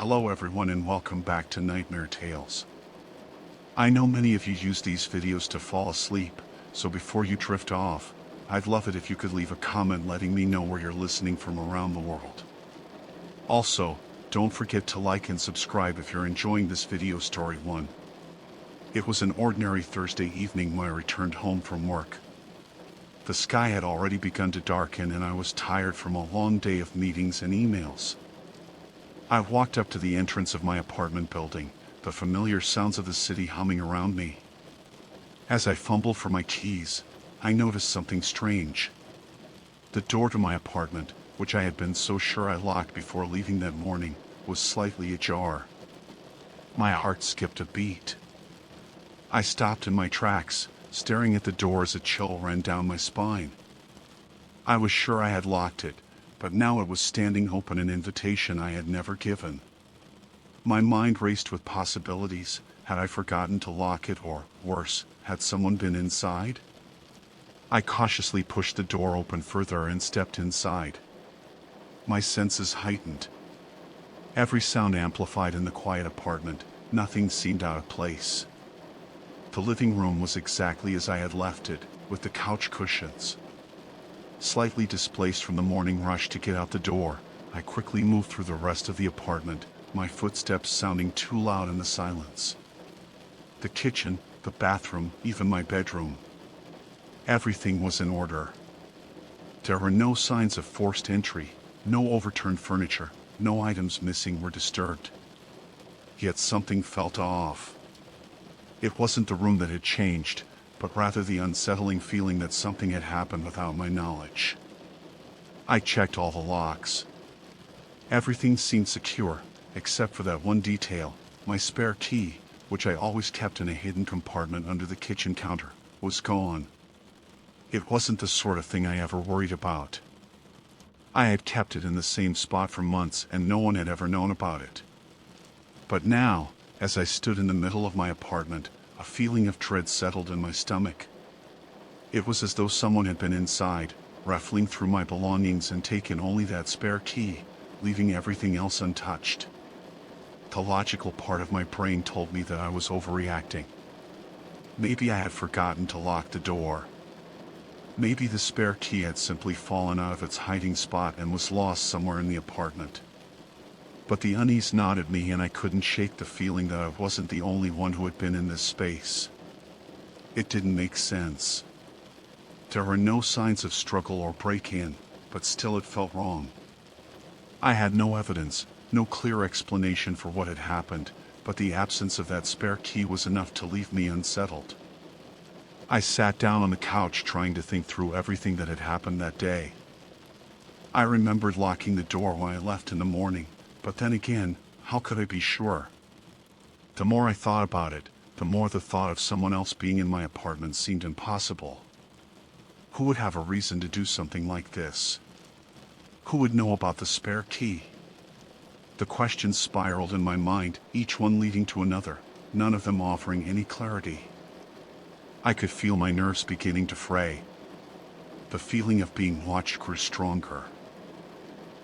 Hello everyone and welcome back to Nightmare Tales. I know many of you use these videos to fall asleep, so before you drift off, I'd love it if you could leave a comment letting me know where you're listening from around the world. Also, don't forget to like and subscribe if you're enjoying this video. Story 1. It was an ordinary Thursday evening when I returned home from work. The sky had already begun to darken and I was tired from a long day of meetings and emails. I walked up to the entrance of my apartment building, the familiar sounds of the city humming around me. As I fumbled for my keys, I noticed something strange. The door to my apartment, which I had been so sure I locked before leaving that morning, was slightly ajar. My heart skipped a beat. I stopped in my tracks, staring at the door as a chill ran down my spine. I was sure I had locked it, but now it was standing open, an invitation I had never given. My mind raced with possibilities. Had I forgotten to lock it, or, worse, had someone been inside? I cautiously pushed the door open further and stepped inside. My senses heightened. Every sound amplified in the quiet apartment. Nothing seemed out of place. The living room was exactly as I had left it, with the couch cushions. Slightly displaced from the morning rush to get out the door, I quickly moved through the rest of the apartment, my footsteps sounding too loud in the silence. The kitchen, the bathroom, even my bedroom. Everything was in order. There were no signs of forced entry, no overturned furniture, no items missing were disturbed. Yet something felt off. It wasn't the room that had changed, but rather the unsettling feeling that something had happened without my knowledge. I checked all the locks. Everything seemed secure, except for that one detail. My spare key, which I always kept in a hidden compartment under the kitchen counter, was gone. It wasn't the sort of thing I ever worried about. I had kept it in the same spot for months and no one had ever known about it. But now, as I stood in the middle of my apartment, a feeling of dread settled in my stomach. It was as though someone had been inside, rifling through my belongings and taken only that spare key, leaving everything else untouched. The logical part of my brain told me that I was overreacting. Maybe I had forgotten to lock the door. Maybe the spare key had simply fallen out of its hiding spot and was lost somewhere in the apartment. But the unease gnawed at me and I couldn't shake the feeling that I wasn't the only one who had been in this space. It didn't make sense. There were no signs of struggle or break-in, but still it felt wrong. I had no evidence, no clear explanation for what had happened, but the absence of that spare key was enough to leave me unsettled. I sat down on the couch trying to think through everything that had happened that day. I remembered locking the door when I left in the morning. But then again, how could I be sure? The more I thought about it, the more the thought of someone else being in my apartment seemed impossible. Who would have a reason to do something like this? Who would know about the spare key? The questions spiraled in my mind, each one leading to another, none of them offering any clarity. I could feel my nerves beginning to fray. The feeling of being watched grew stronger.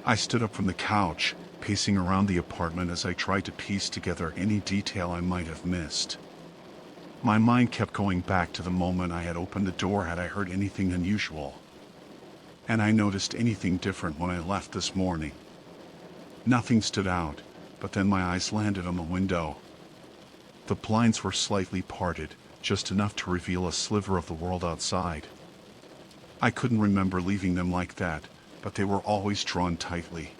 I stood up from the couch, pacing around the apartment as I tried to piece together any detail I might have missed. My mind kept going back to the moment I had opened the door. Had I heard anything unusual? And I noticed anything different when I left this morning? Nothing stood out, but then my eyes landed on the window. The blinds were slightly parted, just enough to reveal a sliver of the world outside. I couldn't remember leaving them like that, but they were always drawn tightly.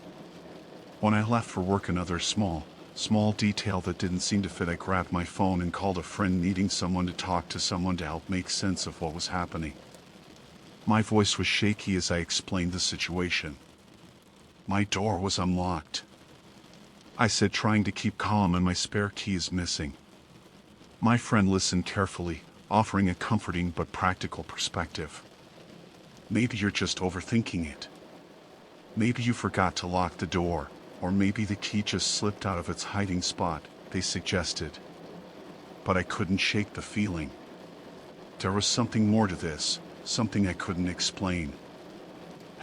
When I left for work, another small detail that didn't seem to fit. I grabbed my phone and called a friend, needing someone to talk to, someone to help make sense of what was happening. My voice was shaky as I explained the situation. My door was unlocked, I said, trying to keep calm, and my spare key is missing. My friend listened carefully, offering a comforting but practical perspective. Maybe you're just overthinking it. Maybe you forgot to lock the door. Or maybe the key just slipped out of its hiding spot, they suggested. But I couldn't shake the feeling. There was something more to this, something I couldn't explain.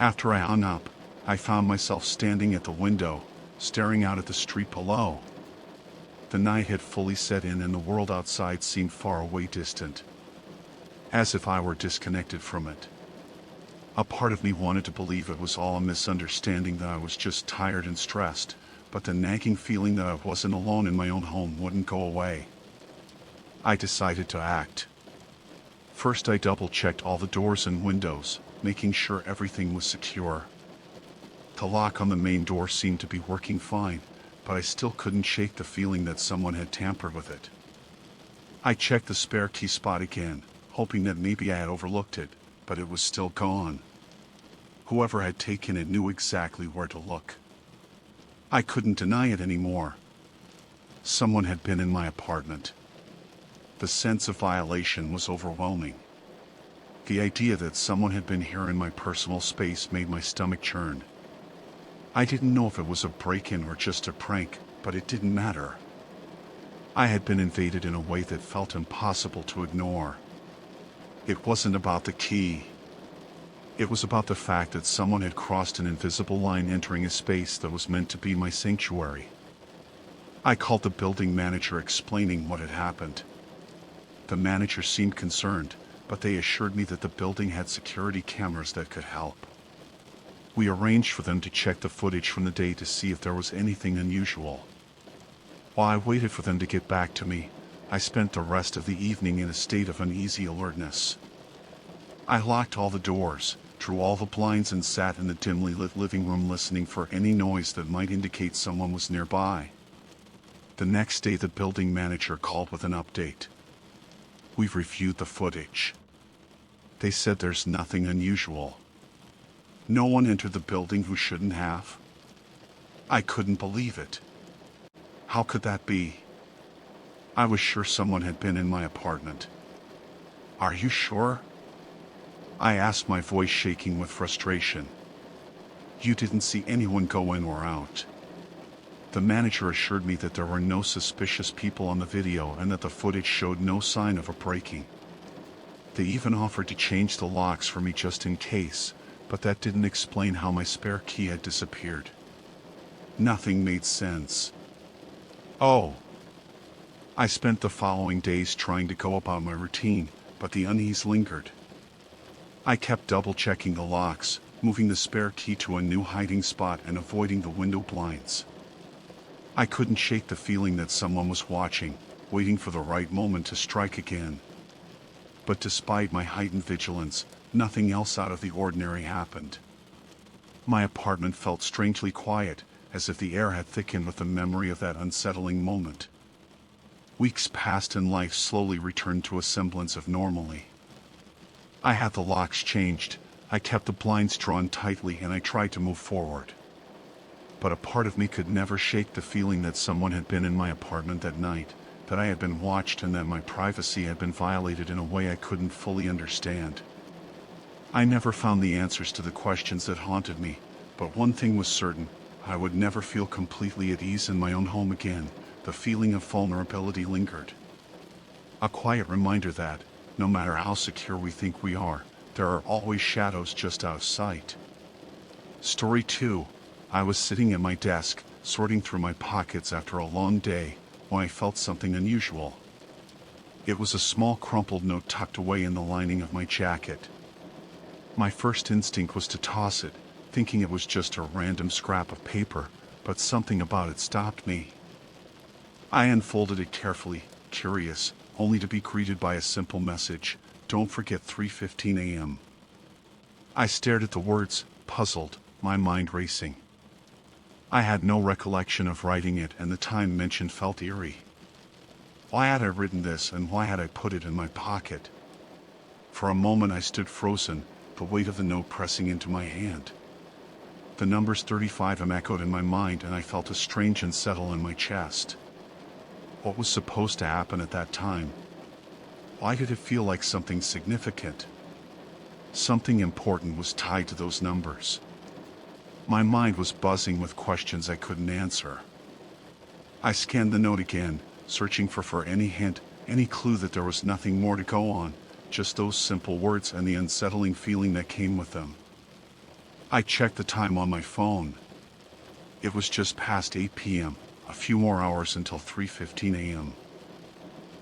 After I hung up, I found myself standing at the window, staring out at the street below. The night had fully set in and the world outside seemed far away, distant, as if I were disconnected from it. A part of me wanted to believe it was all a misunderstanding, that I was just tired and stressed, but the nagging feeling that I wasn't alone in my own home wouldn't go away. I decided to act. First, I double-checked all the doors and windows, making sure everything was secure. The lock on the main door seemed to be working fine, but I still couldn't shake the feeling that someone had tampered with it. I checked the spare key spot again, hoping that maybe I had overlooked it, but it was still gone. Whoever had taken it knew exactly where to look. I couldn't deny it anymore. Someone had been in my apartment. The sense of violation was overwhelming. The idea that someone had been here in my personal space made my stomach churn. I didn't know if it was a break-in or just a prank, but it didn't matter. I had been invaded in a way that felt impossible to ignore. It wasn't about the key. It was about the fact that someone had crossed an invisible line, entering a space that was meant to be my sanctuary. I called the building manager, explaining what had happened. The manager seemed concerned, but they assured me that the building had security cameras that could help. We arranged for them to check the footage from the day to see if there was anything unusual. While I waited for them to get back to me, I spent the rest of the evening in a state of uneasy alertness. I locked all the doors, drew all the blinds, and sat in the dimly lit living room listening for any noise that might indicate someone was nearby. The next day, the building manager called with an update. We've reviewed the footage. They said there's nothing unusual. No one entered the building who shouldn't have. I couldn't believe it. How could that be? I was sure someone had been in my apartment. Are you sure? I asked, my voice shaking with frustration. You didn't see anyone go in or out. The manager assured me that there were no suspicious people on the video and that the footage showed no sign of a break-in. They even offered to change the locks for me just in case, but that didn't explain how my spare key had disappeared. Nothing made sense. Oh. I spent the following days trying to go about my routine, but the unease lingered. I kept double-checking the locks, moving the spare key to a new hiding spot and avoiding the window blinds. I couldn't shake the feeling that someone was watching, waiting for the right moment to strike again. But despite my heightened vigilance, nothing else out of the ordinary happened. My apartment felt strangely quiet, as if the air had thickened with the memory of that unsettling moment. Weeks passed and life slowly returned to a semblance of normalcy. I had the locks changed, I kept the blinds drawn tightly, and I tried to move forward. But a part of me could never shake the feeling that someone had been in my apartment that night, that I had been watched, and that my privacy had been violated in a way I couldn't fully understand. I never found the answers to the questions that haunted me, but one thing was certain: I would never feel completely at ease in my own home again. The feeling of vulnerability lingered. A quiet reminder that, no matter how secure we think we are, there are always shadows just out of sight. Story 2. I was sitting at my desk, sorting through my pockets after a long day, when I felt something unusual. It was a small crumpled note tucked away in the lining of my jacket. My first instinct was to toss it, thinking it was just a random scrap of paper, but something about it stopped me. I unfolded it carefully, curious, only to be greeted by a simple message: "Don't forget 3:15 a.m. I stared at the words, puzzled, my mind racing. I had no recollection of writing it, and the time mentioned felt eerie. Why had I written this, and why had I put it in my pocket? For a moment I stood frozen, the weight of the note pressing into my hand. The numbers 35 echoed in my mind, and I felt a strange unsettle in my chest. What was supposed to happen at that time? Why did it feel like something significant? Something important was tied to those numbers. My mind was buzzing with questions I couldn't answer. I scanned the note again, searching for any hint, any clue that there was nothing more to go on, just those simple words and the unsettling feeling that came with them. I checked the time on my phone. It was just past 8 p.m., a few more hours until 3:15 a.m.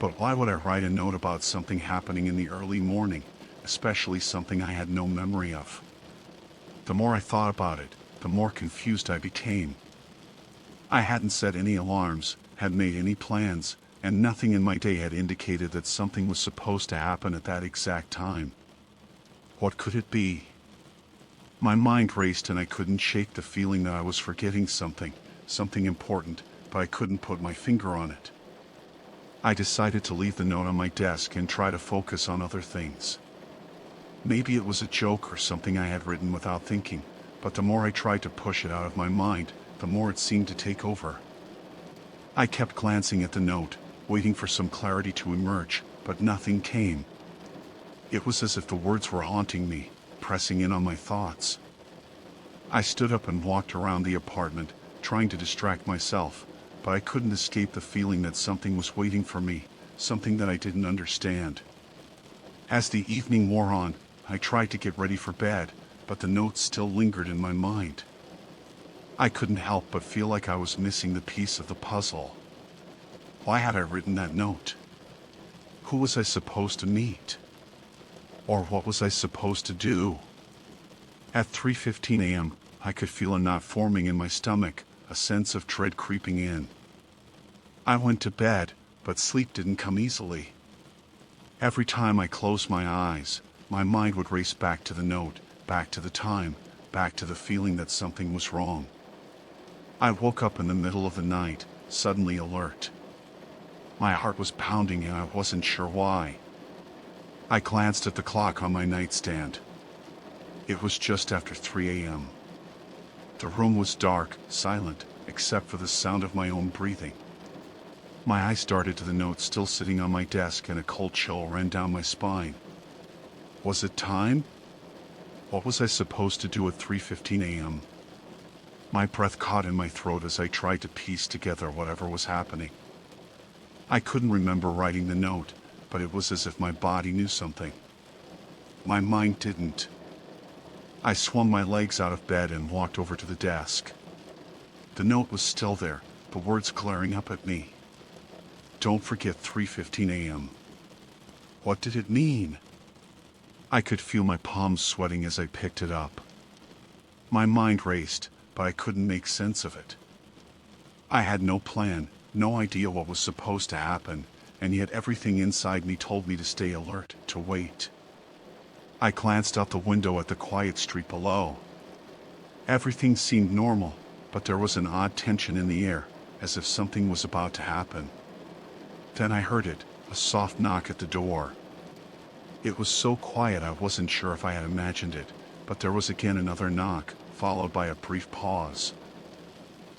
But why would I write a note about something happening in the early morning, especially something I had no memory of? The more I thought about it, the more confused I became. I hadn't set any alarms, had made any plans, and nothing in my day had indicated that something was supposed to happen at that exact time. What could it be? My mind raced and I couldn't shake the feeling that I was forgetting something important, but I couldn't put my finger on it. I decided to leave the note on my desk and try to focus on other things. Maybe it was a joke or something I had written without thinking, but the more I tried to push it out of my mind, the more it seemed to take over. I kept glancing at the note, waiting for some clarity to emerge, but nothing came. It was as if the words were haunting me, pressing in on my thoughts. I stood up and walked around the apartment, trying to distract myself, but I couldn't escape the feeling that something was waiting for me, something that I didn't understand. As the evening wore on, I tried to get ready for bed, but the note still lingered in my mind. I couldn't help but feel like I was missing the piece of the puzzle. Why had I written that note? Who was I supposed to meet? Or what was I supposed to do? At 3:15 a.m., I could feel a knot forming in my stomach, a sense of dread creeping in. I went to bed, but sleep didn't come easily. Every time I closed my eyes, my mind would race back to the note, back to the time, back to the feeling that something was wrong. I woke up in the middle of the night, suddenly alert. My heart was pounding and I wasn't sure why. I glanced at the clock on my nightstand. It was just after 3 a.m. The room was dark, silent, except for the sound of my own breathing. My eyes darted to the note still sitting on my desk and a cold chill ran down my spine. Was it time? What was I supposed to do at 3:15 a.m.? My breath caught in my throat as I tried to piece together whatever was happening. I couldn't remember writing the note, but it was as if my body knew something. My mind didn't. I swung my legs out of bed and walked over to the desk. The note was still there, the words glaring up at me. Don't forget 3:15 a.m. What did it mean? I could feel my palms sweating as I picked it up. My mind raced, but I couldn't make sense of it. I had no plan, no idea what was supposed to happen, and yet everything inside me told me to stay alert, to wait. I glanced out the window at the quiet street below. Everything seemed normal, but there was an odd tension in the air, as if something was about to happen. Then I heard it, a soft knock at the door. It was so quiet I wasn't sure if I had imagined it, but there was again another knock, followed by a brief pause.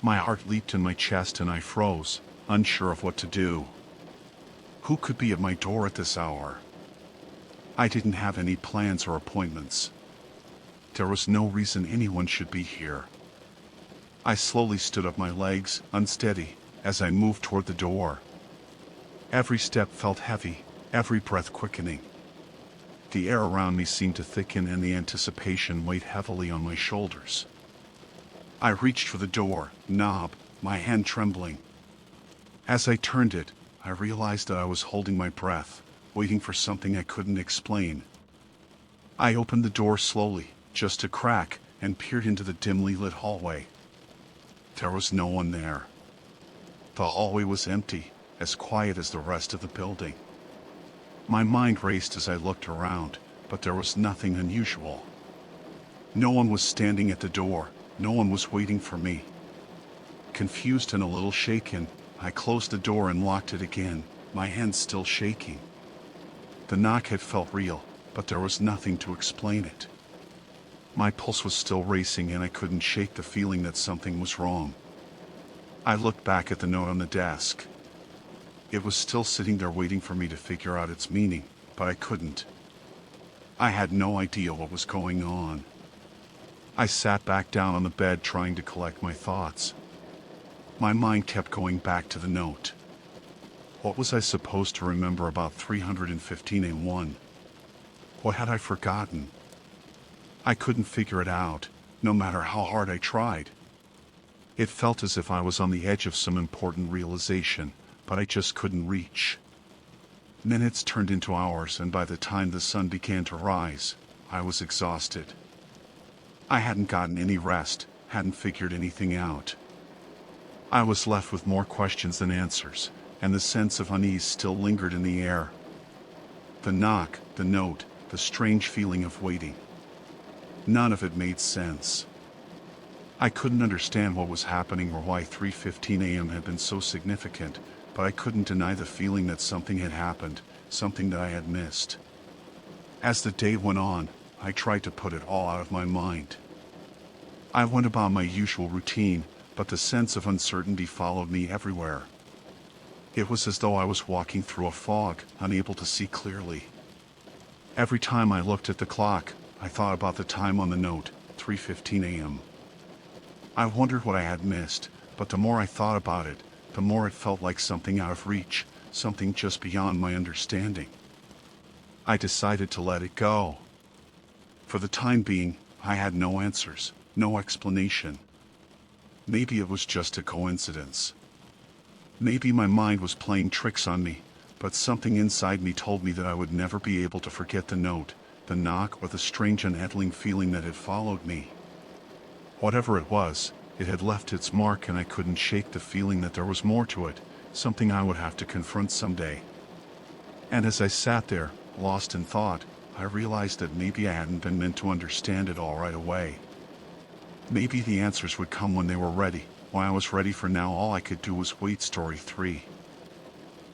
My heart leaped in my chest and I froze, unsure of what to do. Who could be at my door at this hour? I didn't have any plans or appointments. There was no reason anyone should be here. I slowly stood up my legs, unsteady, as I moved toward the door. Every step felt heavy, every breath quickening. The air around me seemed to thicken and the anticipation weighed heavily on my shoulders. I reached for the door knob, my hand trembling. As I turned it, I realized that I was holding my breath, waiting for something I couldn't explain. I opened the door slowly, just a crack, and peered into the dimly lit hallway. There was no one there. The hallway was empty, as quiet as the rest of the building. My mind raced as I looked around, but there was nothing unusual. No one was standing at the door, no one was waiting for me. Confused and a little shaken, I closed the door and locked it again, my hands still shaking. The knock had felt real, but there was nothing to explain it. My pulse was still racing and I couldn't shake the feeling that something was wrong. I looked back at the note on the desk. It was still sitting there waiting for me to figure out its meaning, but I couldn't. I had no idea what was going on. I sat back down on the bed trying to collect my thoughts. My mind kept going back to the note. What was I supposed to remember about 315A1? What had I forgotten? I couldn't figure it out, no matter how hard I tried. It felt as if I was on the edge of some important realization, but I just couldn't reach. Minutes turned into hours, and by the time the sun began to rise, I was exhausted. I hadn't gotten any rest, hadn't figured anything out. I was left with more questions than answers, and the sense of unease still lingered in the air. The knock, the note, the strange feeling of waiting. None of it made sense. I couldn't understand what was happening or why 3:15 a.m. had been so significant, but I couldn't deny the feeling that something had happened, something that I had missed. As the day went on, I tried to put it all out of my mind. I went about my usual routine, but the sense of uncertainty followed me everywhere. It was as though I was walking through a fog, unable to see clearly. Every time I looked at the clock, I thought about the time on the note, 3:15 a.m. I wondered what I had missed, but the more I thought about it, the more it felt like something out of reach, something just beyond my understanding. I decided to let it go. For the time being, I had no answers, no explanation. Maybe it was just a coincidence. Maybe my mind was playing tricks on me, but something inside me told me that I would never be able to forget the note, the knock, or the strange unsettling feeling that had followed me. Whatever it was, it had left its mark, and I couldn't shake the feeling that there was more to it, something I would have to confront someday. And as I sat there, lost in thought, I realized that maybe I hadn't been meant to understand it all right away. Maybe the answers would come when they were ready. When I was ready. For now, all I could do was wait. Story 3.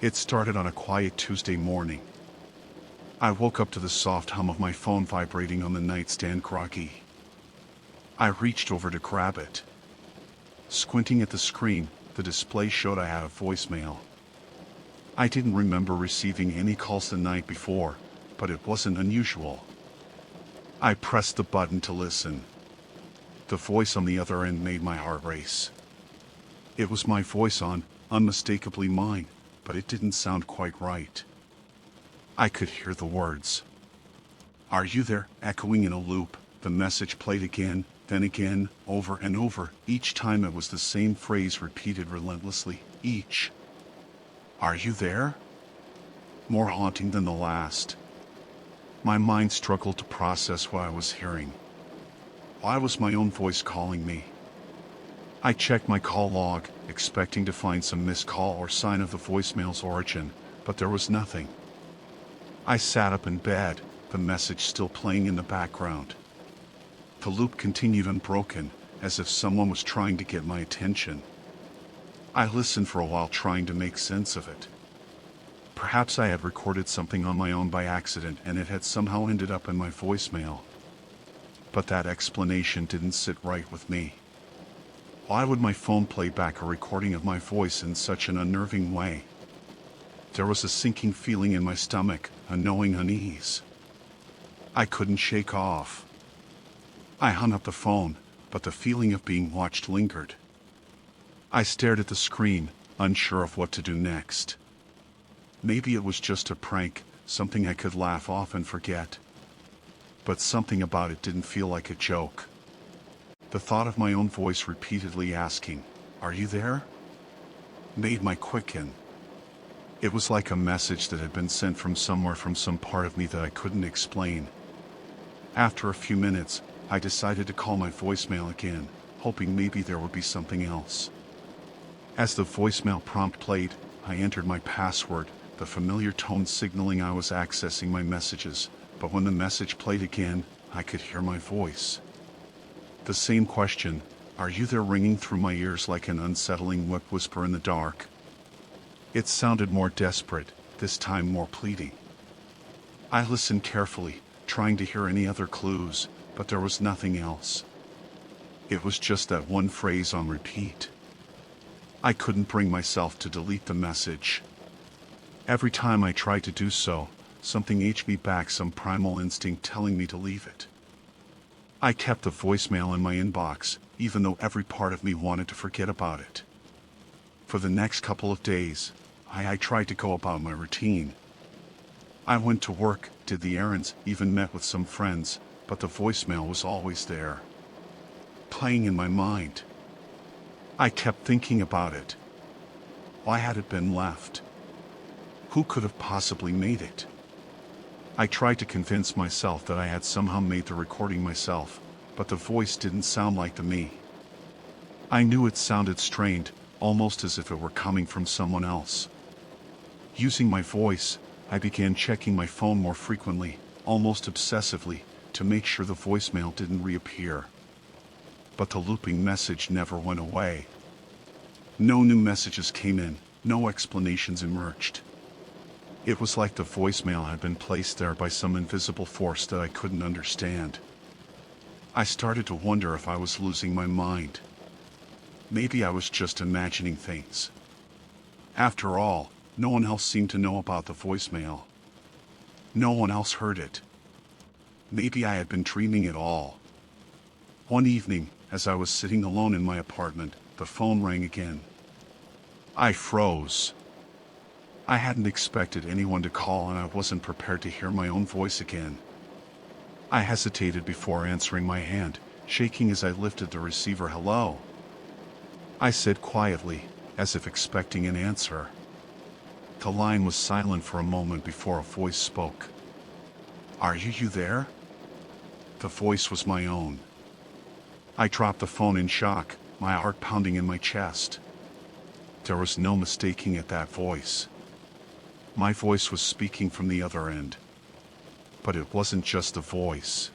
It started on a quiet Tuesday morning. I woke up to the soft hum of my phone vibrating on the nightstand, groggy. I reached over to grab it. Squinting at the screen, the display showed I had a voicemail. I didn't remember receiving any calls the night before, but it wasn't unusual. I pressed the button to listen. The voice on the other end made my heart race. It was my voice, unmistakably mine, but it didn't sound quite right. I could hear the words. "Are you there?" echoing in a loop. The message played again, then again, over and over. Each time it was the same phrase repeated relentlessly. Each. "Are you there?" More haunting than the last. My mind struggled to process what I was hearing. Why was my own voice calling me? I checked my call log, expecting to find some missed call or sign of the voicemail's origin, but there was nothing. I sat up in bed, the message still playing in the background. The loop continued unbroken, as if someone was trying to get my attention. I listened for a while, trying to make sense of it. Perhaps I had recorded something on my own by accident and it had somehow ended up in my voicemail. But that explanation didn't sit right with me. Why would my phone play back a recording of my voice in such an unnerving way? There was a sinking feeling in my stomach, a gnawing unease I couldn't shake off. I hung up the phone, but the feeling of being watched lingered. I stared at the screen, unsure of what to do next. Maybe it was just a prank, something I could laugh off and forget. But something about it didn't feel like a joke. The thought of my own voice repeatedly asking, "Are you there?" made my quicken. It was like a message that had been sent from somewhere, from some part of me that I couldn't explain. After a few minutes, I decided to call my voicemail again, hoping maybe there would be something else. As the voicemail prompt played, I entered my password, the familiar tone signaling I was accessing my messages, but when the message played again, I could hear my voice. The same question, "Are you there?" ringing through my ears like an unsettling whisper in the dark. It sounded more desperate, this time more pleading. I listened carefully, trying to hear any other clues, but there was nothing else. It was just that one phrase on repeat. I couldn't bring myself to delete the message. Every time I tried to do so, something edged me back, some primal instinct telling me to leave it. I kept the voicemail in my inbox, even though every part of me wanted to forget about it. For the next couple of days, I tried to go about my routine. I went to work, did the errands, even met with some friends, but the voicemail was always there, playing in my mind. I kept thinking about it. Why had it been left? Who could have possibly made it? I tried to convince myself that I had somehow made the recording myself, but the voice didn't sound like the me. I knew it sounded strained, almost as if it were coming from someone else. Using my voice, I began checking my phone more frequently, almost obsessively, to make sure the voicemail didn't reappear. But the looping message never went away. No new messages came in, no explanations emerged. It was like the voicemail had been placed there by some invisible force that I couldn't understand. I started to wonder if I was losing my mind. Maybe I was just imagining things. After all, no one else seemed to know about the voicemail. No one else heard it. Maybe I had been dreaming it all. One evening, as I was sitting alone in my apartment, the phone rang again. I froze. I hadn't expected anyone to call, and I wasn't prepared to hear my own voice again. I hesitated before answering, my hand shaking as I lifted the receiver. "Hello," I said quietly, as if expecting an answer. The line was silent for a moment before a voice spoke. "Are you there?" The voice was my own. I dropped the phone in shock, my heart pounding in my chest. There was no mistaking it, that voice. My voice was speaking from the other end. But it wasn't just a voice.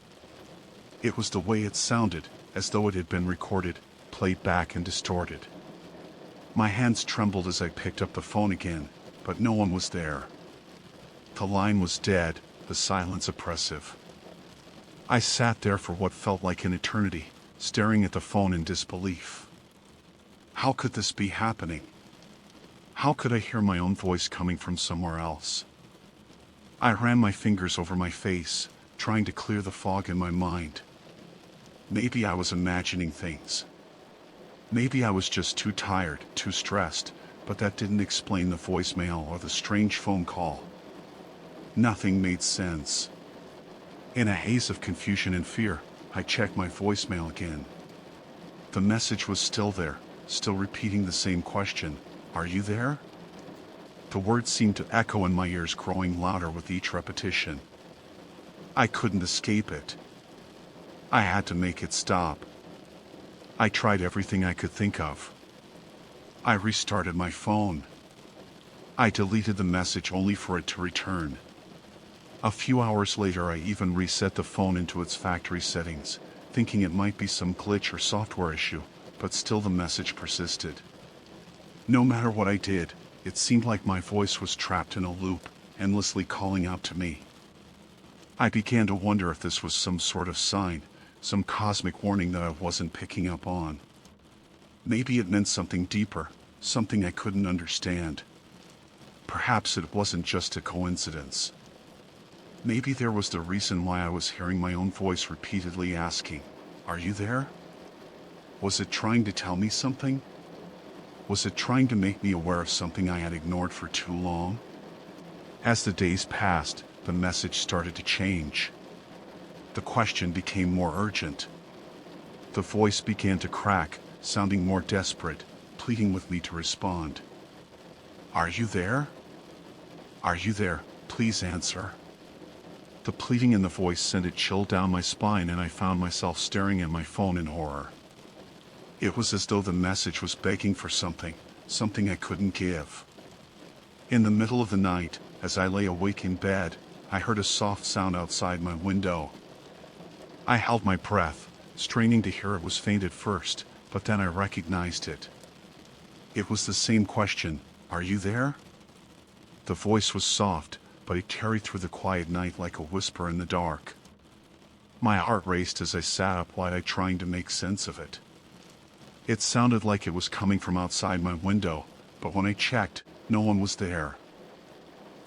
It was the way it sounded, as though it had been recorded, played back and distorted. My hands trembled as I picked up the phone again, but no one was there. The line was dead, the silence oppressive. I sat there for what felt like an eternity, staring at the phone in disbelief. How could this be happening? How could I hear my own voice coming from somewhere else? I ran my fingers over my face, trying to clear the fog in my mind. Maybe I was imagining things. Maybe I was just too tired, too stressed, but that didn't explain the voicemail or the strange phone call. Nothing made sense. In a haze of confusion and fear, I checked my voicemail again. The message was still there, still repeating the same question. "Are you there?" The words seemed to echo in my ears, growing louder with each repetition. I couldn't escape it. I had to make it stop. I tried everything I could think of. I restarted my phone. I deleted the message only for it to return. A few hours later, I even reset the phone into its factory settings, thinking it might be some glitch or software issue, but still the message persisted. No matter what I did, it seemed like my voice was trapped in a loop, endlessly calling out to me. I began to wonder if this was some sort of sign, some cosmic warning that I wasn't picking up on. Maybe it meant something deeper, something I couldn't understand. Perhaps it wasn't just a coincidence. Maybe there was the reason why I was hearing my own voice repeatedly asking, "Are you there?" Was it trying to tell me something? Was it trying to make me aware of something I had ignored for too long? As the days passed, the message started to change. The question became more urgent. The voice began to crack, sounding more desperate, pleading with me to respond. "Are you there? Are you there? Please answer." The pleading in the voice sent a chill down my spine, and I found myself staring at my phone in horror. It was as though the message was begging for something I couldn't give. In the middle of the night, as I lay awake in bed, I heard a soft sound outside my window. I held my breath, straining to hear it. Was faint at first, but then I recognized it. It was the same question, "Are you there?" The voice was soft, but it carried through the quiet night like a whisper in the dark. My heart raced as I sat up wide-eyed, trying to make sense of it. It sounded like it was coming from outside my window, but when I checked, no one was there.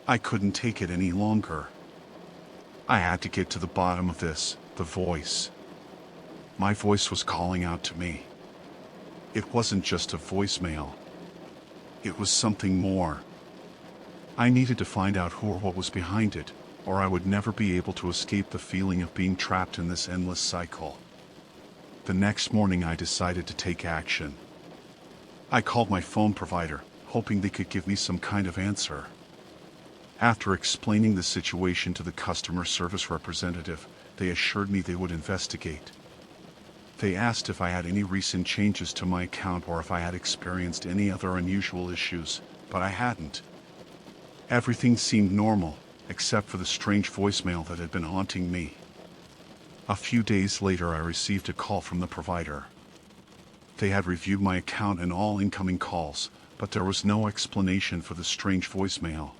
I couldn't take it any longer. I had to get to the bottom of this. The voice. My voice was calling out to me. It wasn't just a voicemail. It was something more. I needed to find out who or what was behind it, or I would never be able to escape the feeling of being trapped in this endless cycle. The next morning I decided to take action. I called my phone provider, hoping they could give me some kind of answer. After explaining the situation to the customer service representative, they assured me they would investigate. They asked if I had any recent changes to my account or if I had experienced any other unusual issues, but I hadn't. Everything seemed normal, except for the strange voicemail that had been haunting me. A few days later, I received a call from the provider. They had reviewed my account and all incoming calls, but there was no explanation for the strange voicemail.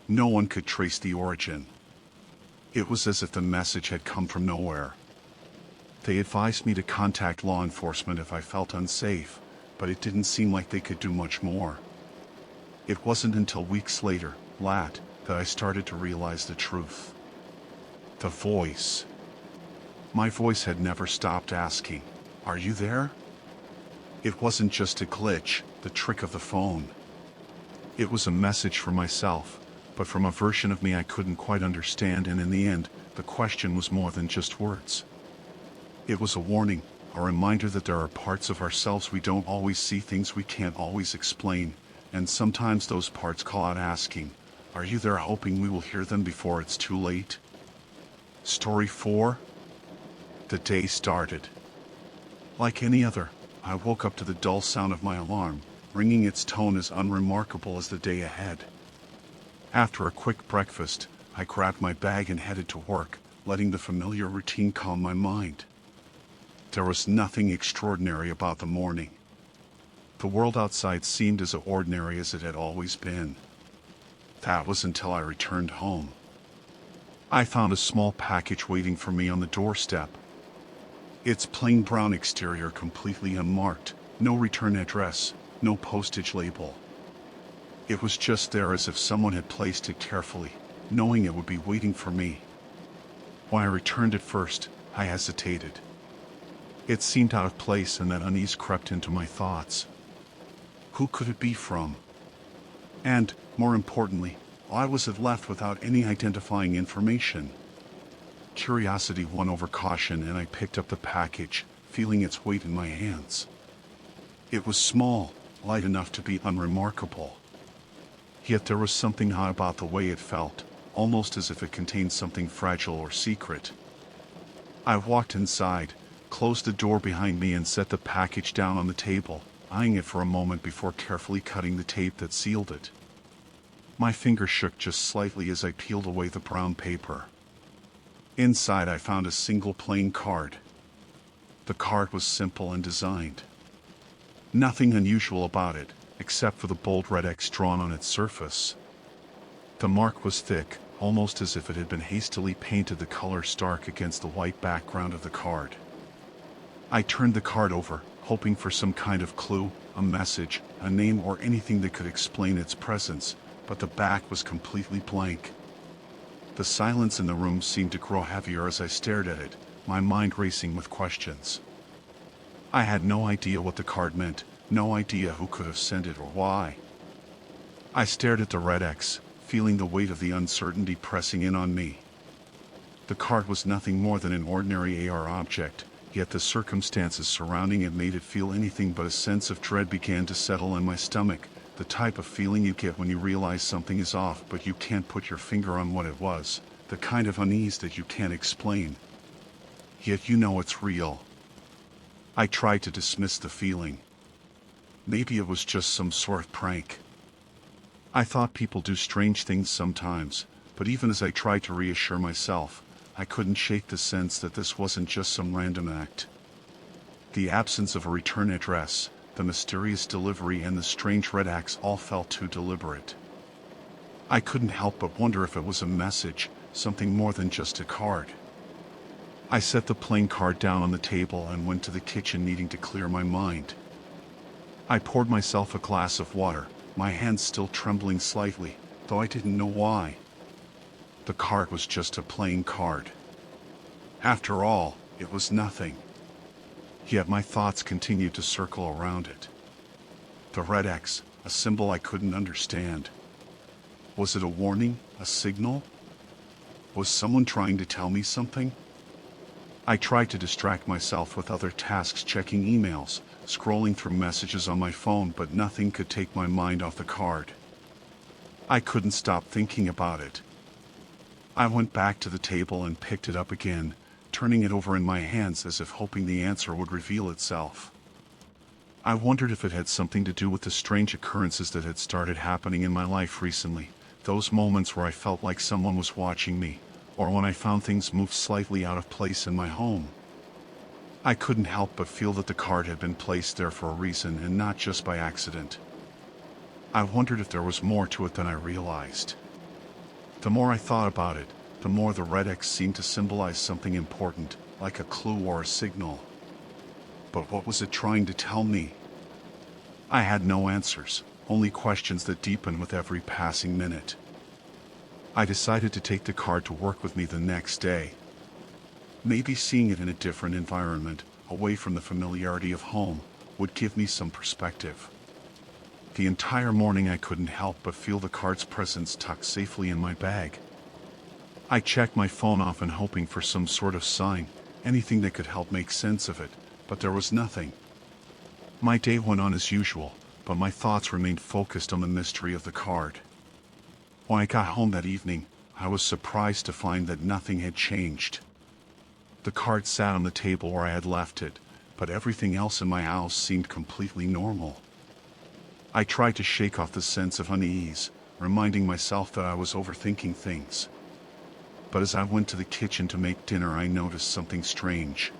No one could trace the origin. It was as if the message had come from nowhere. They advised me to contact law enforcement if I felt unsafe, but it didn't seem like they could do much more. It wasn't until weeks later, that I started to realize the truth. The voice. My voice had never stopped asking, "Are you there?" It wasn't just a glitch, the trick of the phone. It was a message for myself, but from a version of me I couldn't quite understand, and in the end, the question was more than just words. It was a warning, a reminder that there are parts of ourselves we don't always see, things we can't always explain, and sometimes those parts call out asking, "Are you there?" hoping we will hear them before it's too late. Story 4. The day started. Like any other, I woke up to the dull sound of my alarm, ringing, its tone as unremarkable as the day ahead. After a quick breakfast, I grabbed my bag and headed to work, letting the familiar routine calm my mind. There was nothing extraordinary about the morning. The world outside seemed as ordinary as it had always been. That was until I returned home. I found a small package waiting for me on the doorstep. Its plain brown exterior completely unmarked, no return address, no postage label. It was just there as if someone had placed it carefully, knowing it would be waiting for me. When I returned it first, I hesitated. It seemed out of place, and that unease crept into my thoughts. Who could it be from? And, more importantly, why was it left without any identifying information? Curiosity won over caution, and I picked up the package, feeling its weight in my hands. It was small, light enough to be unremarkable. Yet there was something odd about the way it felt, almost as if it contained something fragile or secret. I walked inside, closed the door behind me, and set the package down on the table, eyeing it for a moment before carefully cutting the tape that sealed it. My fingers shook just slightly as I peeled away the brown paper. Inside, I found a single plain card. The card was simple and designed. Nothing unusual about it, except for the bold red X drawn on its surface. The mark was thick, almost as if it had been hastily painted, the color stark against the white background of the card. I turned the card over, hoping for some kind of clue, a message, a name, or anything that could explain its presence, but the back was completely blank. The silence in the room seemed to grow heavier as I stared at it, my mind racing with questions. I had no idea what the card meant, no idea who could have sent it or why. I stared at the red X, feeling the weight of the uncertainty pressing in on me. The card was nothing more than an ordinary AR object, yet the circumstances surrounding it made it feel anything but. A sense of dread began to settle in my stomach, the type of feeling you get when you realize something is off but you can't put your finger on what it was, the kind of unease that you can't explain. Yet you know it's real. I tried to dismiss the feeling. Maybe it was just some sort of prank. I thought people do strange things sometimes, but even as I tried to reassure myself, I couldn't shake the sense that this wasn't just some random act. The absence of a return address, the mysterious delivery, and the strange red X all felt too deliberate. I couldn't help but wonder if it was a message, something more than just a card. I set the plain card down on the table and went to the kitchen, needing to clear my mind. I poured myself a glass of water, my hands still trembling slightly, though I didn't know why. The card was just a plain card. After all, it was nothing. Yet my thoughts continued to circle around it. The red X, a symbol I couldn't understand. Was it a warning, a signal? Was someone trying to tell me something? I tried to distract myself with other tasks, checking emails, scrolling through messages on my phone, but nothing could take my mind off the card. I couldn't stop thinking about it. I went back to the table and picked it up again, turning it over in my hands as if hoping the answer would reveal itself. I wondered if it had something to do with the strange occurrences that had started happening in my life recently, those moments where I felt like someone was watching me, or when I found things move slightly out of place in my home. I couldn't help but feel that the card had been placed there for a reason and not just by accident. I wondered if there was more to it than I realized. The more I thought about it, the more the red X seemed to symbolize something important, like a clue or a signal. But what was it trying to tell me? I had no answers, only questions that deepened with every passing minute. I decided to take the card to work with me the next day. Maybe seeing it in a different environment, away from the familiarity of home, would give me some perspective. The entire morning I couldn't help but feel the card's presence tucked safely in my bag. I checked my phone often hoping for some sort of sign, anything that could help make sense of it, but there was nothing. My day went on as usual, but my thoughts remained focused on the mystery of the card. When I got home that evening, I was surprised to find that nothing had changed. The card sat on the table where I had left it, but everything else in my house seemed completely normal. I tried to shake off the sense of unease, reminding myself that I was overthinking things. But as I went to the kitchen to make dinner, I noticed something strange.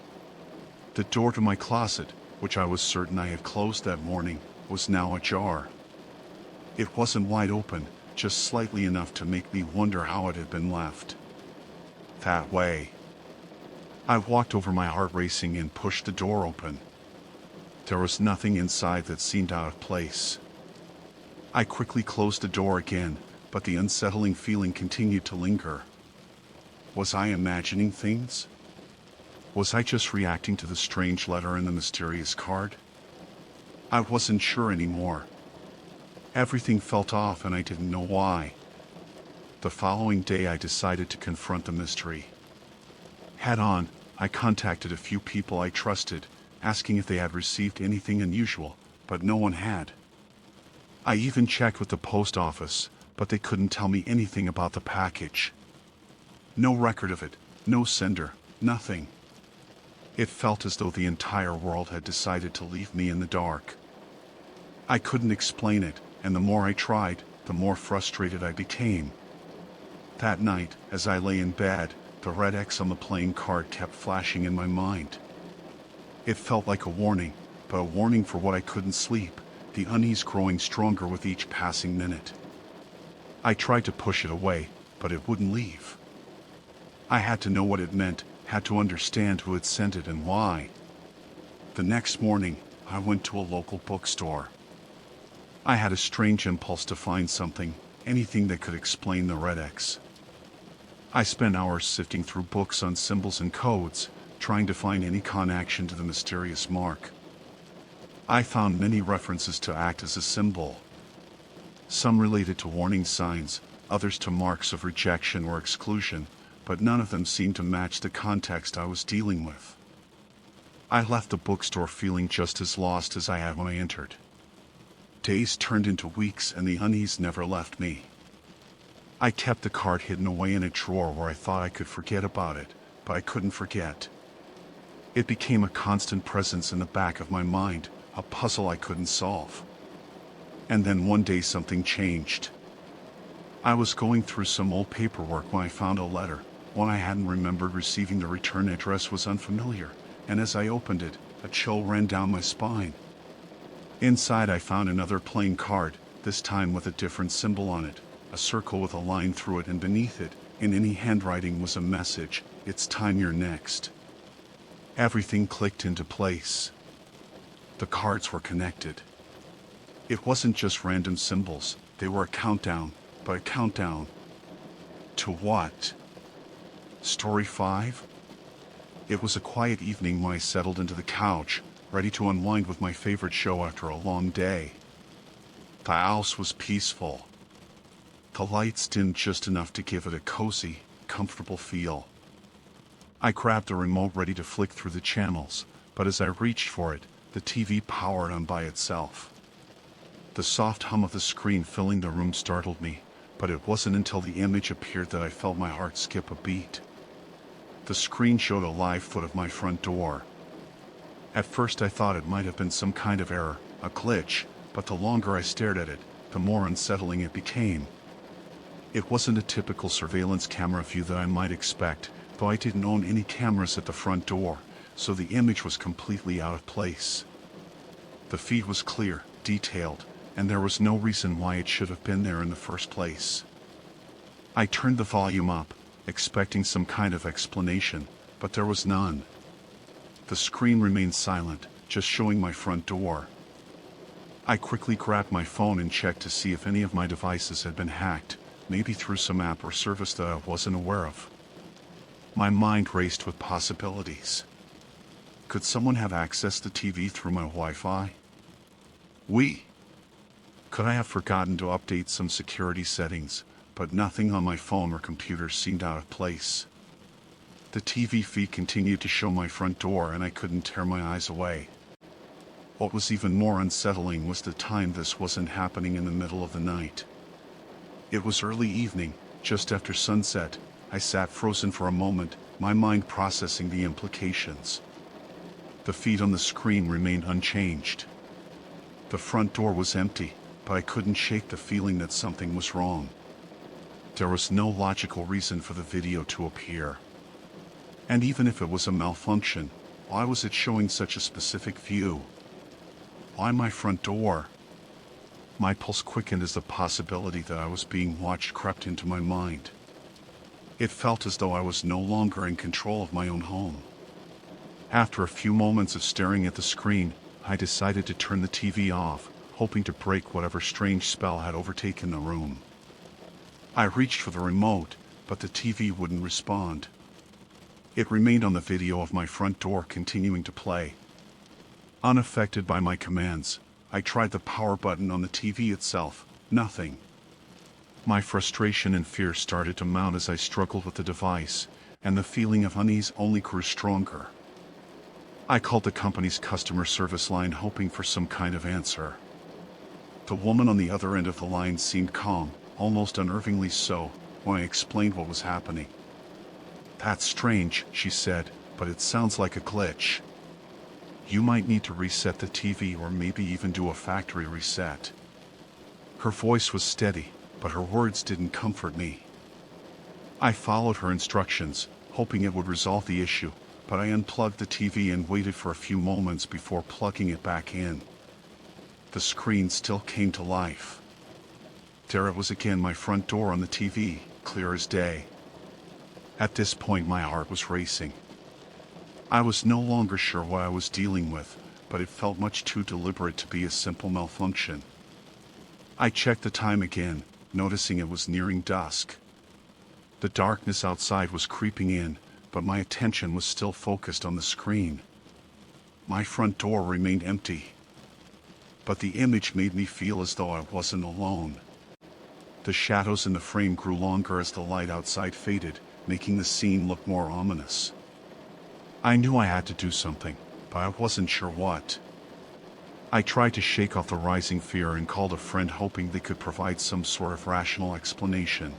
The door to my closet, which I was certain I had closed that morning, was now ajar. It wasn't wide open, just slightly enough to make me wonder how it had been left that way. I walked over, my heart racing, and pushed the door open. There was nothing inside that seemed out of place. I quickly closed the door again, but the unsettling feeling continued to linger. Was I imagining things? Was I just reacting to the strange letter in the mysterious card? I wasn't sure anymore. Everything felt off and I didn't know why. The following day I decided to confront the mystery. Head on, I contacted a few people I trusted, asking if they had received anything unusual, but no one had. I even checked with the post office, but they couldn't tell me anything about the package. No record of it, no sender, nothing. It felt as though the entire world had decided to leave me in the dark. I couldn't explain it, and the more I tried, the more frustrated I became. That night, as I lay in bed, the red X on the playing card kept flashing in my mind. It felt like a warning, but a warning for what I couldn't sleep, the unease growing stronger with each passing minute. I tried to push it away, but it wouldn't leave. I had to know what it meant, had to understand who had sent it and why. The next morning, I went to a local bookstore. I had a strange impulse to find something, anything that could explain the red X. I spent hours sifting through books on symbols and codes, trying to find any connection to the mysterious mark. I found many references to act as a symbol. Some related to warning signs, others to marks of rejection or exclusion, but none of them seemed to match the context I was dealing with. I left the bookstore feeling just as lost as I had when I entered. Days turned into weeks and the unease never left me. I kept the card hidden away in a drawer where I thought I could forget about it, but I couldn't forget. It became a constant presence in the back of my mind, a puzzle I couldn't solve. And then one day something changed. I was going through some old paperwork when I found a letter. One I hadn't remembered receiving. The return address was unfamiliar, and as I opened it, a chill ran down my spine. Inside I found another plain card, this time with a different symbol on it, a circle with a line through it, and beneath it, in any handwriting, was a message: "It's time, you're next." Everything clicked into place. The cards were connected. It wasn't just random symbols, they were a countdown, but a countdown to what? Story 5? It was a quiet evening when I settled into the couch, ready to unwind with my favorite show after a long day. The house was peaceful. The lights dimmed just enough to give it a cozy, comfortable feel. I grabbed the remote ready to flick through the channels, but as I reached for it, The TV powered on by itself. The soft hum of the screen filling the room startled me, but it wasn't until the image appeared that I felt my heart skip a beat. The screen showed a live foot of my front door. At first I thought it might have been some kind of error, a glitch, but the longer I stared at it, the more unsettling it became. It wasn't a typical surveillance camera view that I might expect, though I didn't own any cameras at the front door, so the image was completely out of place. The feed was clear, detailed, and there was no reason why it should have been there in the first place. I turned the volume up, expecting some kind of explanation, but there was none. The screen remained silent, just showing my front door. I quickly grabbed my phone and checked to see if any of my devices had been hacked, maybe through some app or service that I wasn't aware of. My mind raced with possibilities. Could someone have accessed the TV through my Wi-Fi? Could I have forgotten to update some security settings, but nothing on my phone or computer seemed out of place. The TV feed continued to show my front door and I couldn't tear my eyes away. What was even more unsettling was the time this wasn't happening in the middle of the night. It was early evening, just after sunset. I sat frozen for a moment, my mind processing the implications. The feed on the screen remained unchanged. The front door was empty, but I couldn't shake the feeling that something was wrong. There was no logical reason for the video to appear. And even if it was a malfunction, why was it showing such a specific view? Why my front door? My pulse quickened as the possibility that I was being watched crept into my mind. It felt as though I was no longer in control of my own home. After a few moments of staring at the screen, I decided to turn the TV off, hoping to break whatever strange spell had overtaken the room. I reached for the remote, but the TV wouldn't respond. It remained on the video of my front door continuing to play. Unaffected by my commands, I tried the power button on the TV itself. Nothing. My frustration and fear started to mount as I struggled with the device, and the feeling of unease only grew stronger. I called the company's customer service line hoping for some kind of answer. The woman on the other end of the line seemed calm, almost unnervingly so, when I explained what was happening. "That's strange," she said, "but it sounds like a glitch. You might need to reset the TV or maybe even do a factory reset." Her voice was steady, but her words didn't comfort me. I followed her instructions, hoping it would resolve the issue, but I unplugged the TV and waited for a few moments before plugging it back in. The screen still came to life. There it was again, my front door on the TV, clear as day. At this point my heart was racing. I was no longer sure what I was dealing with, but it felt much too deliberate to be a simple malfunction. I checked the time again, noticing it was nearing dusk. The darkness outside was creeping in, but my attention was still focused on the screen. My front door remained empty. But the image made me feel as though I wasn't alone. The shadows in the frame grew longer as the light outside faded, making the scene look more ominous. I knew I had to do something, but I wasn't sure what. I tried to shake off the rising fear and called a friend hoping they could provide some sort of rational explanation.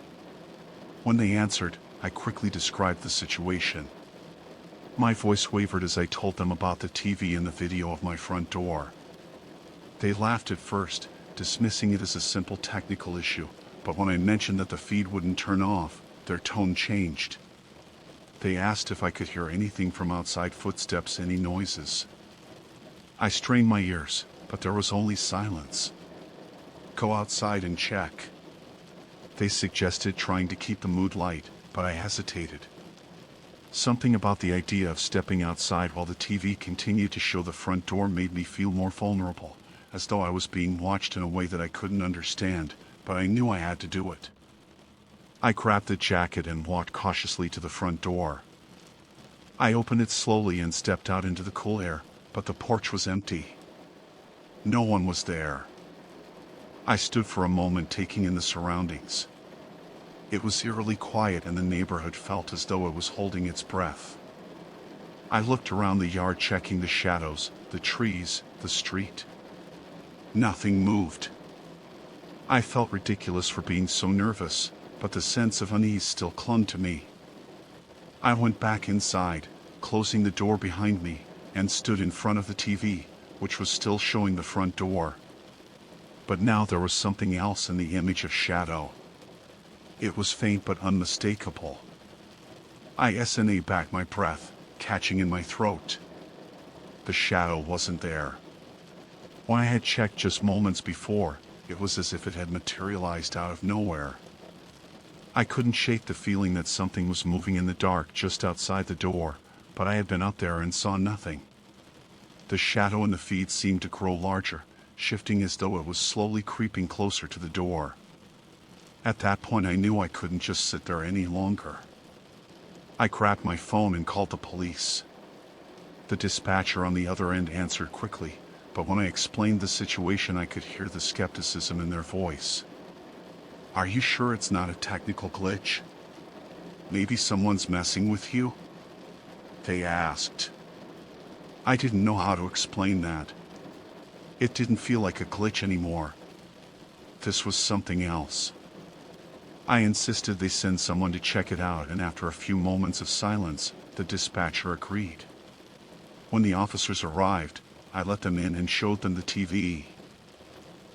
When they answered, I quickly described the situation. My voice wavered as I told them about the TV and the video of my front door. They laughed at first, dismissing it as a simple technical issue, but when I mentioned that the feed wouldn't turn off, their tone changed. They asked if I could hear anything from outside, footsteps, any noises. I strained my ears, but there was only silence. "Go outside and check," they suggested, trying to keep the mood light, but I hesitated. Something about the idea of stepping outside while the TV continued to show the front door made me feel more vulnerable, as though I was being watched in a way that I couldn't understand, but I knew I had to do it. I grabbed the jacket and walked cautiously to the front door. I opened it slowly and stepped out into the cool air, but the porch was empty. No one was there. I stood for a moment taking in the surroundings. It was eerily quiet and the neighborhood felt as though it was holding its breath. I looked around the yard, checking the shadows, the trees, the street. Nothing moved. I felt ridiculous for being so nervous, but the sense of unease still clung to me. I went back inside, closing the door behind me, and stood in front of the TV, which was still showing the front door. But now there was something else in the image of shadow. It was faint but unmistakable. I snatched back my breath, catching in my throat. The shadow wasn't there. When I had checked just moments before, it was as if it had materialized out of nowhere. I couldn't shake the feeling that something was moving in the dark just outside the door, but I had been up there and saw nothing. The shadow in the feed seemed to grow larger, shifting as though it was slowly creeping closer to the door. At that point I knew I couldn't just sit there any longer. I grabbed my phone and called the police. The dispatcher on the other end answered quickly, but when I explained the situation I could hear the skepticism in their voice. "Are you sure it's not a technical glitch? Maybe someone's messing with you?" they asked. I didn't know how to explain that. It didn't feel like a glitch anymore. This was something else. I insisted they send someone to check it out, and after a few moments of silence, the dispatcher agreed. When the officers arrived, I let them in and showed them the TV.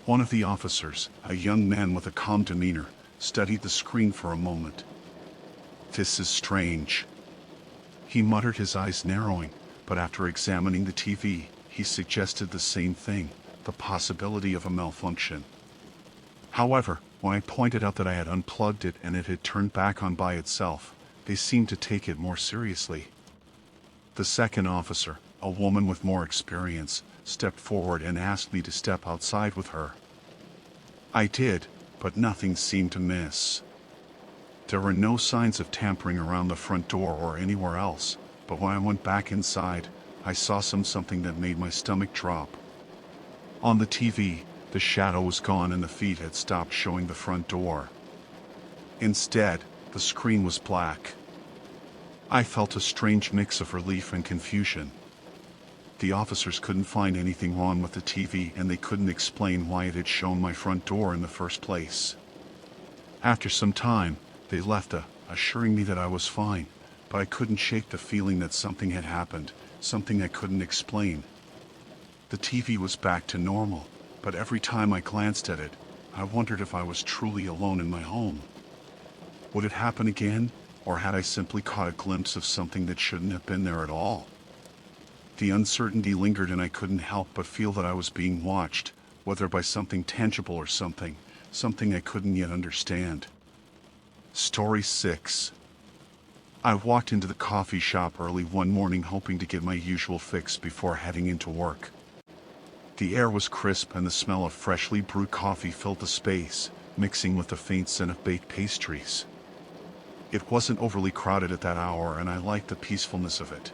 One of the officers, a young man with a calm demeanor, studied the screen for a moment. "This is strange," he muttered, his eyes narrowing, but after examining the TV, he suggested the same thing, the possibility of a malfunction. However, when I pointed out that I had unplugged it and it had turned back on by itself, they seemed to take it more seriously. The second officer, a woman with more experience, stepped forward and asked me to step outside with her. I did, but nothing seemed to miss. There were no signs of tampering around the front door or anywhere else, but when I went back inside, I saw something that made my stomach drop. On the TV, the shadow was gone and the feed had stopped showing the front door. Instead, the screen was black. I felt a strange mix of relief and confusion. The officers couldn't find anything wrong with the TV, and they couldn't explain why it had shown my front door in the first place. After some time, they left, assuring me that I was fine, but I couldn't shake the feeling that something had happened, something I couldn't explain. The TV was back to normal, but every time I glanced at it, I wondered if I was truly alone in my home. Would it happen again, or had I simply caught a glimpse of something that shouldn't have been there at all? The uncertainty lingered, and I couldn't help but feel that I was being watched, whether by something tangible or something I couldn't yet understand. Story 6. I walked into the coffee shop early one morning, hoping to get my usual fix before heading into work. The air was crisp and the smell of freshly brewed coffee filled the space, mixing with the faint scent of baked pastries. It wasn't overly crowded at that hour, and I liked the peacefulness of it.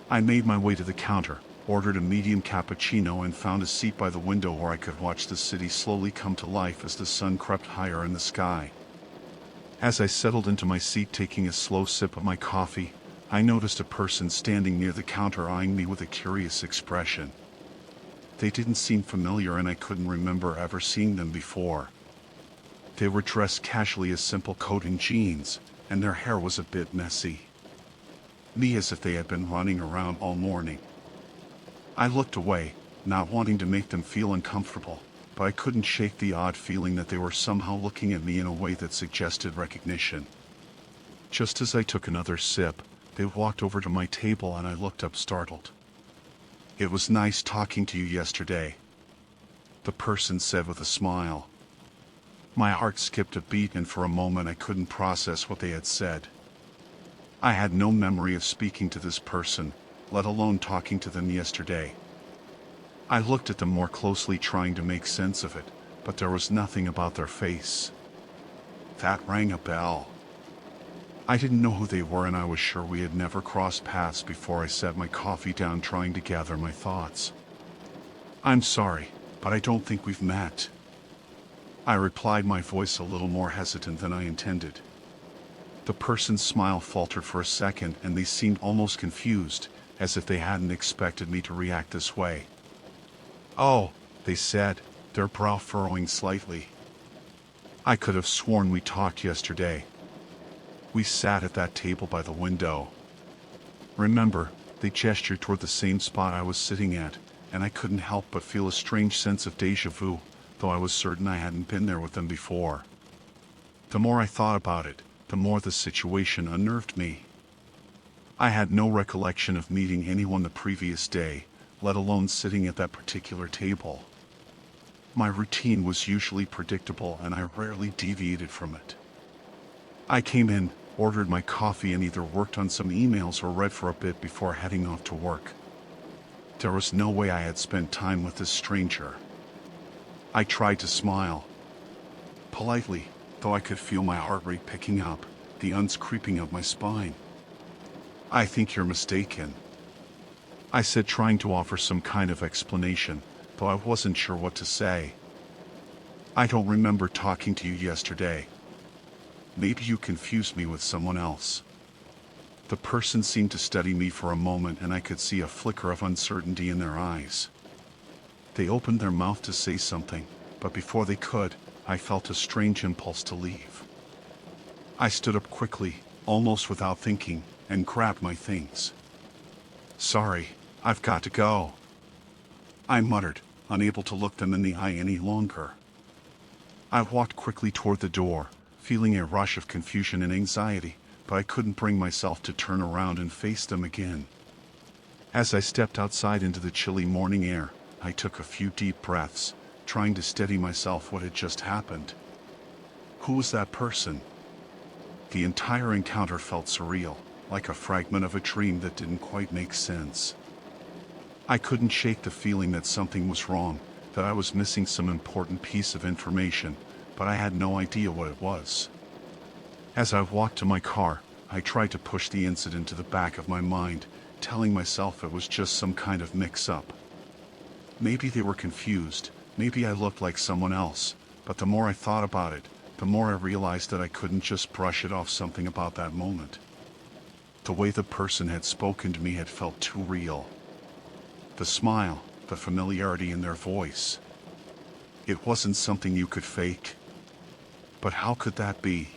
I made my way to the counter, ordered a medium cappuccino, and found a seat by the window where I could watch the city slowly come to life as the sun crept higher in the sky. As I settled into my seat, taking a slow sip of my coffee, I noticed a person standing near the counter eyeing me with a curious expression. They didn't seem familiar, and I couldn't remember ever seeing them before. They were dressed casually, as simple coat and jeans, and their hair was a bit messy. Me as if they had been running around all morning. I looked away, not wanting to make them feel uncomfortable, but I couldn't shake the odd feeling that they were somehow looking at me in a way that suggested recognition. Just as I took another sip, they walked over to my table and I looked up, startled. "It was nice talking to you yesterday," the person said with a smile. My heart skipped a beat, and for a moment I couldn't process what they had said. I had no memory of speaking to this person, let alone talking to them yesterday. I looked at them more closely, trying to make sense of it, but there was nothing about their face. That rang a bell. I didn't know who they were, and I was sure we had never crossed paths before. I set my coffee down, trying to gather my thoughts. "I'm sorry, but I don't think we've met," I replied, my voice a little more hesitant than I intended. The person's smile faltered for a second and they seemed almost confused, as if they hadn't expected me to react this way. "Oh," they said, their brow furrowing slightly. "I could have sworn we talked yesterday. We sat at that table by the window." Remember, they gestured toward the same spot I was sitting at, and I couldn't help but feel a strange sense of déjà vu, though I was certain I hadn't been there with them before. The more I thought about it, the more the situation unnerved me. I had no recollection of meeting anyone the previous day, let alone sitting at that particular table. My routine was usually predictable and I rarely deviated from it. I came in, ordered my coffee and either worked on some emails or read for a bit before heading off to work. There was no way I had spent time with this stranger. I tried to smile. Politely, though I could feel my heart rate picking up, the uns creeping up my spine. "I think you're mistaken," I said, trying to offer some kind of explanation, though I wasn't sure what to say. "I don't remember talking to you yesterday. Maybe you confused me with someone else." The person seemed to study me for a moment and I could see a flicker of uncertainty in their eyes. They opened their mouth to say something, but before they could, I felt a strange impulse to leave. I stood up quickly, almost without thinking, and grabbed my things. "Sorry, I've got to go," I muttered, unable to look them in the eye any longer. I walked quickly toward the door, feeling a rush of confusion and anxiety, but I couldn't bring myself to turn around and face them again. As I stepped outside into the chilly morning air, I took a few deep breaths, trying to steady myself what had just happened. Who was that person? The entire encounter felt surreal, like a fragment of a dream that didn't quite make sense. I couldn't shake the feeling that something was wrong, that I was missing some important piece of information, but I had no idea what it was. As I walked to my car, I tried to push the incident to the back of my mind, telling myself it was just some kind of mix-up. Maybe they were confused, maybe I looked like someone else, but the more I thought about it, the more I realized that I couldn't just brush it off something about that moment. The way the person had spoken to me had felt too real. The smile, the familiarity in their voice. It wasn't something you could fake. But how could that be?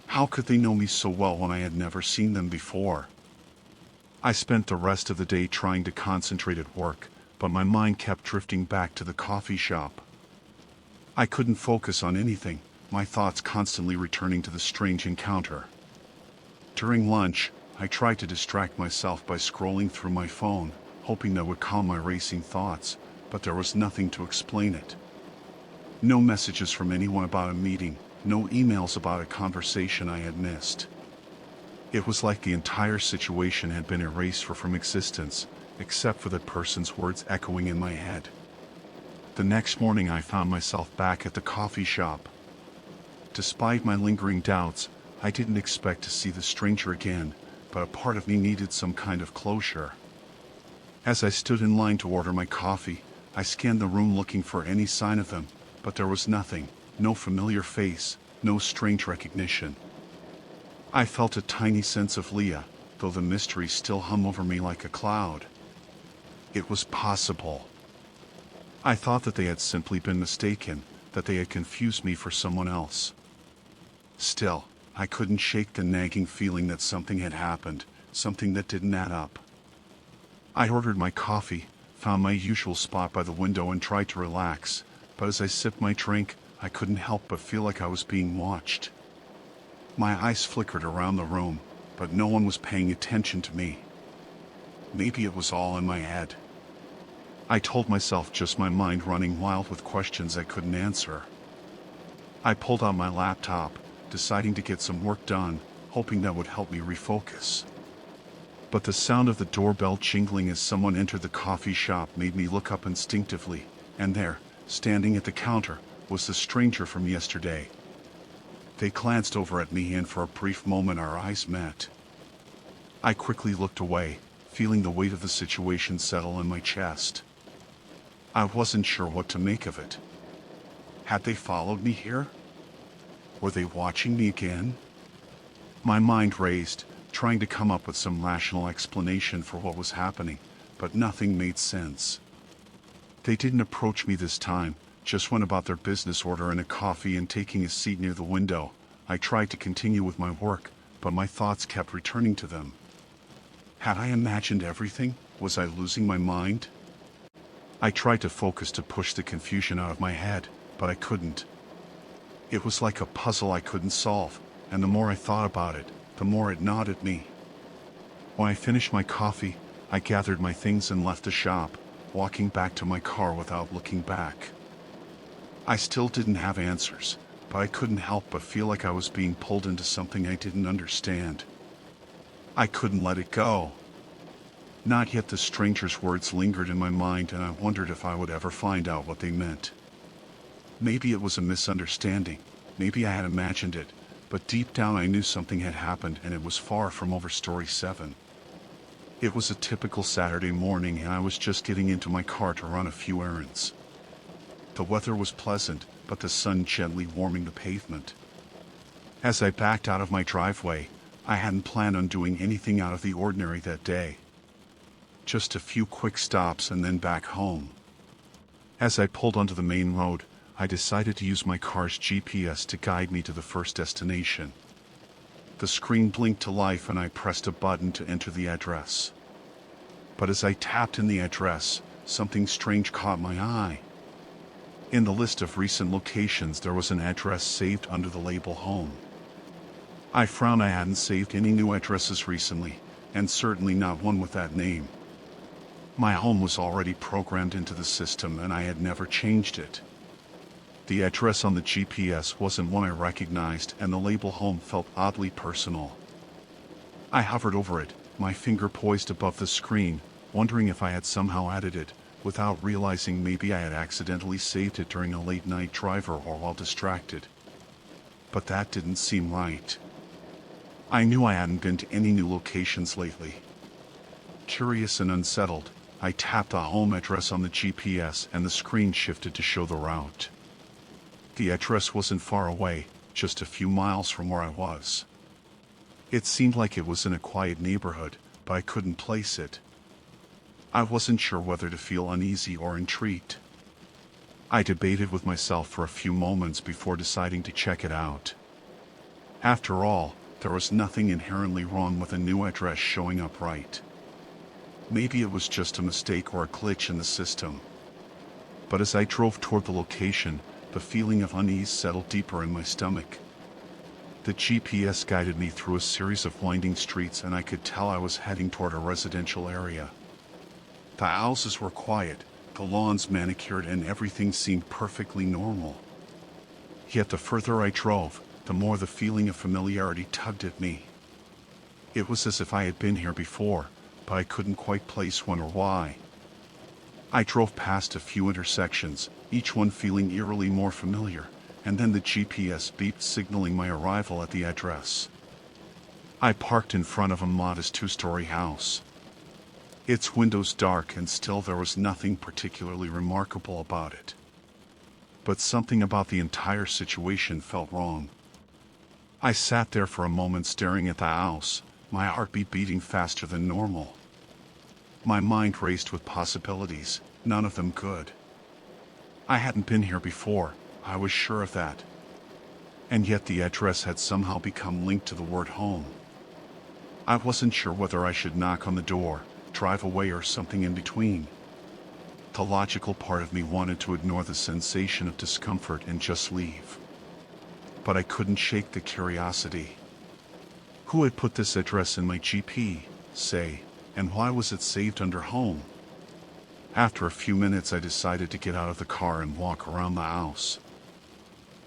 How could they know me so well when I had never seen them before? I spent the rest of the day trying to concentrate at work, but my mind kept drifting back to the coffee shop. I couldn't focus on anything, my thoughts constantly returning to the strange encounter. During lunch, I tried to distract myself by scrolling through my phone, hoping that would calm my racing thoughts, but there was nothing to explain it. No messages from anyone about a meeting, no emails about a conversation I had missed. It was like the entire situation had been erased from existence, except for that person's words echoing in my head. The next morning I found myself back at the coffee shop. Despite my lingering doubts, I didn't expect to see the stranger again, but a part of me needed some kind of closure. As I stood in line to order my coffee, I scanned the room looking for any sign of them, but there was nothing, no familiar face, no strange recognition. I felt a tiny sense of Leah, though the mystery still hung over me like a cloud. It was possible. I thought that they had simply been mistaken, that they had confused me for someone else. Still, I couldn't shake the nagging feeling that something had happened, something that didn't add up. I ordered my coffee, found my usual spot by the window and tried to relax, but as I sipped my drink, I couldn't help but feel like I was being watched. My eyes flickered around the room, but no one was paying attention to me. Maybe it was all in my head. I told myself, just my mind running wild with questions I couldn't answer. I pulled out my laptop, deciding to get some work done, hoping that would help me refocus. But the sound of the doorbell jingling as someone entered the coffee shop made me look up instinctively, and there, standing at the counter, was the stranger from yesterday. They glanced over at me and for a brief moment our eyes met. I quickly looked away, feeling the weight of the situation settle in my chest. I wasn't sure what to make of it. Had they followed me here? Were they watching me again? My mind raced, trying to come up with some rational explanation for what was happening, but nothing made sense. They didn't approach me this time, just went about their business ordering a coffee and taking a seat near the window. I tried to continue with my work, but my thoughts kept returning to them. Had I imagined everything? Was I losing my mind? I tried to focus to push the confusion out of my head, but I couldn't. It was like a puzzle I couldn't solve, and the more I thought about it, the more it gnawed at me. When I finished my coffee, I gathered my things and left the shop, walking back to my car without looking back. I still didn't have answers, but I couldn't help but feel like I was being pulled into something I didn't understand. I couldn't let it go. Not yet. The stranger's words lingered in my mind, and I wondered if I would ever find out what they meant. Maybe it was a misunderstanding, maybe I had imagined it, but deep down I knew something had happened, and it was far from over. Story 7. It was a typical Saturday morning, and I was just getting into my car to run a few errands. The weather was pleasant, but the sun gently warming the pavement. As I backed out of my driveway, I hadn't planned on doing anything out of the ordinary that day. Just a few quick stops and then back home. As I pulled onto the main road, I decided to use my car's GPS to guide me to the first destination. The screen blinked to life and I pressed a button to enter the address. But as I tapped in the address, something strange caught my eye. In the list of recent locations, there was an address saved under the label home. I frowned. I hadn't saved any new addresses recently, and certainly not one with that name. My home was already programmed into the system and I had never changed it. The address on the GPS wasn't one I recognized, and the label home felt oddly personal. I hovered over it, my finger poised above the screen, wondering if I had somehow added it, without realizing maybe I had accidentally saved it during a late-night drive or while distracted. But that didn't seem right. I knew I hadn't been to any new locations lately. Curious and unsettled, I tapped the home address on the GPS and the screen shifted to show the route. The address wasn't far away, just a few miles from where I was. It seemed like it was in a quiet neighborhood, but I couldn't place it. I wasn't sure whether to feel uneasy or intrigued. I debated with myself for a few moments before deciding to check it out. After all, there was nothing inherently wrong with a new address showing up right. Maybe it was just a mistake or a glitch in the system. But as I drove toward the location, the feeling of unease settled deeper in my stomach. The GPS guided me through a series of winding streets, and I could tell I was heading toward a residential area. The houses were quiet, the lawns manicured, and everything seemed perfectly normal. Yet the further I drove, the more the feeling of familiarity tugged at me. It was as if I had been here before, but I couldn't quite place when or why. I drove past a few intersections, each one feeling eerily more familiar, and then the GPS beeped, signaling my arrival at the address. I parked in front of a modest two-story house. Its windows dark, and still there was nothing particularly remarkable about it. But something about the entire situation felt wrong. I sat there for a moment staring at the house, my heartbeat beating faster than normal. My mind raced with possibilities, none of them good. I hadn't been here before, I was sure of that. And yet the address had somehow become linked to the word home. I wasn't sure whether I should knock on the door, drive away, or something in between. The logical part of me wanted to ignore the sensation of discomfort and just leave. But I couldn't shake the curiosity. Who had put this address in my GPS, say, and why was it saved under home? After a few minutes I decided to get out of the car and walk around the house.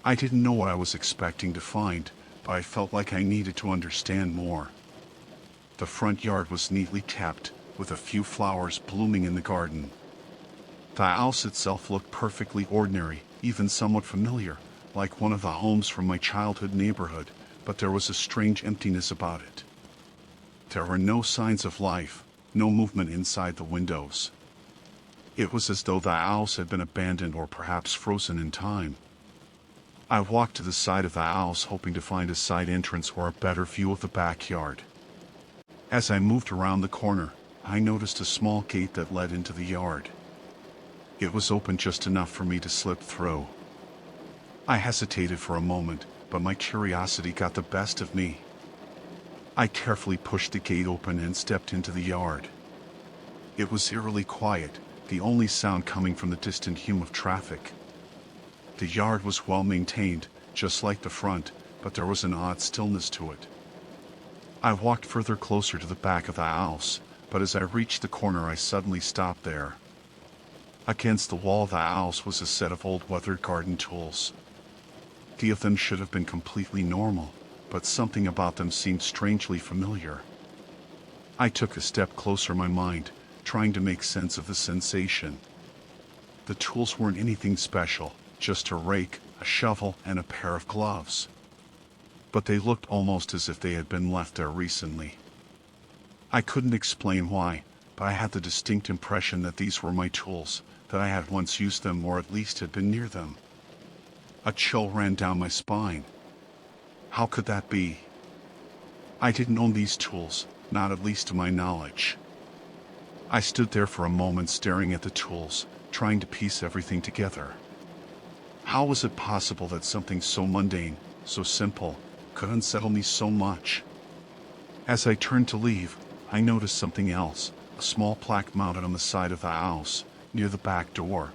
I didn't know what I was expecting to find, but I felt like I needed to understand more. The front yard was neatly kept, with a few flowers blooming in the garden. The house itself looked perfectly ordinary, even somewhat familiar, like one of the homes from my childhood neighborhood, but there was a strange emptiness about it. There were no signs of life, no movement inside the windows. It was as though the house had been abandoned or perhaps frozen in time. I walked to the side of the house hoping to find a side entrance or a better view of the backyard. As I moved around the corner, I noticed a small gate that led into the yard. It was open just enough for me to slip through. I hesitated for a moment, but my curiosity got the best of me. I carefully pushed the gate open and stepped into the yard. It was eerily quiet, the only sound coming from the distant hum of traffic. The yard was well maintained, just like the front, but there was an odd stillness to it. I walked further closer to the back of the house, but as I reached the corner I suddenly stopped there. Against the wall of the house was a set of old weathered garden tools. The of them should have been completely normal, but something about them seemed strangely familiar. I took a step closer, my mind trying to make sense of the sensation. The tools weren't anything special, just a rake, a shovel, and a pair of gloves. But they looked almost as if they had been left there recently. I couldn't explain why, but I had the distinct impression that these were my tools, that I had once used them or at least had been near them. A chill ran down my spine. How could that be? I didn't own these tools, not at least to my knowledge. I stood there for a moment staring at the tools, trying to piece everything together. How was it possible that something so mundane, so simple, could unsettle me so much? As I turned to leave, I noticed something else, a small plaque mounted on the side of the house, near the back door.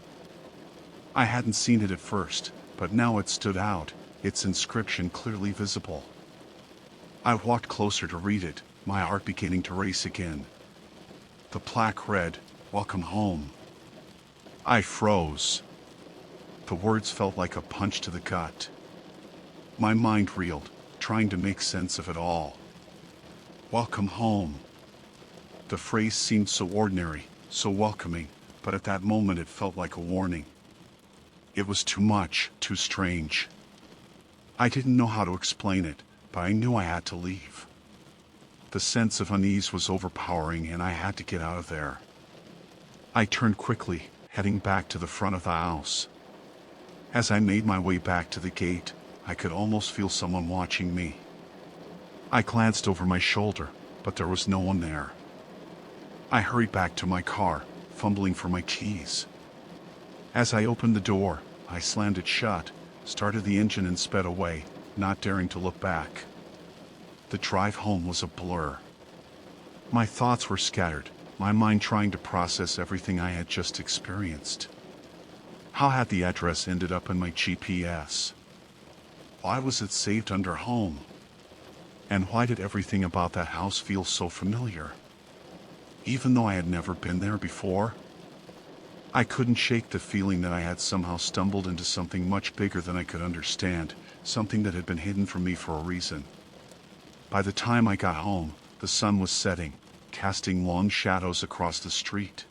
I hadn't seen it at first, but now it stood out, its inscription clearly visible. I walked closer to read it, my heart beginning to race again. The plaque read, "Welcome home." I froze. The words felt like a punch to the gut. My mind reeled, trying to make sense of it all. Welcome home. The phrase seemed so ordinary, so welcoming, but at that moment it felt like a warning. It was too much, too strange. I didn't know how to explain it, but I knew I had to leave. The sense of unease was overpowering and I had to get out of there. I turned quickly, heading back to the front of the house. As I made my way back to the gate, I could almost feel someone watching me. I glanced over my shoulder, but there was no one there. I hurried back to my car, fumbling for my keys. As I opened the door, I slammed it shut, started the engine and sped away, not daring to look back. The drive home was a blur. My thoughts were scattered, my mind trying to process everything I had just experienced. How had the address ended up in my GPS? Why was it saved under home? And why did everything about that house feel so familiar? Even though I had never been there before? I couldn't shake the feeling that I had somehow stumbled into something much bigger than I could understand, something that had been hidden from me for a reason. By the time I got home, the sun was setting, casting long shadows across the street.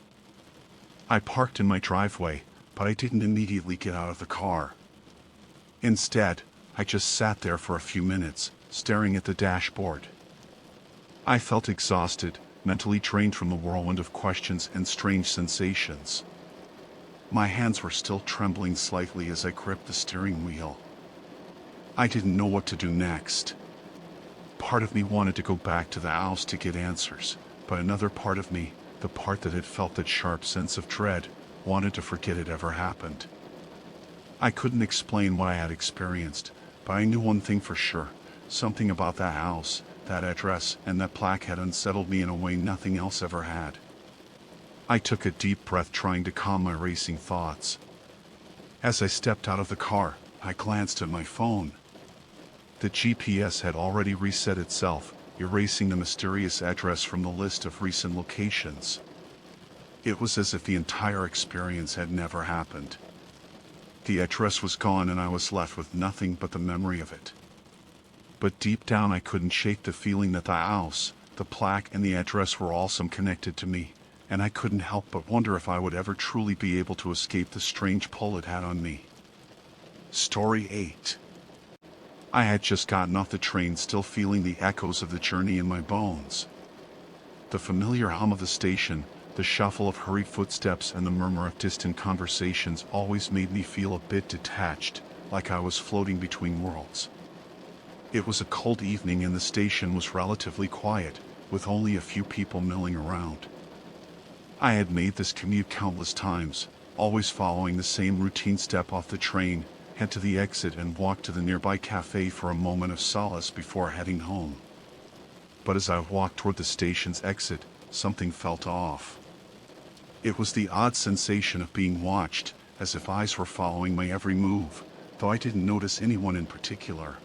I parked in my driveway, but I didn't immediately get out of the car. Instead, I just sat there for a few minutes, staring at the dashboard. I felt exhausted, mentally drained from the whirlwind of questions and strange sensations. My hands were still trembling slightly as I gripped the steering wheel. I didn't know what to do next. Part of me wanted to go back to the house to get answers, but another part of me, the part that had felt that sharp sense of dread, wanted to forget it ever happened. I couldn't explain what I had experienced, but I knew one thing for sure. Something about that house, that address, and that plaque had unsettled me in a way nothing else ever had. I took a deep breath, trying to calm my racing thoughts. As I stepped out of the car, I glanced at my phone. The GPS had already reset itself, erasing the mysterious address from the list of recent locations. It was as if the entire experience had never happened. The address was gone and I was left with nothing but the memory of it. But deep down I couldn't shake the feeling that the house, the plaque, and the address were all some connected to me, and I couldn't help but wonder if I would ever truly be able to escape the strange pull it had on me. Story 8. I had just gotten off the train, still feeling the echoes of the journey in my bones. The familiar hum of the station, the shuffle of hurried footsteps, and the murmur of distant conversations always made me feel a bit detached, like I was floating between worlds. It was a cold evening and the station was relatively quiet, with only a few people milling around. I had made this commute countless times, always following the same routine: step off the train, head to the exit and walk to the nearby cafe for a moment of solace before heading home. But as I walked toward the station's exit, something felt off. It was the odd sensation of being watched, as if eyes were following my every move, though I didn't notice anyone in particular.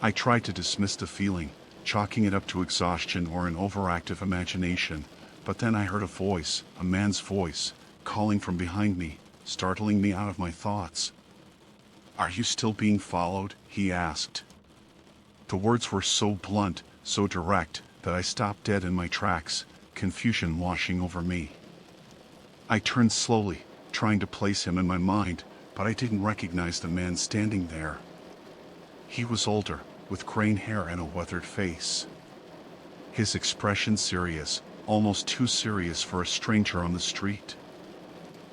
I tried to dismiss the feeling, chalking it up to exhaustion or an overactive imagination, but then I heard a voice, a man's voice, calling from behind me, startling me out of my thoughts. "Are you still being followed?" he asked. The words were so blunt, so direct, that I stopped dead in my tracks, confusion washing over me. I turned slowly, trying to place him in my mind, but I didn't recognize the man standing there. He was older, with graying hair and a weathered face. His expression serious, almost too serious for a stranger on the street.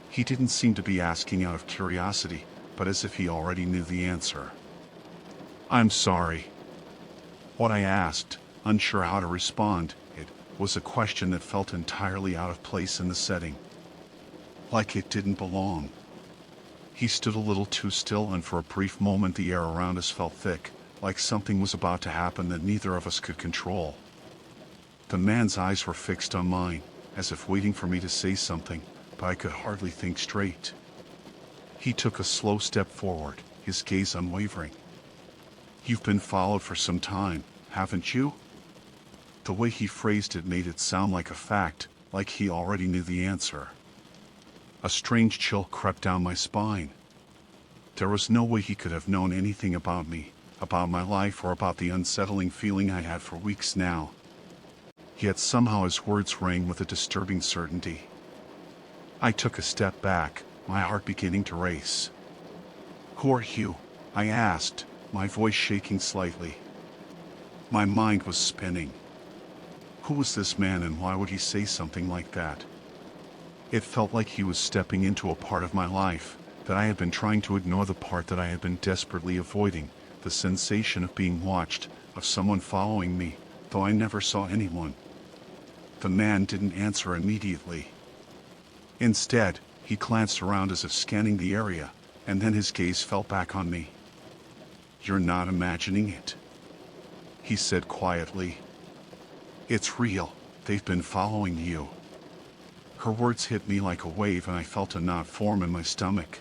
He didn't seem to be asking out of curiosity, but as if he already knew the answer. "I'm sorry." What I asked, unsure how to respond, it was a question that felt entirely out of place in the setting. Like it didn't belong. He stood a little too still, and for a brief moment the air around us felt thick, like something was about to happen that neither of us could control. The man's eyes were fixed on mine, as if waiting for me to say something, but I could hardly think straight. He took a slow step forward, his gaze unwavering. "You've been followed for some time, haven't you?" The way he phrased it made it sound like a fact, like he already knew the answer. A strange chill crept down my spine. There was no way he could have known anything about me, about my life, or about the unsettling feeling I had for weeks now. Yet somehow his words rang with a disturbing certainty. I took a step back, my heart beginning to race. "Who are you?" I asked, my voice shaking slightly. My mind was spinning. Who was this man, and why would he say something like that? It felt like he was stepping into a part of my life that I had been trying to ignore, the part that I had been desperately avoiding, the sensation of being watched, of someone following me, though I never saw anyone. The man didn't answer immediately. Instead, he glanced around as if scanning the area, and then his gaze fell back on me. "You're not imagining it," he said quietly. "It's real. They've been following you." Her words hit me like a wave, and I felt a knot form in my stomach.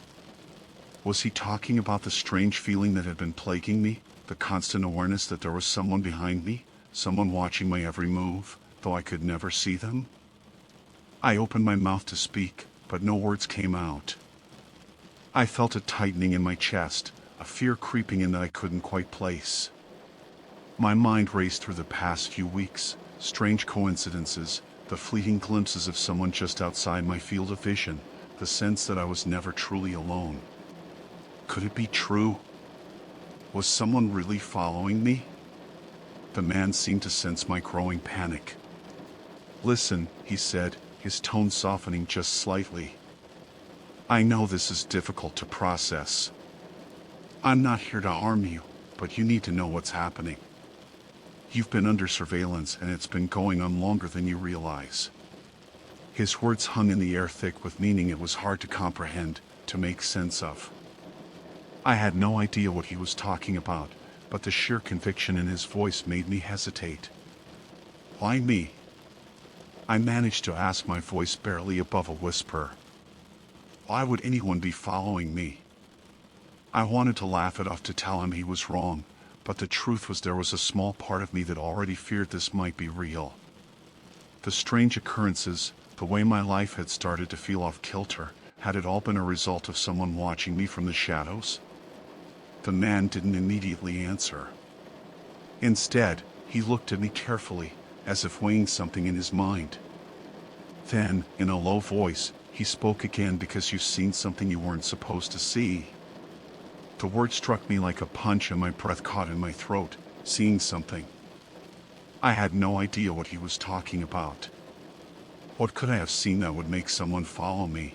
Was he talking about the strange feeling that had been plaguing me, the constant awareness that there was someone behind me, someone watching my every move, though I could never see them? I opened my mouth to speak, but no words came out. I felt a tightening in my chest, a fear creeping in that I couldn't quite place. My mind raced through the past few weeks, strange coincidences, the fleeting glimpses of someone just outside my field of vision, the sense that I was never truly alone. Could it be true? Was someone really following me? The man seemed to sense my growing panic. "Listen," he said, his tone softening just slightly. "I know this is difficult to process. I'm not here to harm you, but you need to know what's happening. You've been under surveillance, and it's been going on longer than you realize." His words hung in the air, thick with meaning it was hard to comprehend, to make sense of. I had no idea what he was talking about, but the sheer conviction in his voice made me hesitate. "Why me?" I managed to ask, my voice barely above a whisper. Why would anyone be following me? I wanted to laugh it off, to tell him he was wrong, but the truth was there was a small part of me that already feared this might be real. The strange occurrences, the way my life had started to feel off kilter, had it all been a result of someone watching me from the shadows? The man didn't immediately answer. Instead, he looked at me carefully, as if weighing something in his mind. Then, in a low voice, he spoke again. "Because you've seen something you weren't supposed to see." The word struck me like a punch, and my breath caught in my throat. Seeing something. I had no idea what he was talking about. What could I have seen that would make someone follow me?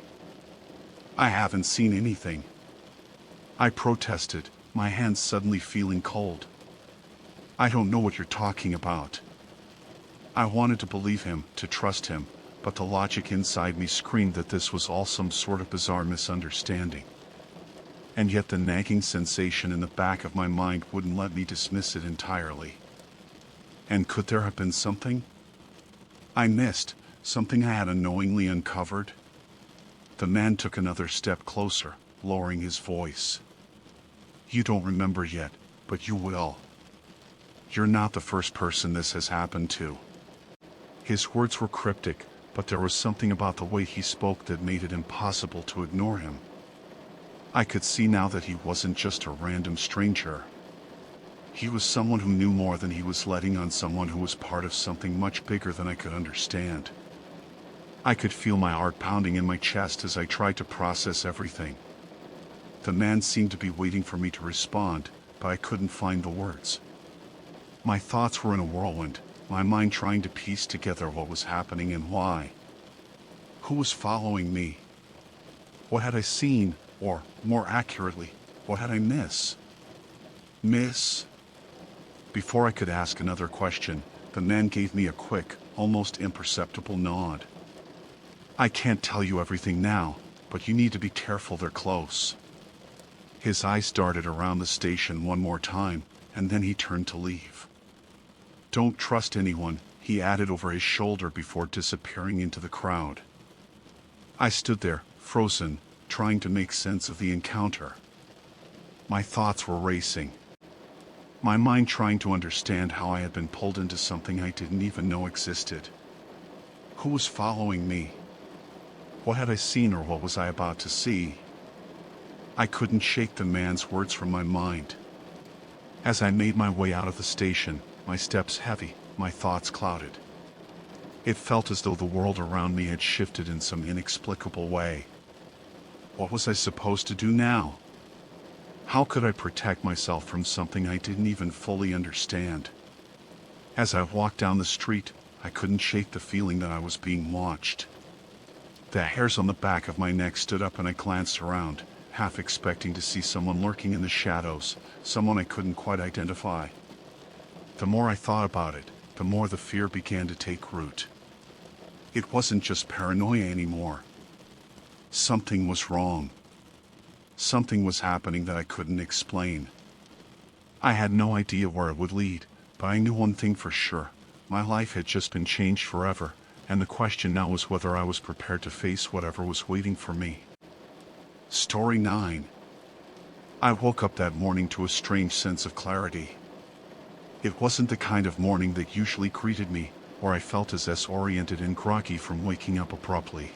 "I haven't seen anything." I protested, my hands suddenly feeling cold. I don't know what you're talking about. I wanted to believe him, to trust him, but the logic inside me screamed that this was all some sort of bizarre misunderstanding. And yet the nagging sensation in the back of my mind wouldn't let me dismiss it entirely. And could there have been something I missed, something I had unknowingly uncovered? The man took another step closer, lowering his voice. You don't remember yet, but you will. You're not the first person this has happened to. His words were cryptic, but there was something about the way he spoke that made it impossible to ignore him. I could see now that he wasn't just a random stranger. He was someone who knew more than he was letting on, someone who was part of something much bigger than I could understand. I could feel my heart pounding in my chest as I tried to process everything. The man seemed to be waiting for me to respond, but I couldn't find the words. My thoughts were in a whirlwind, my mind trying to piece together what was happening and why. Who was following me? What had I seen, or, more accurately, what had I missed? Before I could ask another question, the man gave me a quick, almost imperceptible nod. I can't tell you everything now, but you need to be careful, they're close. His eyes darted around the station one more time, and then he turned to leave. Don't trust anyone, he added over his shoulder before disappearing into the crowd. I stood there, frozen, trying to make sense of the encounter. My thoughts were racing. My mind trying to understand how I had been pulled into something I didn't even know existed. Who was following me? What had I seen, or what was I about to see? I couldn't shake the man's words from my mind. As I made my way out of the station, my steps heavy, my thoughts clouded. It felt as though the world around me had shifted in some inexplicable way. What was I supposed to do now? How could I protect myself from something I didn't even fully understand? As I walked down the street, I couldn't shake the feeling that I was being watched. The hairs on the back of my neck stood up and I glanced around, half expecting to see someone lurking in the shadows, someone I couldn't quite identify. The more I thought about it, the more the fear began to take root. It wasn't just paranoia anymore. Something was wrong. Something was happening that I couldn't explain. I had no idea where it would lead, but I knew one thing for sure. My life had just been changed forever, and the question now was whether I was prepared to face whatever was waiting for me. Story 9. I woke up that morning to a strange sense of clarity. It wasn't the kind of morning that usually greeted me, where I felt as disoriented and groggy from waking up abruptly.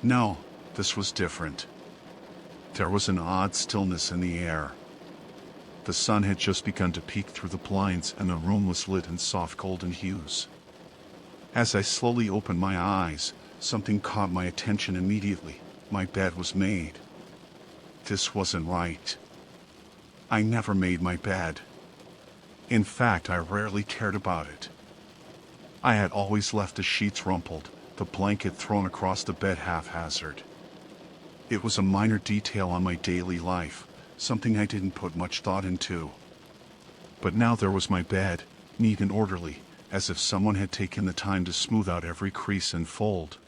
No, this was different. There was an odd stillness in the air. The sun had just begun to peek through the blinds and the room was lit in soft golden hues. As I slowly opened my eyes, something caught my attention immediately. My bed was made. This wasn't right. I never made my bed. In fact, I rarely cared about it. I had always left the sheets rumpled, the blanket thrown across the bed haphazard. It was a minor detail on my daily life, something I didn't put much thought into. But now there was my bed, neat and orderly, as if someone had taken the time to smooth out every crease and fold.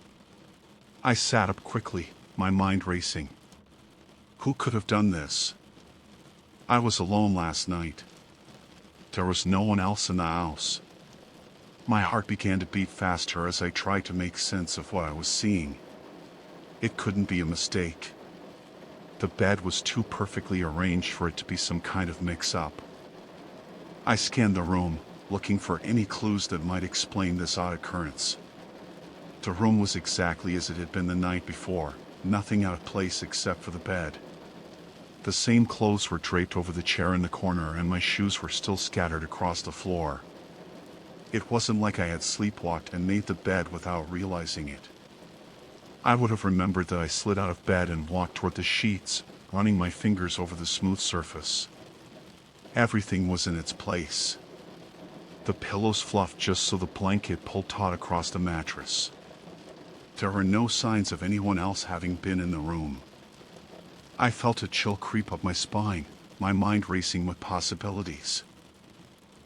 I sat up quickly, my mind racing. Who could have done this? I was alone last night. There was no one else in the house. My heart began to beat faster as I tried to make sense of what I was seeing. It couldn't be a mistake. The bed was too perfectly arranged for it to be some kind of mix-up. I scanned the room, looking for any clues that might explain this odd occurrence. The room was exactly as it had been the night before, nothing out of place except for the bed. The same clothes were draped over the chair in the corner and my shoes were still scattered across the floor. It wasn't like I had sleepwalked and made the bed without realizing it. I would have remembered that I slid out of bed and walked toward the sheets, running my fingers over the smooth surface. Everything was in its place. The pillows fluffed just so the blanket pulled taut across the mattress. There were no signs of anyone else having been in the room. I felt a chill creep up my spine, my mind racing with possibilities.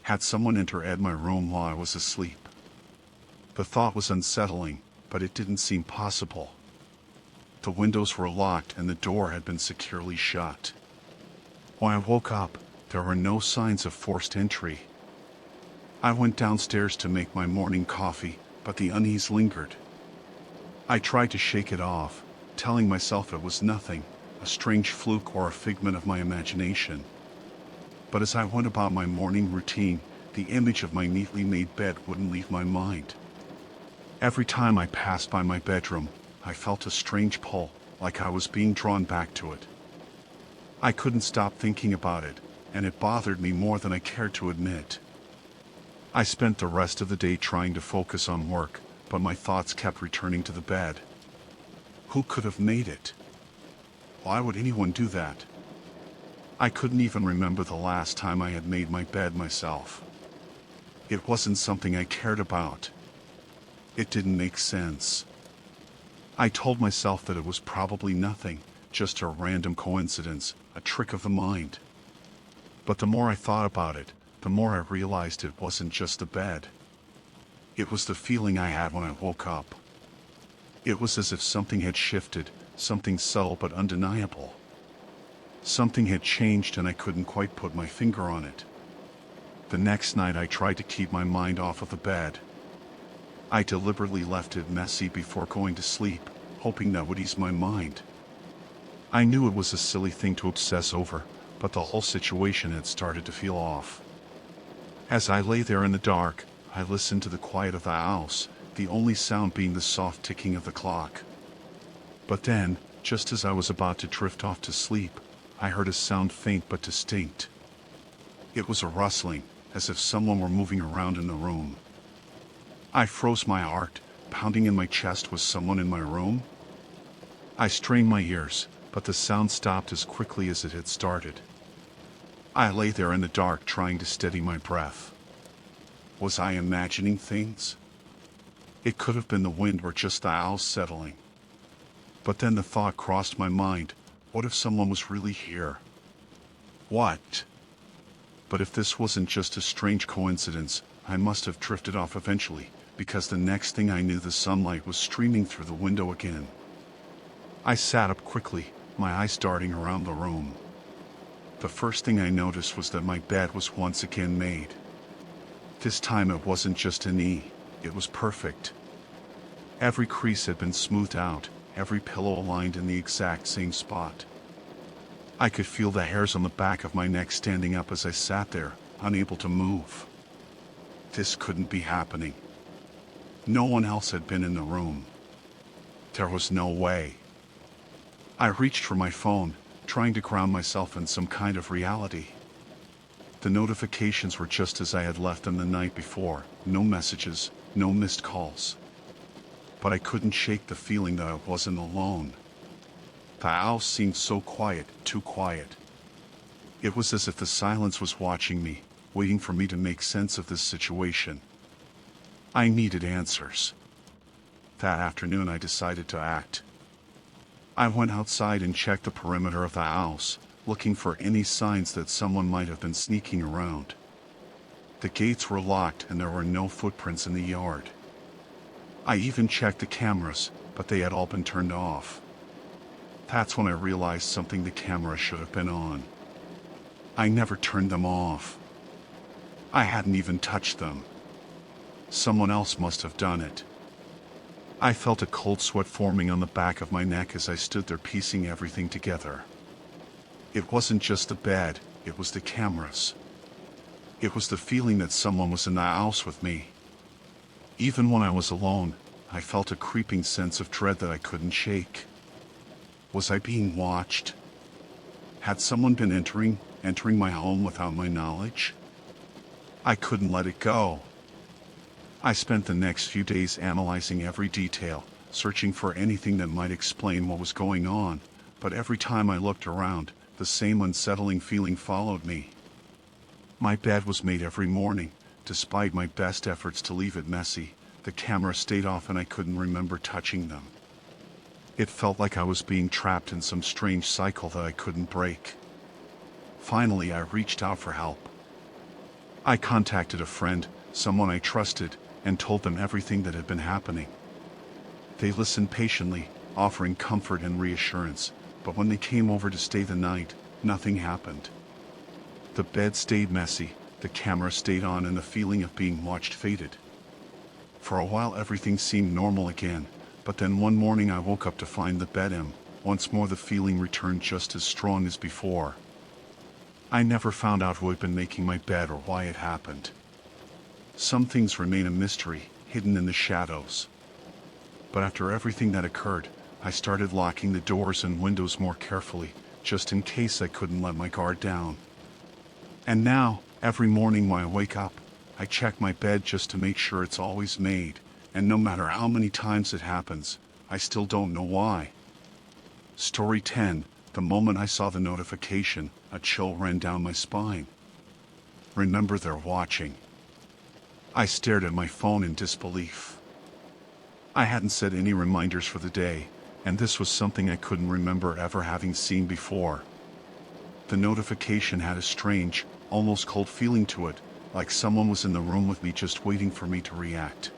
Had someone entered my room while I was asleep? The thought was unsettling, but it didn't seem possible. The windows were locked and the door had been securely shut. When I woke up, there were no signs of forced entry. I went downstairs to make my morning coffee, but the unease lingered. I tried to shake it off, telling myself it was nothing, a strange fluke or a figment of my imagination. But as I went about my morning routine, the image of my neatly made bed wouldn't leave my mind. Every time I passed by my bedroom, I felt a strange pull, like I was being drawn back to it. I couldn't stop thinking about it, and it bothered me more than I cared to admit. I spent the rest of the day trying to focus on work, but my thoughts kept returning to the bed. Who could have made it? Why would anyone do that? I couldn't even remember the last time I had made my bed myself. It wasn't something I cared about. It didn't make sense. I told myself that it was probably nothing, just a random coincidence, a trick of the mind. But the more I thought about it, the more I realized it wasn't just the bed. It was the feeling I had when I woke up. It was as if something had shifted, something subtle but undeniable. Something had changed and I couldn't quite put my finger on it. The next night I tried to keep my mind off of the bed. I deliberately left it messy before going to sleep, hoping that would ease my mind. I knew it was a silly thing to obsess over, but the whole situation had started to feel off. As I lay there in the dark, I listened to the quiet of the house, the only sound being the soft ticking of the clock. But then, just as I was about to drift off to sleep, I heard a sound faint but distinct. It was a rustling, as if someone were moving around in the room. I froze my heart, pounding in my chest. Was someone in my room? I strained my ears, but the sound stopped as quickly as it had started. I lay there in the dark trying to steady my breath. Was I imagining things? It could have been the wind or just the owls settling. But then the thought crossed my mind, what if someone was really here? What? But if this wasn't just a strange coincidence, I must have drifted off eventually, because the next thing I knew the sunlight was streaming through the window again. I sat up quickly, my eyes darting around the room. The first thing I noticed was that my bed was once again made. This time it wasn't just an E, it was perfect. Every crease had been smoothed out, every pillow aligned in the exact same spot. I could feel the hairs on the back of my neck standing up as I sat there, unable to move. This couldn't be happening. No one else had been in the room. There was no way. I reached for my phone, trying to ground myself in some kind of reality. The notifications were just as I had left them the night before, no messages, no missed calls. But I couldn't shake the feeling that I wasn't alone. The house seemed so quiet, too quiet. It was as if the silence was watching me, waiting for me to make sense of this situation. I needed answers. That afternoon I decided to act. I went outside and checked the perimeter of the house, looking for any signs that someone might have been sneaking around. The gates were locked and there were no footprints in the yard. I even checked the cameras, but they had all been turned off. That's when I realized something: the camera should have been on. I never turned them off. I hadn't even touched them. Someone else must have done it. I felt a cold sweat forming on the back of my neck as I stood there piecing everything together. It wasn't just the bed, it was the cameras. It was the feeling that someone was in the house with me. Even when I was alone, I felt a creeping sense of dread that I couldn't shake. Was I being watched? Had someone been entering my home without my knowledge? I couldn't let it go. I spent the next few days analyzing every detail, searching for anything that might explain what was going on, but every time I looked around, the same unsettling feeling followed me. My bed was made every morning. Despite my best efforts to leave it messy, the camera stayed off and I couldn't remember touching them. It felt like I was being trapped in some strange cycle that I couldn't break. Finally, I reached out for help. I contacted a friend, someone I trusted, and told them everything that had been happening. They listened patiently, offering comfort and reassurance, but when they came over to stay the night, nothing happened. The bed stayed messy, the camera stayed on, and the feeling of being watched faded. For a while everything seemed normal again, but then one morning I woke up to find the bed empty. Once more the feeling returned just as strong as before. I never found out who had been making my bed or why it happened. Some things remain a mystery, hidden in the shadows. But after everything that occurred, I started locking the doors and windows more carefully, just in case I couldn't let my guard down. And now, every morning when I wake up, I check my bed just to make sure it's always made, and no matter how many times it happens, I still don't know why. Story 10. The moment I saw the notification, a chill ran down my spine. Remember, they're watching. I stared at my phone in disbelief. I hadn't set any reminders for the day, and this was something I couldn't remember ever having seen before. The notification had a strange, almost cold feeling to it, like someone was in the room with me just waiting for me to react.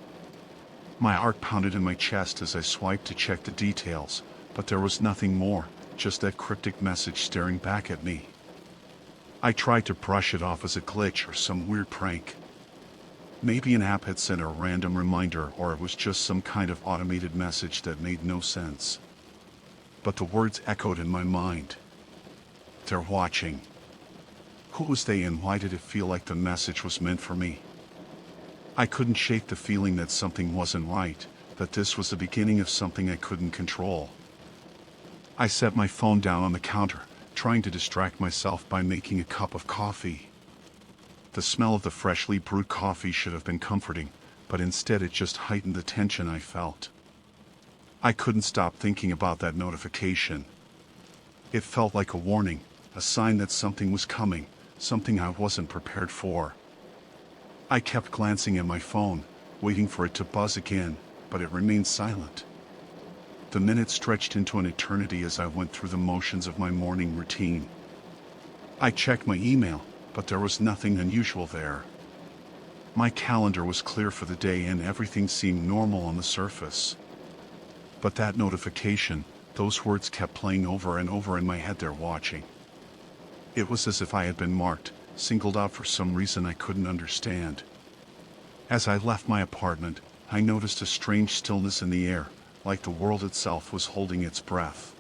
My heart pounded in my chest as I swiped to check the details, but there was nothing more, just that cryptic message staring back at me. I tried to brush it off as a glitch or some weird prank. Maybe an app had sent a random reminder, or it was just some kind of automated message that made no sense. But the words echoed in my mind. They're watching. Who was they, and why did it feel like the message was meant for me? I couldn't shake the feeling that something wasn't right, that this was the beginning of something I couldn't control. I set my phone down on the counter, trying to distract myself by making a cup of coffee. The smell of the freshly brewed coffee should have been comforting, but instead it just heightened the tension I felt. I couldn't stop thinking about that notification. It felt like a warning, a sign that something was coming, something I wasn't prepared for. I kept glancing at my phone, waiting for it to buzz again, but it remained silent. The minutes stretched into an eternity as I went through the motions of my morning routine. I checked my email, but there was nothing unusual there. My calendar was clear for the day and everything seemed normal on the surface. But that notification, those words kept playing over and over in my head. They're watching. It was as if I had been marked, singled out for some reason I couldn't understand. As I left my apartment, I noticed a strange stillness in the air, like the world itself was holding its breath.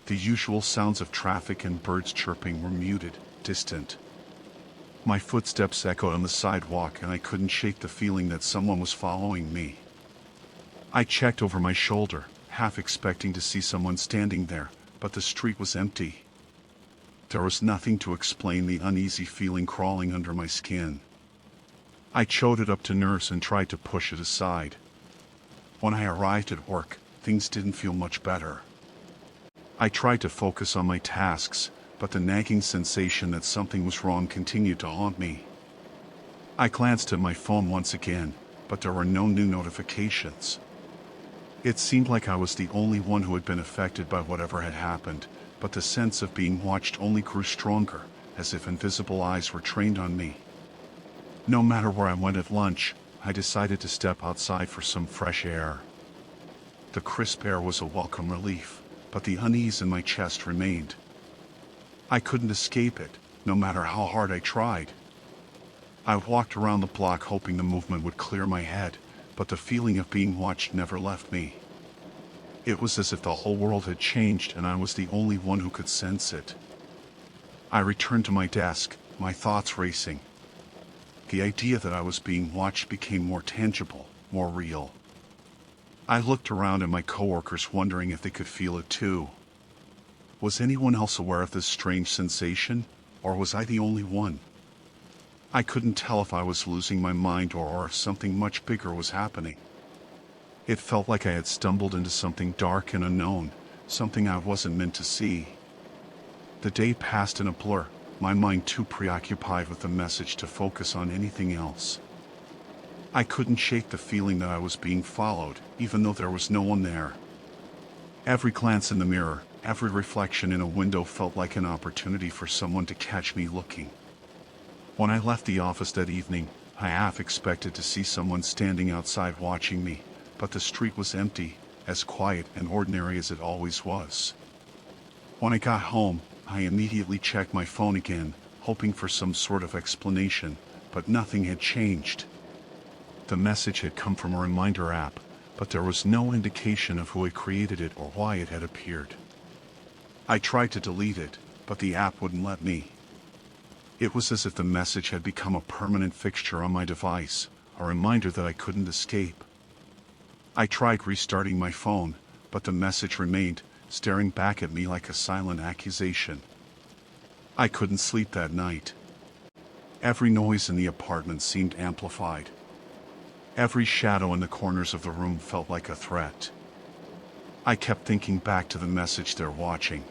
The usual sounds of traffic and birds chirping were muted, distant. My footsteps echoed on the sidewalk and I couldn't shake the feeling that someone was following me. I checked over my shoulder, half expecting to see someone standing there, but the street was empty. There was nothing to explain the uneasy feeling crawling under my skin. I chewed it up to nurse and tried to push it aside. When I arrived at work, things didn't feel much better. I tried to focus on my tasks, but the nagging sensation that something was wrong continued to haunt me. I glanced at my phone once again, but there were no new notifications. It seemed like I was the only one who had been affected by whatever had happened, but the sense of being watched only grew stronger, as if invisible eyes were trained on me. No matter where I went at lunch, I decided to step outside for some fresh air. The crisp air was a welcome relief, but the unease in my chest remained. I couldn't escape it, no matter how hard I tried. I walked around the block hoping the movement would clear my head, but the feeling of being watched never left me. It was as if the whole world had changed and I was the only one who could sense it. I returned to my desk, my thoughts racing. The idea that I was being watched became more tangible, more real. I looked around at my coworkers, wondering if they could feel it too. Was anyone else aware of this strange sensation, or was I the only one? I couldn't tell if I was losing my mind or if something much bigger was happening. It felt like I had stumbled into something dark and unknown, something I wasn't meant to see. The day passed in a blur, my mind too preoccupied with the message to focus on anything else. I couldn't shake the feeling that I was being followed, even though there was no one there. Every glance in the mirror, every reflection in a window felt like an opportunity for someone to catch me looking. When I left the office that evening, I half expected to see someone standing outside watching me, but the street was empty, as quiet and ordinary as it always was. When I got home, I immediately checked my phone again, hoping for some sort of explanation, but nothing had changed. The message had come from a reminder app, but there was no indication of who had created it or why it had appeared. I tried to delete it, but the app wouldn't let me. It was as if the message had become a permanent fixture on my device, a reminder that I couldn't escape. I tried restarting my phone, but the message remained, staring back at me like a silent accusation. I couldn't sleep that night. Every noise in the apartment seemed amplified. Every shadow in the corners of the room felt like a threat. I kept thinking back to the message they're watching.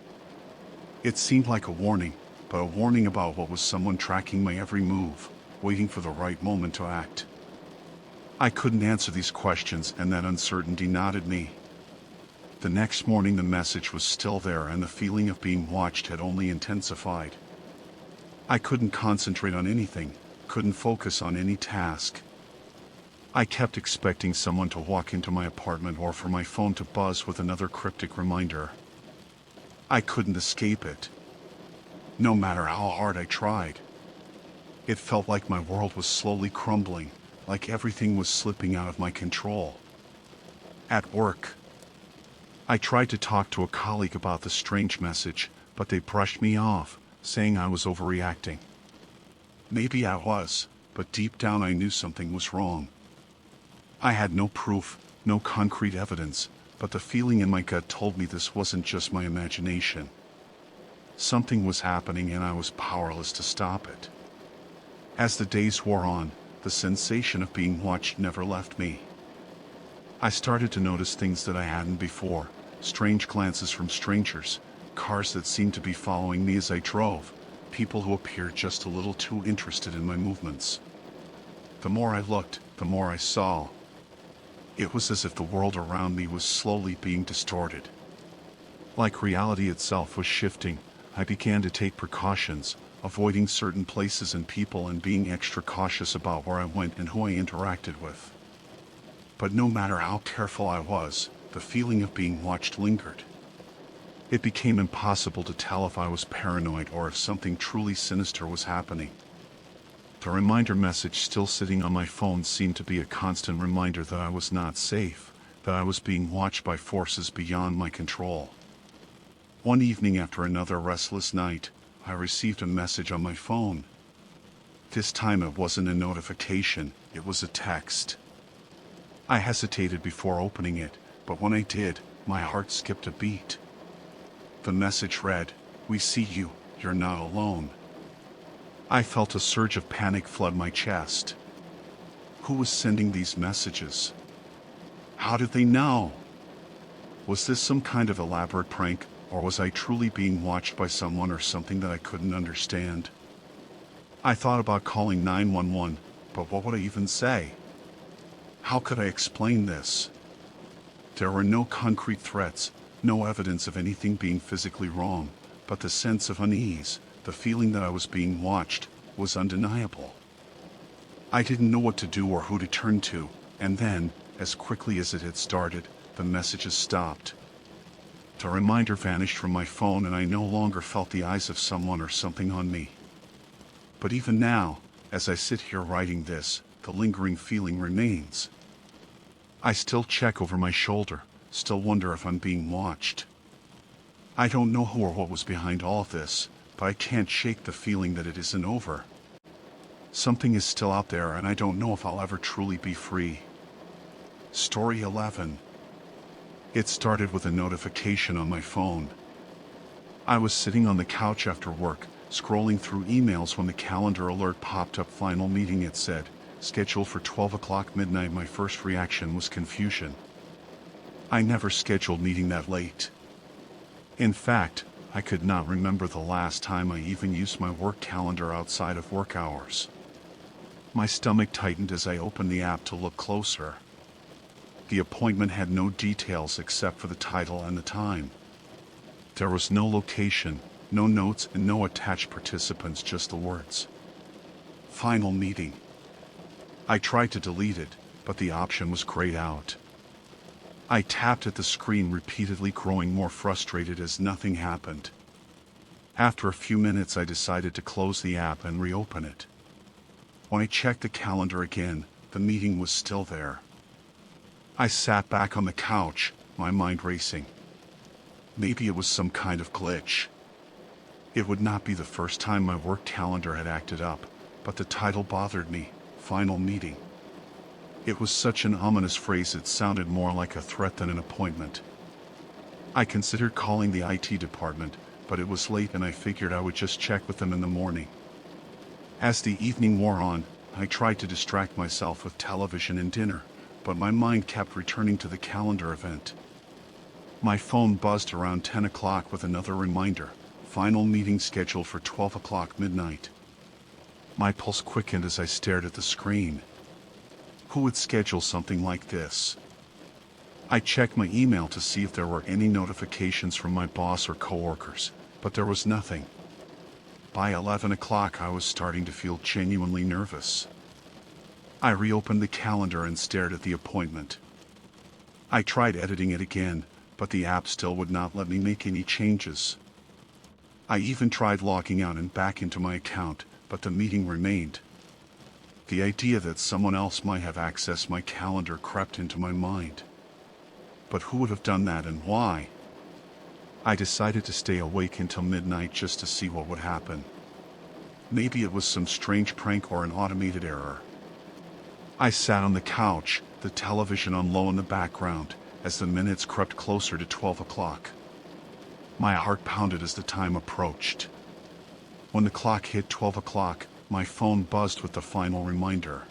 It seemed like a warning, but a warning about what was someone tracking my every move, waiting for the right moment to act. I couldn't answer these questions, and that uncertainty knotted me. The next morning the message was still there, and the feeling of being watched had only intensified. I couldn't concentrate on anything, couldn't focus on any task. I kept expecting someone to walk into my apartment or for my phone to buzz with another cryptic reminder. I couldn't escape it, no matter how hard I tried. It felt like my world was slowly crumbling, like everything was slipping out of my control. At work, I tried to talk to a colleague about the strange message, but they brushed me off, saying I was overreacting. Maybe I was, but deep down I knew something was wrong. I had no proof, no concrete evidence, but the feeling in my gut told me this wasn't just my imagination. Something was happening and I was powerless to stop it. As the days wore on, the sensation of being watched never left me. I started to notice things that I hadn't before, strange glances from strangers, cars that seemed to be following me as I drove, people who appeared just a little too interested in my movements. The more I looked, the more I saw. It was as if the world around me was slowly being distorted. Like reality itself was shifting, I began to take precautions, avoiding certain places and people and being extra cautious about where I went and who I interacted with. But no matter how careful I was, the feeling of being watched lingered. It became impossible to tell if I was paranoid or if something truly sinister was happening. The reminder message still sitting on my phone seemed to be a constant reminder that I was not safe, that I was being watched by forces beyond my control. One evening after another restless night, I received a message on my phone. This time it wasn't a notification, it was a text. I hesitated before opening it, but when I did, my heart skipped a beat. The message read, "We see you, you're not alone." I felt a surge of panic flood my chest. Who was sending these messages? How did they know? Was this some kind of elaborate prank, or was I truly being watched by someone or something that I couldn't understand? I thought about calling 911, but what would I even say? How could I explain this? There were no concrete threats, no evidence of anything being physically wrong, but the sense of unease, the feeling that I was being watched, was undeniable. I didn't know what to do or who to turn to, and then, as quickly as it had started, the messages stopped. The reminder vanished from my phone and I no longer felt the eyes of someone or something on me. But even now, as I sit here writing this, the lingering feeling remains. I still check over my shoulder, still wonder if I'm being watched. I don't know who or what was behind all of this, but I can't shake the feeling that it isn't over. Something is still out there and I don't know if I'll ever truly be free. Story 11. It started with a notification on my phone. I was sitting on the couch after work, scrolling through emails when the calendar alert popped up. Final meeting, it said, scheduled for 12 o'clock midnight. My first reaction was confusion. I never scheduled meeting that late. In fact, I could not remember the last time I even used my work calendar outside of work hours. My stomach tightened as I opened the app to look closer. The appointment had no details except for the title and the time. There was no location, no notes, and no attached participants, just the words. Final meeting. I tried to delete it, but the option was grayed out. I tapped at the screen repeatedly, growing more frustrated as nothing happened. After a few minutes, I decided to close the app and reopen it. When I checked the calendar again, the meeting was still there. I sat back on the couch, my mind racing. Maybe it was some kind of glitch. It would not be the first time my work calendar had acted up, but the title bothered me, final meeting. It was such an ominous phrase, it sounded more like a threat than an appointment. I considered calling the IT department, but it was late and I figured I would just check with them in the morning. As the evening wore on, I tried to distract myself with television and dinner, but my mind kept returning to the calendar event. My phone buzzed around 10 o'clock with another reminder, final meeting scheduled for 12 o'clock midnight. My pulse quickened as I stared at the screen. Who would schedule something like this? I checked my email to see if there were any notifications from my boss or coworkers, but there was nothing. By 11 o'clock, I was starting to feel genuinely nervous. I reopened the calendar and stared at the appointment. I tried editing it again, but the app still would not let me make any changes. I even tried logging out and back into my account, but the meeting remained. The idea that someone else might have accessed my calendar crept into my mind. But who would have done that and why? I decided to stay awake until midnight just to see what would happen. Maybe it was some strange prank or an automated error. I sat on the couch, the television on low in the background, as the minutes crept closer to 12 o'clock. My heart pounded as the time approached. When the clock hit 12 o'clock, my phone buzzed with the final reminder.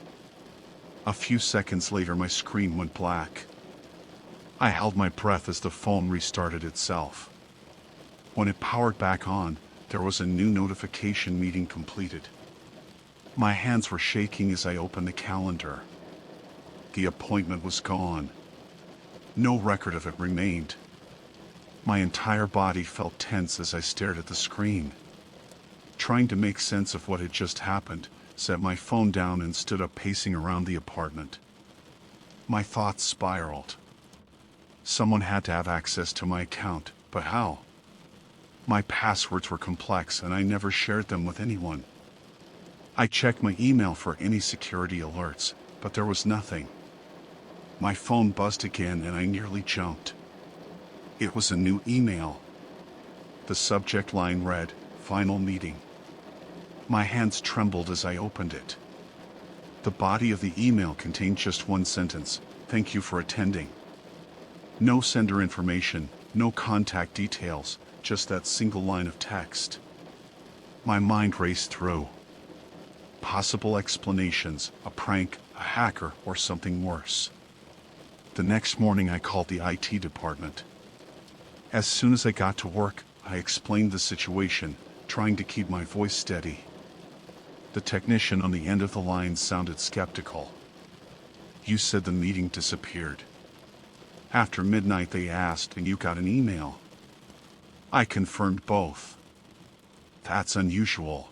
A few seconds later, my screen went black. I held my breath as the phone restarted itself. When it powered back on, there was a new notification: meeting completed. My hands were shaking as I opened the calendar. The appointment was gone. No record of it remained. My entire body felt tense as I stared at the screen. Trying to make sense of what had just happened, set my phone down and stood up, pacing around the apartment. My thoughts spiraled. Someone had to have access to my account, but how? My passwords were complex and I never shared them with anyone. I checked my email for any security alerts, but there was nothing. My phone buzzed again and I nearly jumped. It was a new email. The subject line read, "Final meeting." My hands trembled as I opened it. The body of the email contained just one sentence: "Thank you for attending." No sender information, no contact details, just that single line of text. My mind raced through possible explanations: a prank, a hacker, or something worse. The next morning, I called the IT department. As soon as I got to work, I explained the situation, trying to keep my voice steady. The technician on the end of the line sounded skeptical. "You said the meeting disappeared. After midnight," they asked, "and you got an email." I confirmed both. "That's unusual."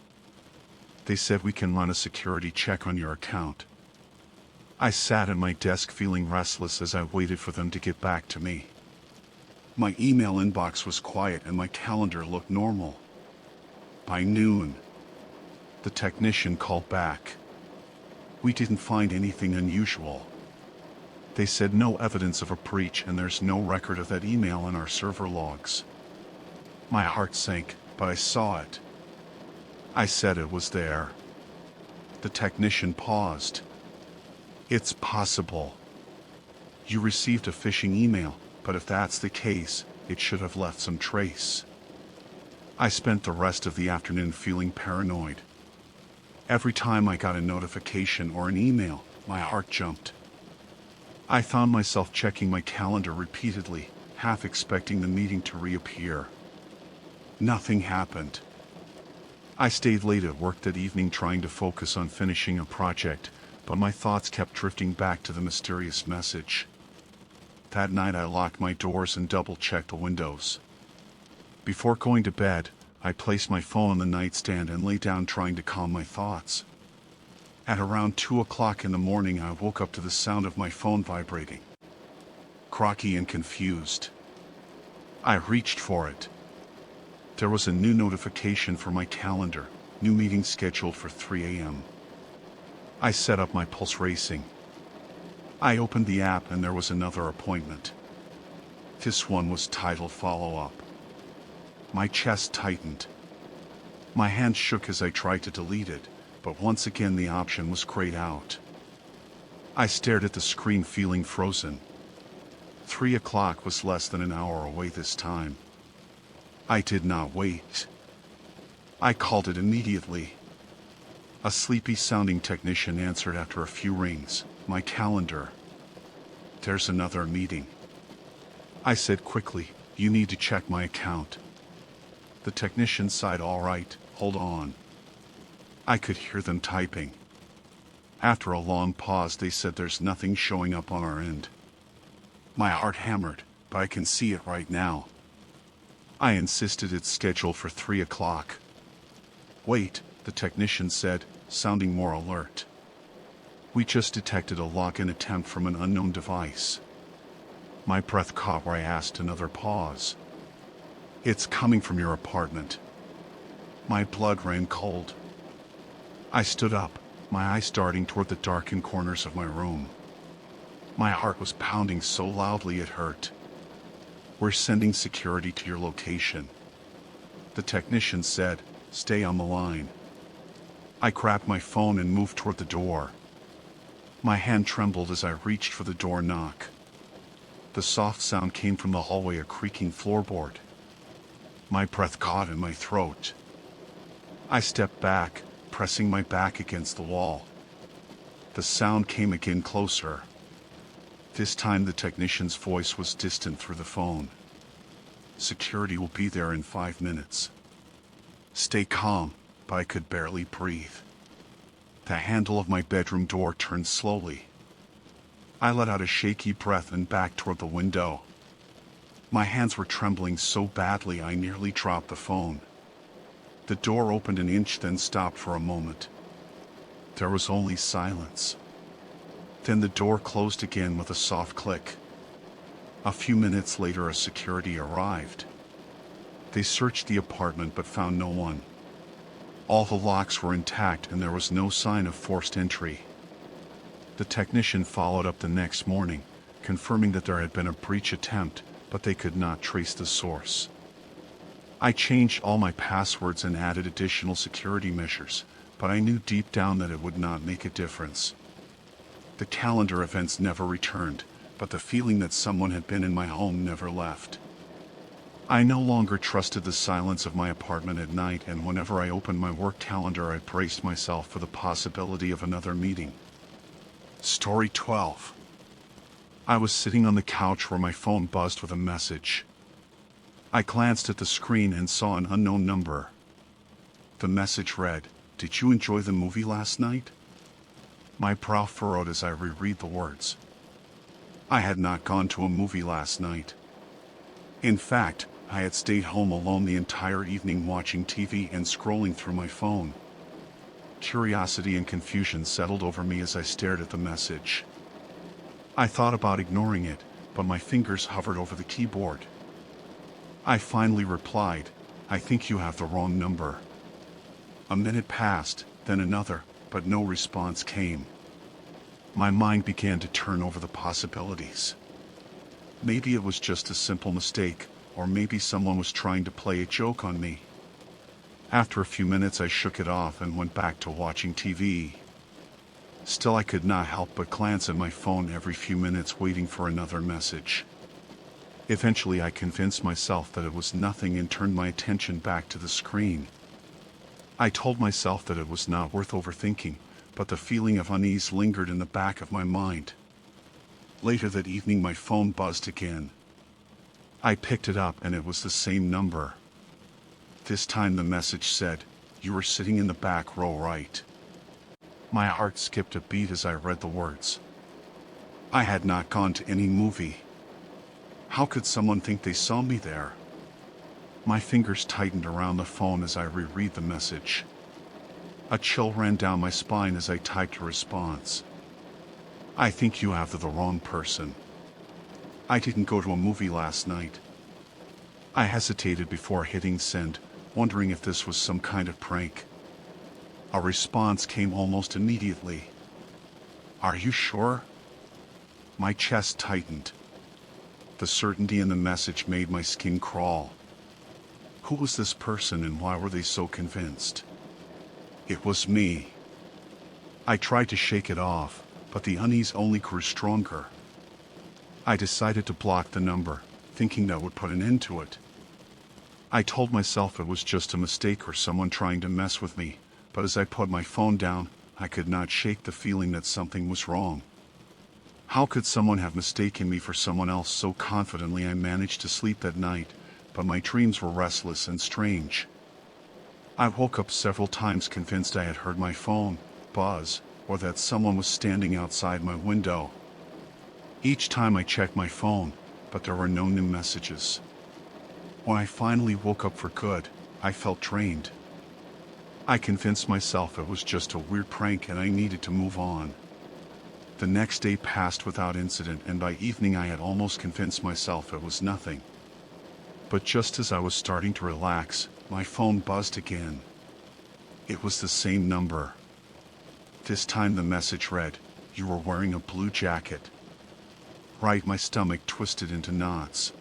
They said, "We can run a security check on your account." I sat at my desk feeling restless as I waited for them to get back to me. My email inbox was quiet and my calendar looked normal. By noon, the technician called back. "We didn't find anything unusual." They said no evidence of a breach and there's no record of that email in our server logs. My heart sank, but I saw it. I said it was there. The technician paused. "It's possible. You received a phishing email, but if that's the case, it should have left some trace." I spent the rest of the afternoon feeling paranoid. Every time I got a notification or an email, my heart jumped. I found myself checking my calendar repeatedly, half expecting the meeting to reappear. Nothing happened. I stayed late at work that evening trying to focus on finishing a project, but my thoughts kept drifting back to the mysterious message. That night I locked my doors and double-checked the windows. Before going to bed, I placed my phone on the nightstand and lay down trying to calm my thoughts. At around 2 o'clock in the morning, I woke up to the sound of my phone vibrating. Groggy and confused, I reached for it. There was a new notification for my calendar, new meeting scheduled for 3 a.m. I set up my pulse racing. I opened the app and there was another appointment. This one was titled Follow-Up. My chest tightened. My hand shook as I tried to delete it, but once again the option was grayed out. I stared at the screen feeling frozen. 3 o'clock was less than an hour away this time. I did not wait. I called it immediately. A sleepy-sounding technician answered after a few rings. My calendar. There's another meeting. I said quickly, you need to check my account. The technician sighed, all right, hold on. I could hear them typing. After a long pause, they said there's nothing showing up on our end. My heart hammered, but I can see it right now. I insisted it's scheduled for 3 o'clock. Wait, the technician said, sounding more alert. We just detected a login attempt from an unknown device. My breath caught where I asked another pause. It's coming from your apartment. My blood ran cold. I stood up, my eyes darting toward the darkened corners of my room. My heart was pounding so loudly it hurt. We're sending security to your location. The technician said, stay on the line. I grabbed my phone and moved toward the door. My hand trembled as I reached for the door knock. The soft sound came from the hallway, a creaking floorboard. My breath caught in my throat. I stepped back, pressing my back against the wall. The sound came again, closer. This time the technician's voice was distant through the phone. Security will be there in 5 minutes. Stay calm, but I could barely breathe. The handle of my bedroom door turned slowly. I let out a shaky breath and backed toward the window. My hands were trembling so badly I nearly dropped the phone. The door opened an inch, then stopped for a moment. There was only silence. Then the door closed again with a soft click. A few minutes later, a security arrived. They searched the apartment but found no one. All the locks were intact and there was no sign of forced entry. The technician followed up the next morning, confirming that there had been a breach attempt, but they could not trace the source. I changed all my passwords and added additional security measures, but I knew deep down that it would not make a difference. The calendar events never returned, but the feeling that someone had been in my home never left. I no longer trusted the silence of my apartment at night, and whenever I opened my work calendar, I braced myself for the possibility of another meeting. Story 12. I was sitting on the couch where my phone buzzed with a message. I glanced at the screen and saw an unknown number. The message read, "Did you enjoy the movie last night?" My brow furrowed as I reread the words. I had not gone to a movie last night. In fact, I had stayed home alone the entire evening watching TV and scrolling through my phone. Curiosity and confusion settled over me as I stared at the message. I thought about ignoring it, but my fingers hovered over the keyboard. I finally replied, "I think you have the wrong number." A minute passed, then another, but no response came. My mind began to turn over the possibilities. Maybe it was just a simple mistake, or maybe someone was trying to play a joke on me. After a few minutes I shook it off and went back to watching TV. Still, I could not help but glance at my phone every few minutes, waiting for another message. Eventually I convinced myself that it was nothing and turned my attention back to the screen. I told myself that it was not worth overthinking, but the feeling of unease lingered in the back of my mind. Later that evening my phone buzzed again. I picked it up and it was the same number. This time the message said, "You were sitting in the back row, right?" My heart skipped a beat as I read the words. I had not gone to any movie. How could someone think they saw me there? My fingers tightened around the phone as I reread the message. A chill ran down my spine as I typed a response. I think you have the wrong person. I didn't go to a movie last night. I hesitated before hitting send, wondering if this was some kind of prank. A response came almost immediately. Are you sure? My chest tightened. The certainty in the message made my skin crawl. Who was this person and why were they so convinced? It was me. I tried to shake it off, but the unease only grew stronger. I decided to block the number, thinking that would put an end to it. I told myself it was just a mistake or someone trying to mess with me, but as I put my phone down, I could not shake the feeling that something was wrong. How could someone have mistaken me for someone else so confidently? I managed to sleep that night, but my dreams were restless and strange. I woke up several times convinced I had heard my phone buzz, or that someone was standing outside my window. Each time I checked my phone, but there were no new messages. When I finally woke up for good, I felt drained. I convinced myself it was just a weird prank and I needed to move on. The next day passed without incident, and by evening I had almost convinced myself it was nothing. But just as I was starting to relax, my phone buzzed again. It was the same number. This time the message read, "You were wearing a blue jacket." Right, my stomach twisted into knots.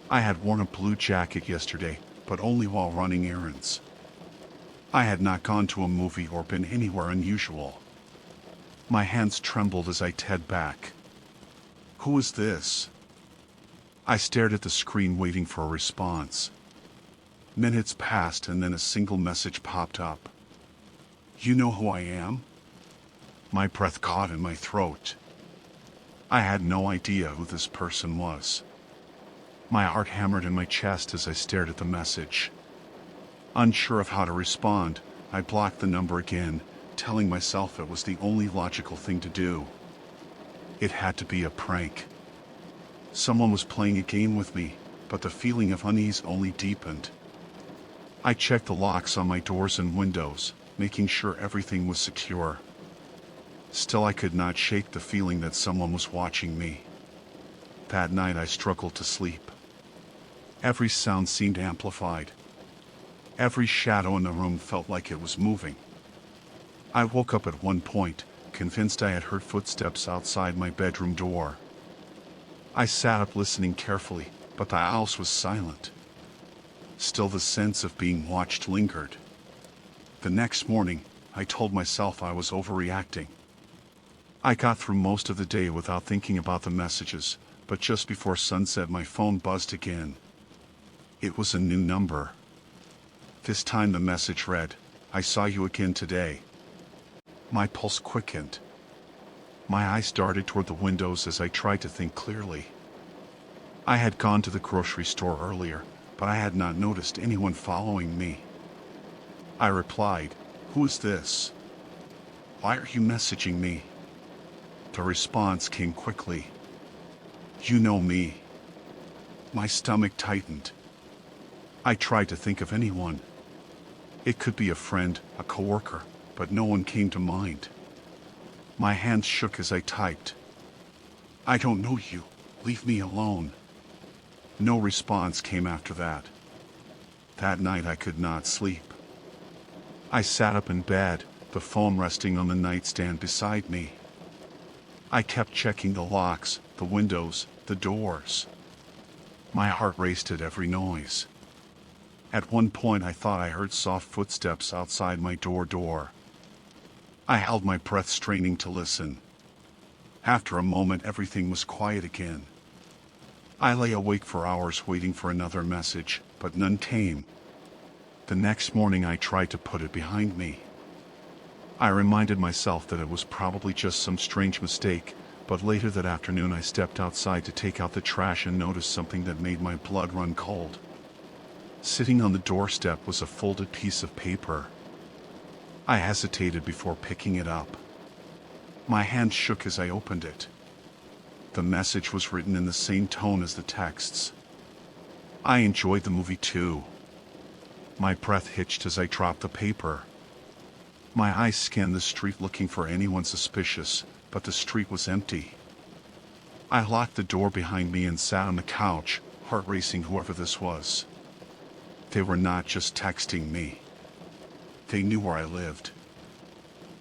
I had worn a blue jacket yesterday, but only while running errands. I had not gone to a movie or been anywhere unusual. My hands trembled as I teared back. Who is this? I stared at the screen waiting for a response. Minutes passed and then a single message popped up. You know who I am? My breath caught in my throat. I had no idea who this person was. My heart hammered in my chest as I stared at the message. Unsure of how to respond, I blocked the number again, telling myself it was the only logical thing to do. It had to be a prank. Someone was playing a game with me, but the feeling of unease only deepened. I checked the locks on my doors and windows, making sure everything was secure. Still, I could not shake the feeling that someone was watching me. That night I struggled to sleep. Every sound seemed amplified. Every shadow in the room felt like it was moving. I woke up at one point, convinced I had heard footsteps outside my bedroom door. I sat up listening carefully, but the house was silent. Still, the sense of being watched lingered. The next morning, I told myself I was overreacting. I got through most of the day without thinking about the messages, but just before sunset my phone buzzed again. It was a new number. This time the message read, "I saw you again today." My pulse quickened. My eyes darted toward the windows as I tried to think clearly. I had gone to the grocery store earlier, but I had not noticed anyone following me. I replied, "Who is this? Why are you messaging me?" The response came quickly. "You know me." My stomach tightened. I tried to think of anyone. It could be a friend, a coworker, but no one came to mind. My hands shook as I typed. "I don't know you. Leave me alone." No response came after that. That night I could not sleep. I sat up in bed, the phone resting on the nightstand beside me. I kept checking the locks, the windows, the doors. My heart raced at every noise. At one point I thought I heard soft footsteps outside my door. I held my breath, straining to listen. After a moment everything was quiet again. I lay awake for hours waiting for another message, but none came. The next morning I tried to put it behind me. I reminded myself that it was probably just some strange mistake, but later that afternoon I stepped outside to take out the trash and noticed something that made my blood run cold. Sitting on the doorstep was a folded piece of paper. I hesitated before picking it up. My hand shook as I opened it. The message was written in the same tone as the texts. I enjoyed the movie too. My breath hitched as I dropped the paper. My eyes scanned the street looking for anyone suspicious, but the street was empty. I locked the door behind me and sat on the couch, heart racing whoever this was. They were not just texting me. They knew where I lived.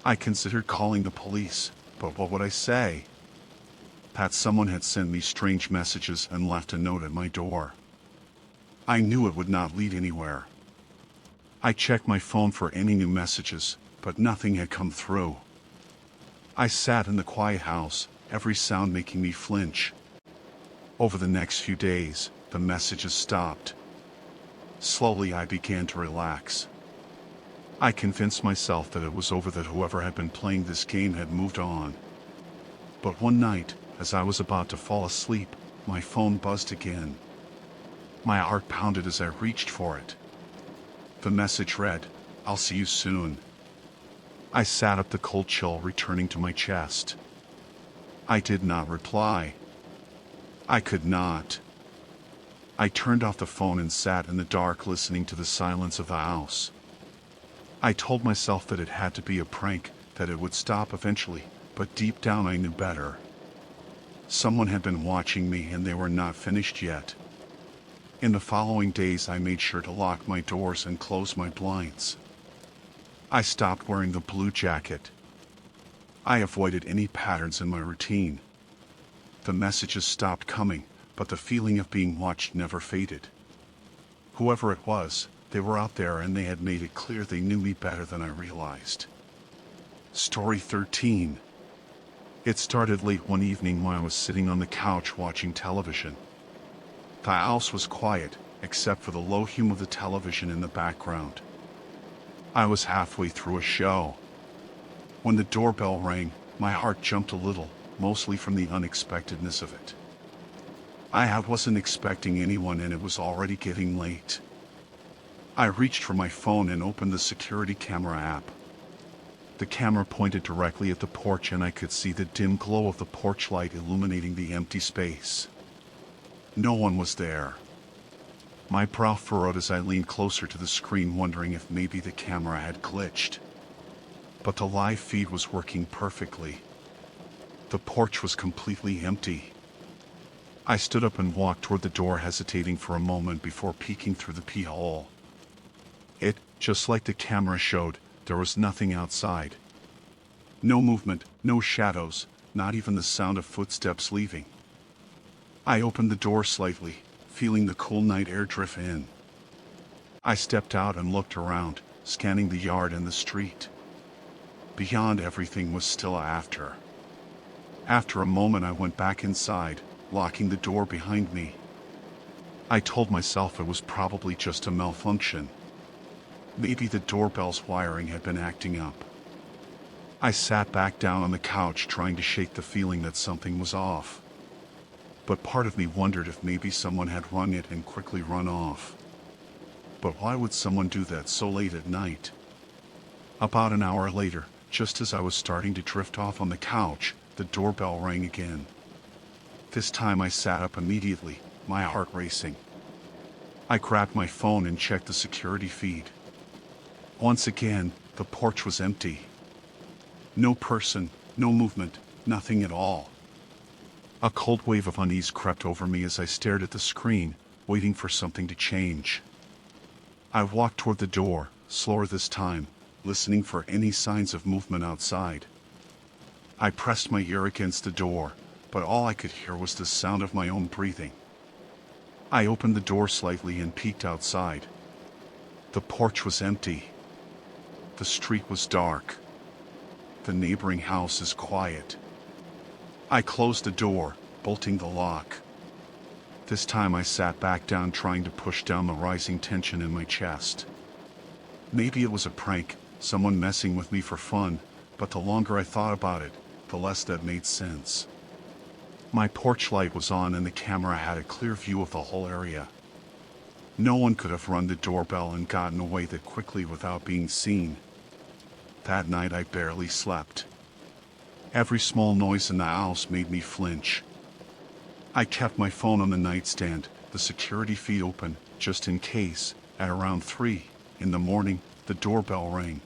I considered calling the police, but what would I say? That someone had sent me strange messages and left a note at my door. I knew it would not lead anywhere. I checked my phone for any new messages, but nothing had come through. I sat in the quiet house, every sound making me flinch. Over the next few days, the messages stopped. Slowly I began to relax. I convinced myself that it was over, that whoever had been playing this game had moved on. But one night, as I was about to fall asleep, my phone buzzed again. My heart pounded as I reached for it. The message read, "I'll see you soon." I sat up, the cold chill returning to my chest. I did not reply. I could not. I turned off the phone and sat in the dark, listening to the silence of the house. I told myself that it had to be a prank, that it would stop eventually, but deep down I knew better. Someone had been watching me and they were not finished yet. In the following days I made sure to lock my doors and close my blinds. I stopped wearing the blue jacket. I avoided any patterns in my routine. The messages stopped coming, but the feeling of being watched never faded. Whoever it was, they were out there and they had made it clear they knew me better than I realized. Story 13. It started late one evening while I was sitting on the couch watching television. The house was quiet, except for the low hum of the television in the background. I was halfway through a show. When the doorbell rang, my heart jumped a little, mostly from the unexpectedness of it. I wasn't expecting anyone and it was already getting late. I reached for my phone and opened the security camera app. The camera pointed directly at the porch and I could see the dim glow of the porch light illuminating the empty space. No one was there. My brow furrowed as I leaned closer to the screen, wondering if maybe the camera had glitched. But the live feed was working perfectly. The porch was completely empty. I stood up and walked toward the door, hesitating for a moment before peeking through the peephole. Just like the camera showed, there was nothing outside. No movement, no shadows, not even the sound of footsteps leaving. I opened the door slightly, feeling the cool night air drift in. I stepped out and looked around, scanning the yard and the street. Beyond, everything was still. After a moment I went back inside, locking the door behind me. I told myself it was probably just a malfunction. Maybe the doorbell's wiring had been acting up. I sat back down on the couch, trying to shake the feeling that something was off. But part of me wondered if maybe someone had rung it and quickly run off. But why would someone do that so late at night? About an hour later, just as I was starting to drift off on the couch, the doorbell rang again. This time I sat up immediately, my heart racing. I grabbed my phone and checked the security feed. Once again, the porch was empty. No person, no movement, nothing at all. A cold wave of unease crept over me as I stared at the screen, waiting for something to change. I walked toward the door, slower this time, listening for any signs of movement outside. I pressed my ear against the door, but all I could hear was the sound of my own breathing. I opened the door slightly and peeked outside. The porch was empty. The street was dark. The neighboring house is quiet. I closed the door, bolting the lock. This time I sat back down, trying to push down the rising tension in my chest. Maybe it was a prank, someone messing with me for fun, but the longer I thought about it, the less that made sense. My porch light was on and the camera had a clear view of the whole area. No one could have rung the doorbell and gotten away that quickly without being seen. That night I barely slept. Every small noise in the house made me flinch. I kept my phone on the nightstand, the security feed open, just in case. At around 3 in the morning, the doorbell rang.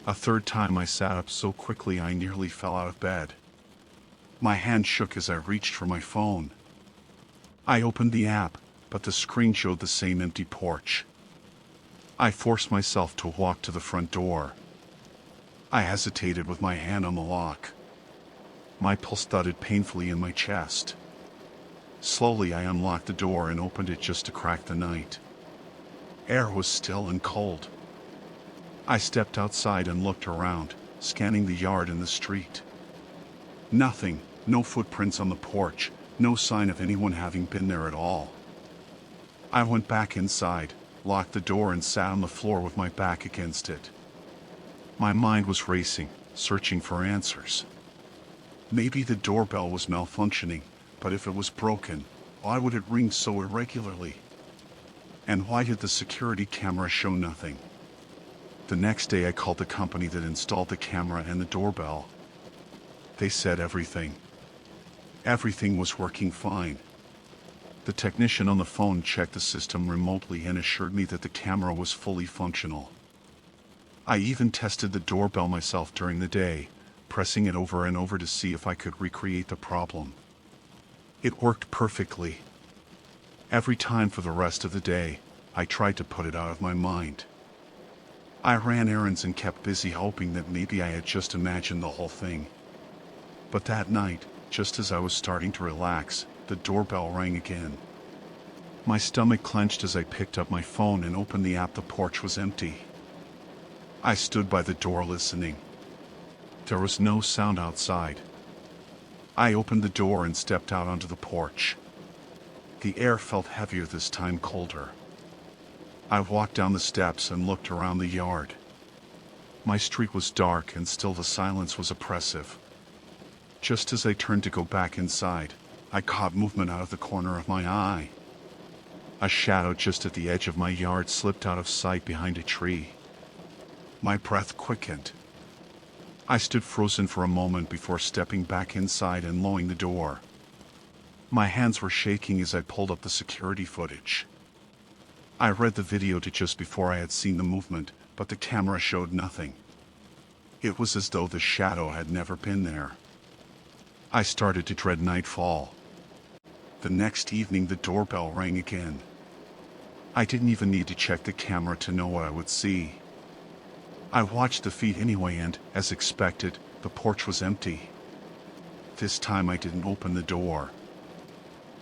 A third time I sat up so quickly I nearly fell out of bed. My hand shook as I reached for my phone. I opened the app, but the screen showed the same empty porch. I forced myself to walk to the front door. I hesitated with my hand on the lock. My pulse thudded painfully in my chest. Slowly I unlocked the door and opened it just to crack the night. Air was still and cold. I stepped outside and looked around, scanning the yard and the street. Nothing, no footprints on the porch, no sign of anyone having been there at all. I went back inside, locked the door and sat on the floor with my back against it. My mind was racing, searching for answers. Maybe the doorbell was malfunctioning, but if it was broken, why would it ring so irregularly? And why did the security camera show nothing? The next day I called the company that installed the camera and the doorbell. They said everything was working fine. The technician on the phone checked the system remotely and assured me that the camera was fully functional. I even tested the doorbell myself during the day, pressing it over and over to see if I could recreate the problem. It worked perfectly. Every time for the rest of the day, I tried to put it out of my mind. I ran errands and kept busy hoping that maybe I had just imagined the whole thing. But that night, just as I was starting to relax, the doorbell rang again. My stomach clenched as I picked up my phone and opened the app. The porch was empty. I stood by the door listening. There was no sound outside. I opened the door and stepped out onto the porch. The air felt heavier this time, colder. I walked down the steps and looked around the yard. My street was dark and still the silence was oppressive. Just as I turned to go back inside, I caught movement out of the corner of my eye. A shadow just at the edge of my yard slipped out of sight behind a tree. My breath quickened. I stood frozen for a moment before stepping back inside and lowering the door. My hands were shaking as I pulled up the security footage. I read the video to just before I had seen the movement, but the camera showed nothing. It was as though the shadow had never been there. I started to dread nightfall. The next evening the doorbell rang again. I didn't even need to check the camera to know what I would see. I watched the feed anyway and, as expected, the porch was empty. This time I didn't open the door.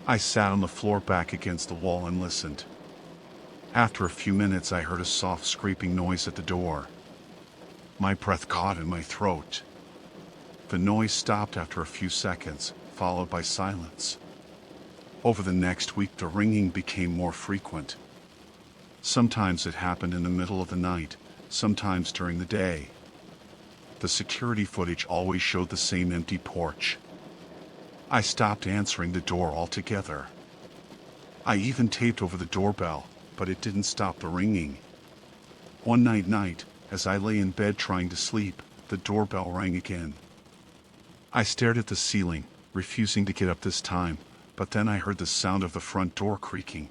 I sat on the floor back against the wall and listened. After a few minutes I heard a soft scraping noise at the door. My breath caught in my throat. The noise stopped after a few seconds, followed by silence. Over the next week the ringing became more frequent. Sometimes it happened in the middle of the night, sometimes during the day. The security footage always showed the same empty porch. I stopped answering the door altogether. I even taped over the doorbell, but it didn't stop the ringing. One night, as I lay in bed trying to sleep, the doorbell rang again. I stared at the ceiling, refusing to get up this time, but then I heard the sound of the front door creaking.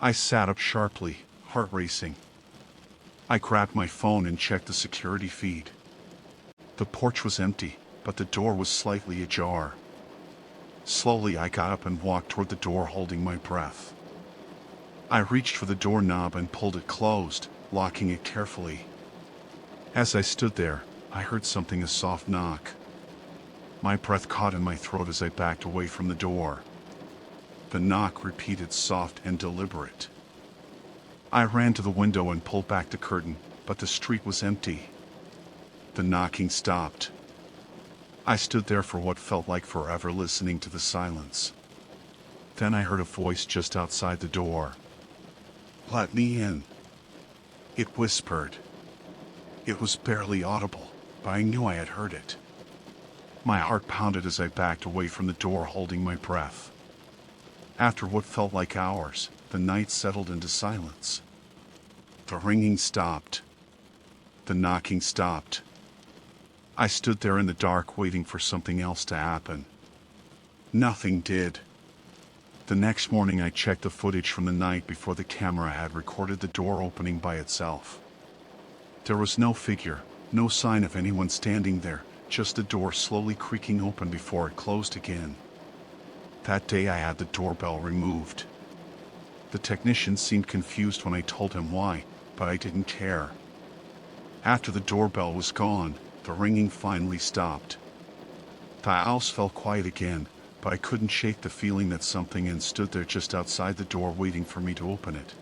I sat up sharply, heart racing. I grabbed my phone and checked the security feed. The porch was empty, but the door was slightly ajar. Slowly I got up and walked toward the door holding my breath. I reached for the doorknob and pulled it closed, locking it carefully. As I stood there, I heard something, a soft knock. My breath caught in my throat as I backed away from the door. The knock repeated, soft and deliberate. I ran to the window and pulled back the curtain, but the street was empty. The knocking stopped. I stood there for what felt like forever, listening to the silence. Then I heard a voice just outside the door. "Let me in," it whispered. It was barely audible, but I knew I had heard it. My heart pounded as I backed away from the door, holding my breath. After what felt like hours, the night settled into silence. The ringing stopped. The knocking stopped. I stood there in the dark, waiting for something else to happen. Nothing did. The next morning I checked the footage from the night before the camera had recorded the door opening by itself. There was no figure, no sign of anyone standing there, just the door slowly creaking open before it closed again. That day I had the doorbell removed. The technician seemed confused when I told him why, but I didn't care. After the doorbell was gone, the ringing finally stopped. The house fell quiet again, but I couldn't shake the feeling that something stood there just outside the door waiting for me to open it.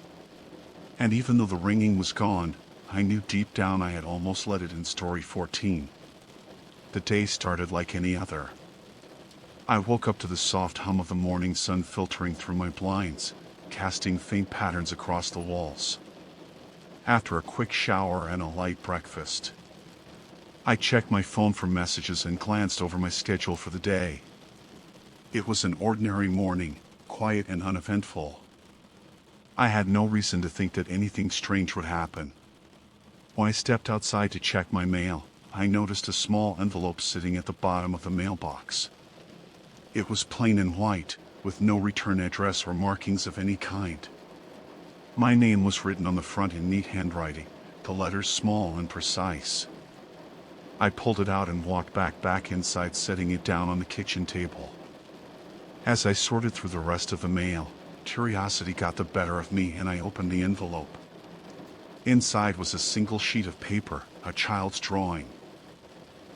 And even though the ringing was gone, I knew deep down I had almost let it in. Story 14. The day started like any other. I woke up to the soft hum of the morning sun filtering through my blinds, casting faint patterns across the walls. After a quick shower and a light breakfast, I checked my phone for messages and glanced over my schedule for the day. It was an ordinary morning, quiet and uneventful. I had no reason to think that anything strange would happen. When I stepped outside to check my mail, I noticed a small envelope sitting at the bottom of the mailbox. It was plain and white, with no return address or markings of any kind. My name was written on the front in neat handwriting, the letters small and precise. I pulled it out and walked back inside, setting it down on the kitchen table. As I sorted through the rest of the mail, curiosity got the better of me and I opened the envelope. Inside was a single sheet of paper, a child's drawing.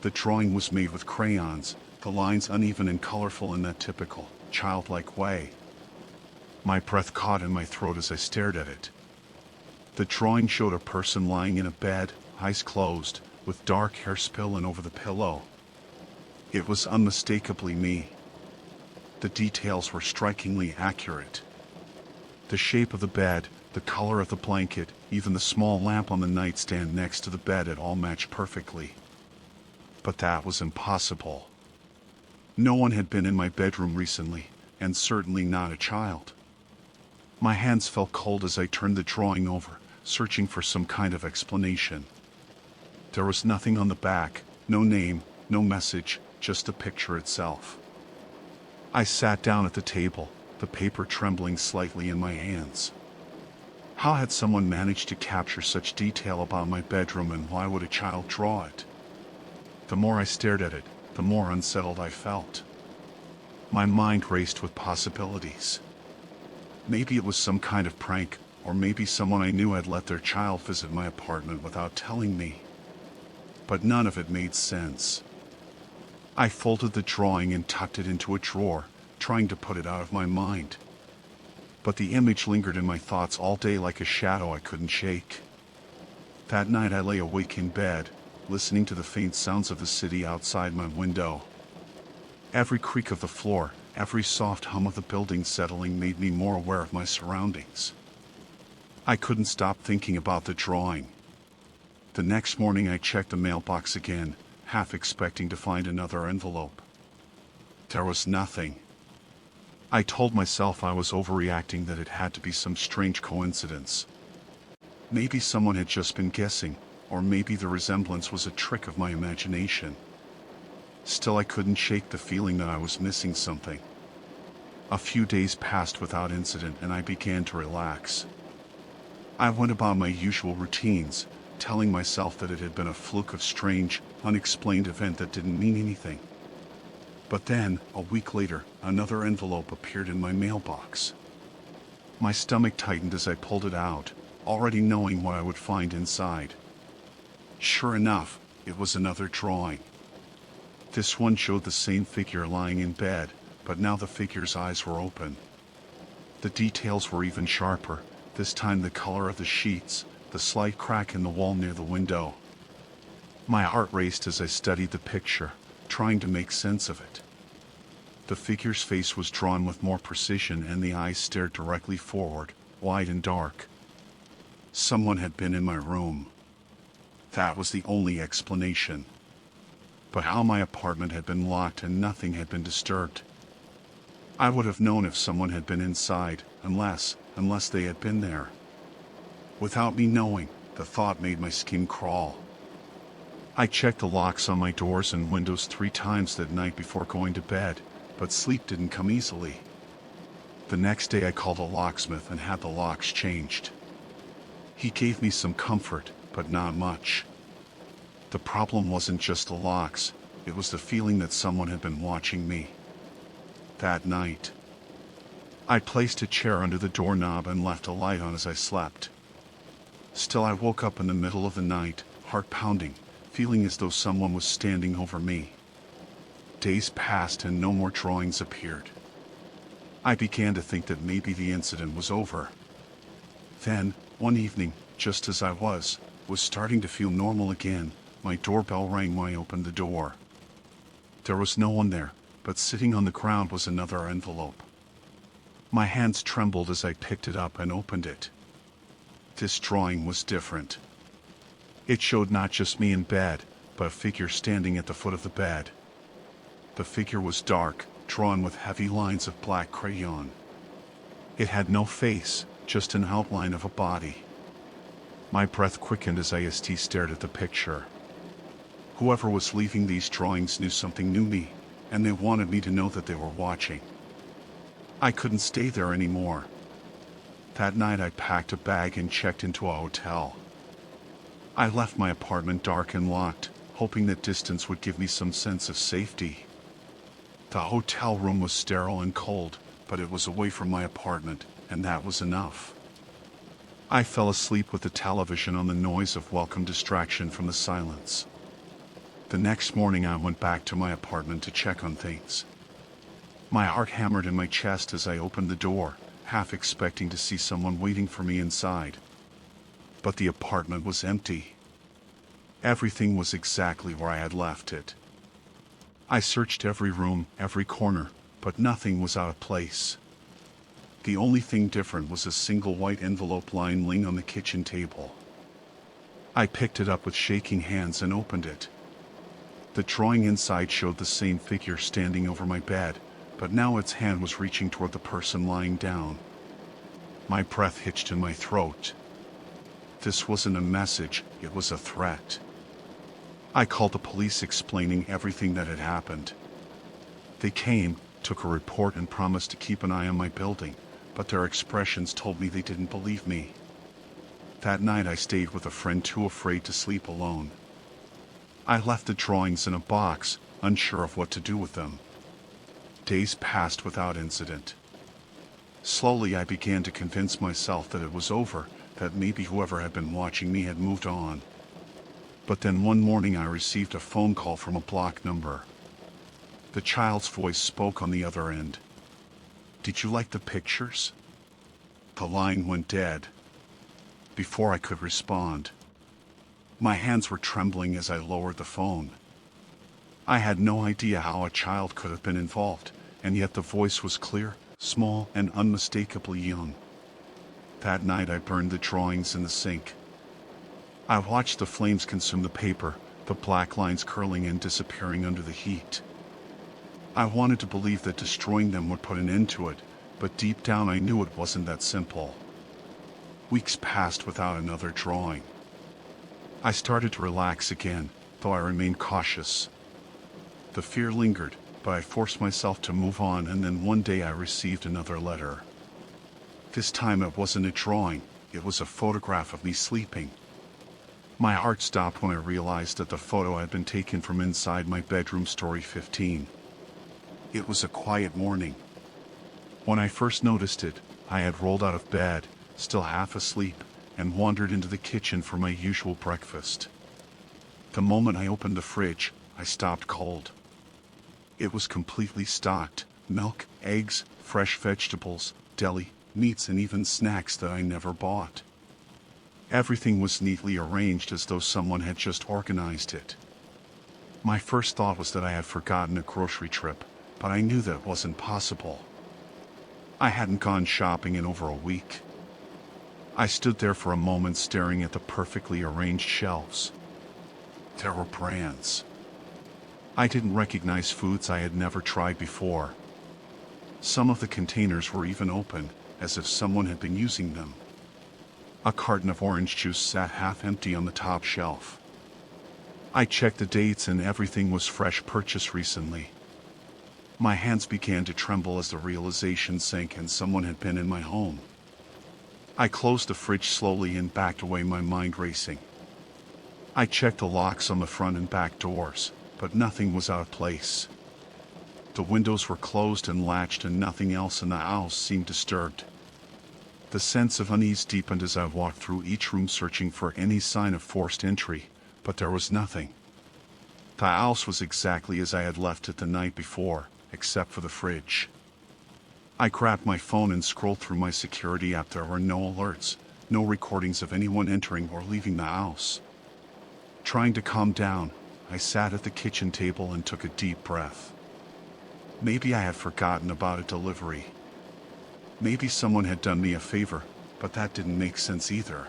The drawing was made with crayons, the lines uneven and colorful in that typical, childlike way. My breath caught in my throat as I stared at it. The drawing showed a person lying in a bed, eyes closed, with dark hair spilling over the pillow. It was unmistakably me. The details were strikingly accurate. The shape of the bed, the color of the blanket, even the small lamp on the nightstand next to the bed, it all matched perfectly. But that was impossible. No one had been in my bedroom recently, and certainly not a child. My hands felt cold as I turned the drawing over, searching for some kind of explanation. There was nothing on the back, no name, no message, just the picture itself. I sat down at the table, the paper trembling slightly in my hands. How had someone managed to capture such detail about my bedroom, and why would a child draw it? The more I stared at it, the more unsettled I felt. My mind raced with possibilities. Maybe it was some kind of prank, or maybe someone I knew had let their child visit my apartment without telling me. But none of it made sense. I folded the drawing and tucked it into a drawer, trying to put it out of my mind. But the image lingered in my thoughts all day like a shadow I couldn't shake. That night I lay awake in bed, listening to the faint sounds of the city outside my window. Every creak of the floor, every soft hum of the building settling made me more aware of my surroundings. I couldn't stop thinking about the drawing. The next morning I checked the mailbox again, half expecting to find another envelope. There was nothing. I told myself I was overreacting, that it had to be some strange coincidence. Maybe someone had just been guessing, or maybe the resemblance was a trick of my imagination. Still, I couldn't shake the feeling that I was missing something. A few days passed without incident and I began to relax. I went about my usual routines, telling myself that it had been a fluke of strange, unexplained event that didn't mean anything. But then, a week later, another envelope appeared in my mailbox. My stomach tightened as I pulled it out, already knowing what I would find inside. Sure enough, it was another drawing. This one showed the same figure lying in bed, but now the figure's eyes were open. The details were even sharper, this time the color of the sheets, the slight crack in the wall near the window. My heart raced as I studied the picture, trying to make sense of it. The figure's face was drawn with more precision and the eyes stared directly forward, wide and dark. Someone had been in my room. That was the only explanation. But how my apartment had been locked and nothing had been disturbed. I would have known if someone had been inside, unless they had been there. Without me knowing, the thought made my skin crawl. I checked the locks on my doors and windows 3 times that night before going to bed, but sleep didn't come easily. The next day I called a locksmith and had the locks changed. He gave me some comfort, but not much. The problem wasn't just the locks, it was the feeling that someone had been watching me. That night, I placed a chair under the doorknob and left a light on as I slept. Still, I woke up in the middle of the night, heart pounding, feeling as though someone was standing over me. Days passed and no more drawings appeared. I began to think that maybe the incident was over. Then, one evening, just as I was starting to feel normal again, my doorbell rang when I opened the door. There was no one there, but sitting on the ground was another envelope. My hands trembled as I picked it up and opened it. This drawing was different. It showed not just me in bed, but a figure standing at the foot of the bed. The figure was dark, drawn with heavy lines of black crayon. It had no face, just an outline of a body. My breath quickened as I stared at the picture. Whoever was leaving these drawings knew something knew me, and they wanted me to know that they were watching. I couldn't stay there anymore. That night I packed a bag and checked into a hotel. I left my apartment dark and locked, hoping that distance would give me some sense of safety. The hotel room was sterile and cold, but it was away from my apartment, and that was enough. I fell asleep with the television on, the noise of welcome distraction from the silence. The next morning I went back to my apartment to check on things. My heart hammered in my chest as I opened the door, half expecting to see someone waiting for me inside. But the apartment was empty. Everything was exactly where I had left it. I searched every room, every corner, but nothing was out of place. The only thing different was a single white envelope lying on the kitchen table. I picked it up with shaking hands and opened it. The drawing inside showed the same figure standing over my bed, but now its hand was reaching toward the person lying down. My breath hitched in my throat. This wasn't a message, it was a threat. I called the police explaining everything that had happened. They came, took a report and promised to keep an eye on my building, but their expressions told me they didn't believe me. That night I stayed with a friend too afraid to sleep alone. I left the drawings in a box, unsure of what to do with them. Days passed without incident. Slowly I began to convince myself that it was over, that maybe whoever had been watching me had moved on. But then one morning I received a phone call from a blocked number. The child's voice spoke on the other end. "Did you like the pictures?" The line went dead. Before I could respond, my hands were trembling as I lowered the phone. I had no idea how a child could have been involved, and yet the voice was clear, small, and unmistakably young. That night I burned the drawings in the sink. I watched the flames consume the paper, the black lines curling and disappearing under the heat. I wanted to believe that destroying them would put an end to it, but deep down I knew it wasn't that simple. Weeks passed without another drawing. I started to relax again, though I remained cautious. The fear lingered, but I forced myself to move on, and then one day I received another letter. This time it wasn't a drawing, it was a photograph of me sleeping. My heart stopped when I realized that the photo had been taken from inside my bedroom, story 15. It was a quiet morning. When I first noticed it, I had rolled out of bed, still half asleep, and wandered into the kitchen for my usual breakfast. The moment I opened the fridge, I stopped cold. It was completely stocked: milk, eggs, fresh vegetables, deli, meats, and even snacks that I never bought. Everything was neatly arranged as though someone had just organized it. My first thought was that I had forgotten a grocery trip, but I knew that wasn't possible. I hadn't gone shopping in over a week. I stood there for a moment staring at the perfectly arranged shelves. There were brands. I didn't recognize foods I had never tried before. Some of the containers were even open, as if someone had been using them. A carton of orange juice sat half empty on the top shelf. I checked the dates and everything was fresh, purchased recently. My hands began to tremble as the realization sank in someone had been in my home. I closed the fridge slowly and backed away, my mind racing. I checked the locks on the front and back doors, but nothing was out of place. The windows were closed and latched, and nothing else in the house seemed disturbed. The sense of unease deepened as I walked through each room searching for any sign of forced entry, but there was nothing. The house was exactly as I had left it the night before, except for the fridge. I grabbed my phone and scrolled through my security app. There were no alerts, no recordings of anyone entering or leaving the house. Trying to calm down, I sat at the kitchen table and took a deep breath. Maybe I had forgotten about a delivery. Maybe someone had done me a favor, but that didn't make sense either.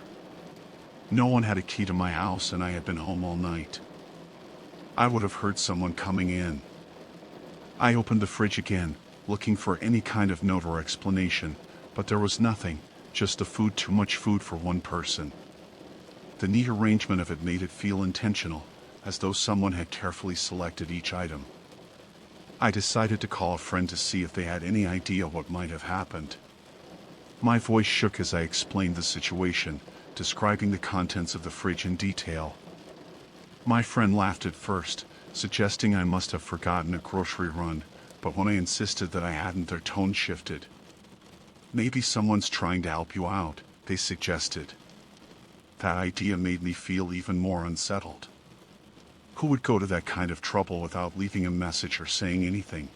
No one had a key to my house and I had been home all night. I would have heard someone coming in. I opened the fridge again, looking for any kind of note or explanation, but there was nothing, just the food, too much food for one person. The neat arrangement of it made it feel intentional, as though someone had carefully selected each item. I decided to call a friend to see if they had any idea what might have happened. My voice shook as I explained the situation, describing the contents of the fridge in detail. My friend laughed at first, suggesting I must have forgotten a grocery run, but when I insisted that I hadn't, their tone shifted. Maybe someone's trying to help you out, they suggested. That idea made me feel even more unsettled. Who would go to that kind of trouble without leaving a message or saying anything?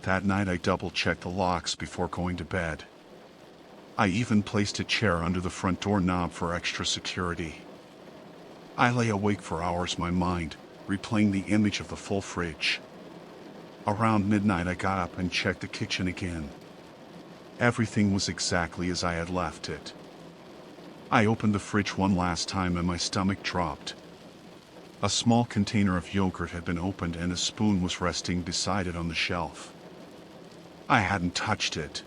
That night I double-checked the locks before going to bed. I even placed a chair under the front door knob for extra security. I lay awake for hours, my mind replaying the image of the full fridge. Around midnight I got up and checked the kitchen again. Everything was exactly as I had left it. I opened the fridge one last time and my stomach dropped. A small container of yogurt had been opened and a spoon was resting beside it on the shelf. I hadn't touched it.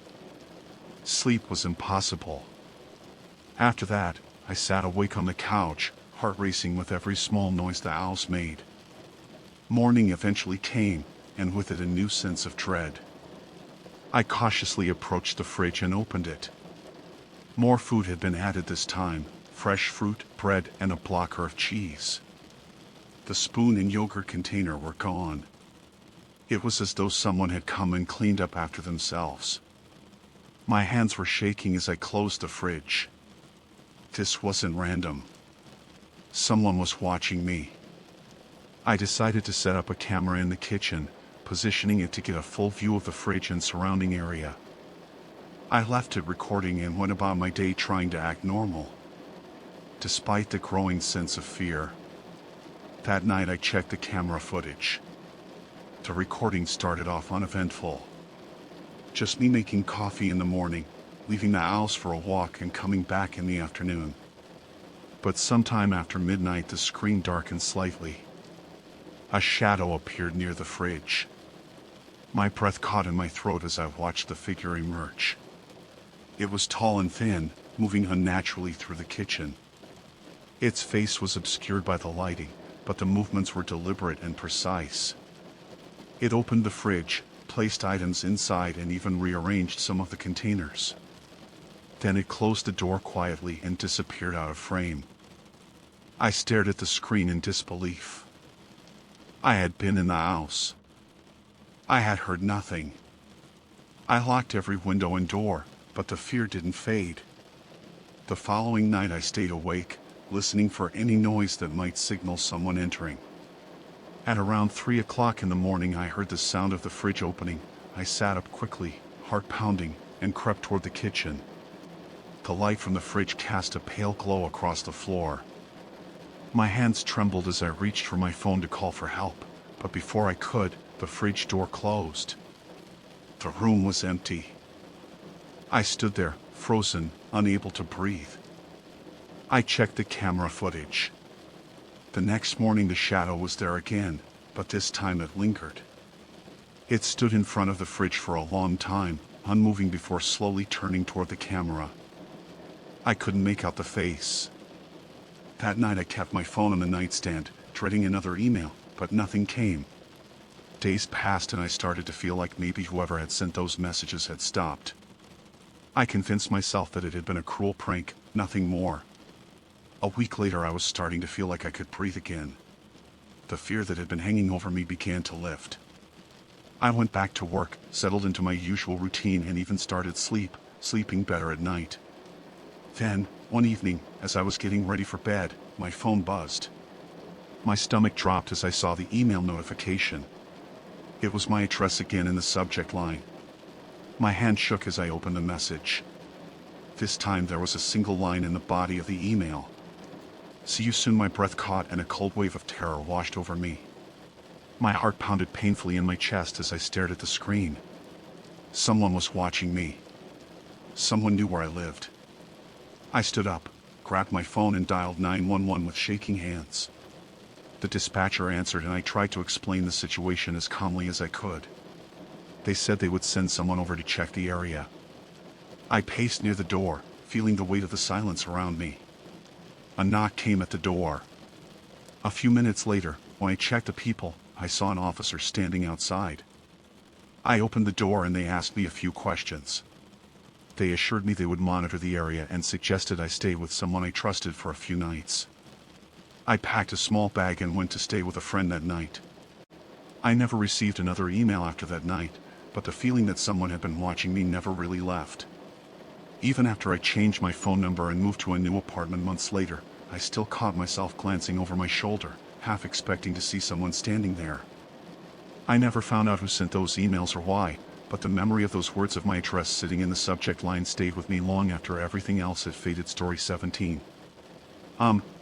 Sleep was impossible. After that, I sat awake on the couch, heart racing with every small noise the house made. Morning eventually came, and with it a new sense of dread. I cautiously approached the fridge and opened it. More food had been added this time, fresh fruit, bread, and a blocker of cheese. The spoon and yogurt container were gone. It was as though someone had come and cleaned up after themselves. My hands were shaking as I closed the fridge. This wasn't random. Someone was watching me. I decided to set up a camera in the kitchen, positioning it to get a full view of the fridge and surrounding area. I left it recording and went about my day trying to act normal. Despite the growing sense of fear, that night I checked the camera footage. The recording started off uneventful. Just me making coffee in the morning, leaving the house for a walk and coming back in the afternoon. But sometime after midnight the screen darkened slightly. A shadow appeared near the fridge. My breath caught in my throat as I watched the figure emerge. It was tall and thin, moving unnaturally through the kitchen. Its face was obscured by the lighting, but the movements were deliberate and precise. It opened the fridge, placed items inside, and even rearranged some of the containers. Then it closed the door quietly and disappeared out of frame. I stared at the screen in disbelief. I had been in the house. I had heard nothing. I locked every window and door, but the fear didn't fade. The following night I stayed awake, listening for any noise that might signal someone entering. At around 3 o'clock in the morning I heard the sound of the fridge opening. I sat up quickly, heart pounding, and crept toward the kitchen. The light from the fridge cast a pale glow across the floor. My hands trembled as I reached for my phone to call for help, but before I could, the fridge door closed. The room was empty. I stood there, frozen, unable to breathe. I checked the camera footage. The next morning the shadow was there again, but this time it lingered. It stood in front of the fridge for a long time, unmoving before slowly turning toward the camera. I couldn't make out the face. That night I kept my phone on the nightstand, dreading another email, but nothing came. Days passed and I started to feel like maybe whoever had sent those messages had stopped. I convinced myself that it had been a cruel prank, nothing more. A week later I was starting to feel like I could breathe again. The fear that had been hanging over me began to lift. I went back to work, settled into my usual routine and even started sleeping better at night. Then, one evening, as I was getting ready for bed, my phone buzzed. My stomach dropped as I saw the email notification. It was my address again in the subject line. My hand shook as I opened the message. This time there was a single line in the body of the email. "See you soon." My breath caught and a cold wave of terror washed over me. My heart pounded painfully in my chest as I stared at the screen. Someone was watching me. Someone knew where I lived. I stood up, grabbed my phone and dialed 911 with shaking hands. The dispatcher answered and I tried to explain the situation as calmly as I could. They said they would send someone over to check the area. I paced near the door, feeling the weight of the silence around me. A knock came at the door. A few minutes later, when I checked the people, I saw an officer standing outside. I opened the door and they asked me a few questions. They assured me they would monitor the area and suggested I stay with someone I trusted for a few nights. I packed a small bag and went to stay with a friend that night. I never received another email after that night, but the feeling that someone had been watching me never really left. Even after I changed my phone number and moved to a new apartment months later, I still caught myself glancing over my shoulder, half expecting to see someone standing there. I never found out who sent those emails or why, but the memory of those words of my address sitting in the subject line stayed with me long after everything else had faded. Story 17.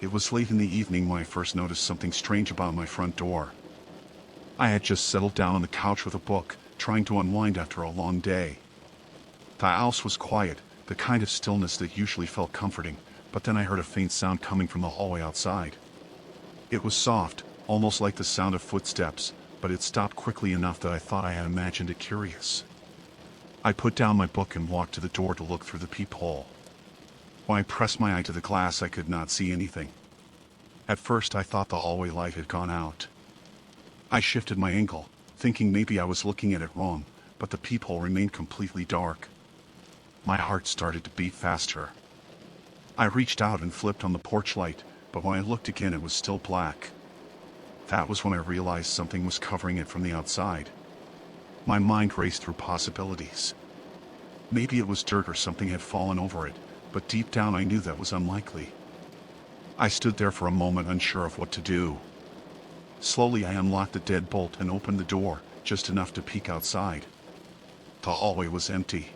It was late in the evening when I first noticed something strange about my front door. I had just settled down on the couch with a book, trying to unwind after a long day. The house was quiet, the kind of stillness that usually felt comforting, but then I heard a faint sound coming from the hallway outside. It was soft, almost like the sound of footsteps, but it stopped quickly enough that I thought I had imagined it. Curious. I put down my book and walked to the door to look through the peephole. When I pressed my eye to the glass, I could not see anything. At first I thought the hallway light had gone out. I shifted my angle, thinking maybe I was looking at it wrong, but the peephole remained completely dark. My heart started to beat faster. I reached out and flipped on the porch light, but when I looked again it was still black. That was when I realized something was covering it from the outside. My mind raced through possibilities. Maybe it was dirt or something had fallen over it, but deep down I knew that was unlikely. I stood there for a moment, unsure of what to do. Slowly I unlocked the deadbolt and opened the door, just enough to peek outside. The hallway was empty.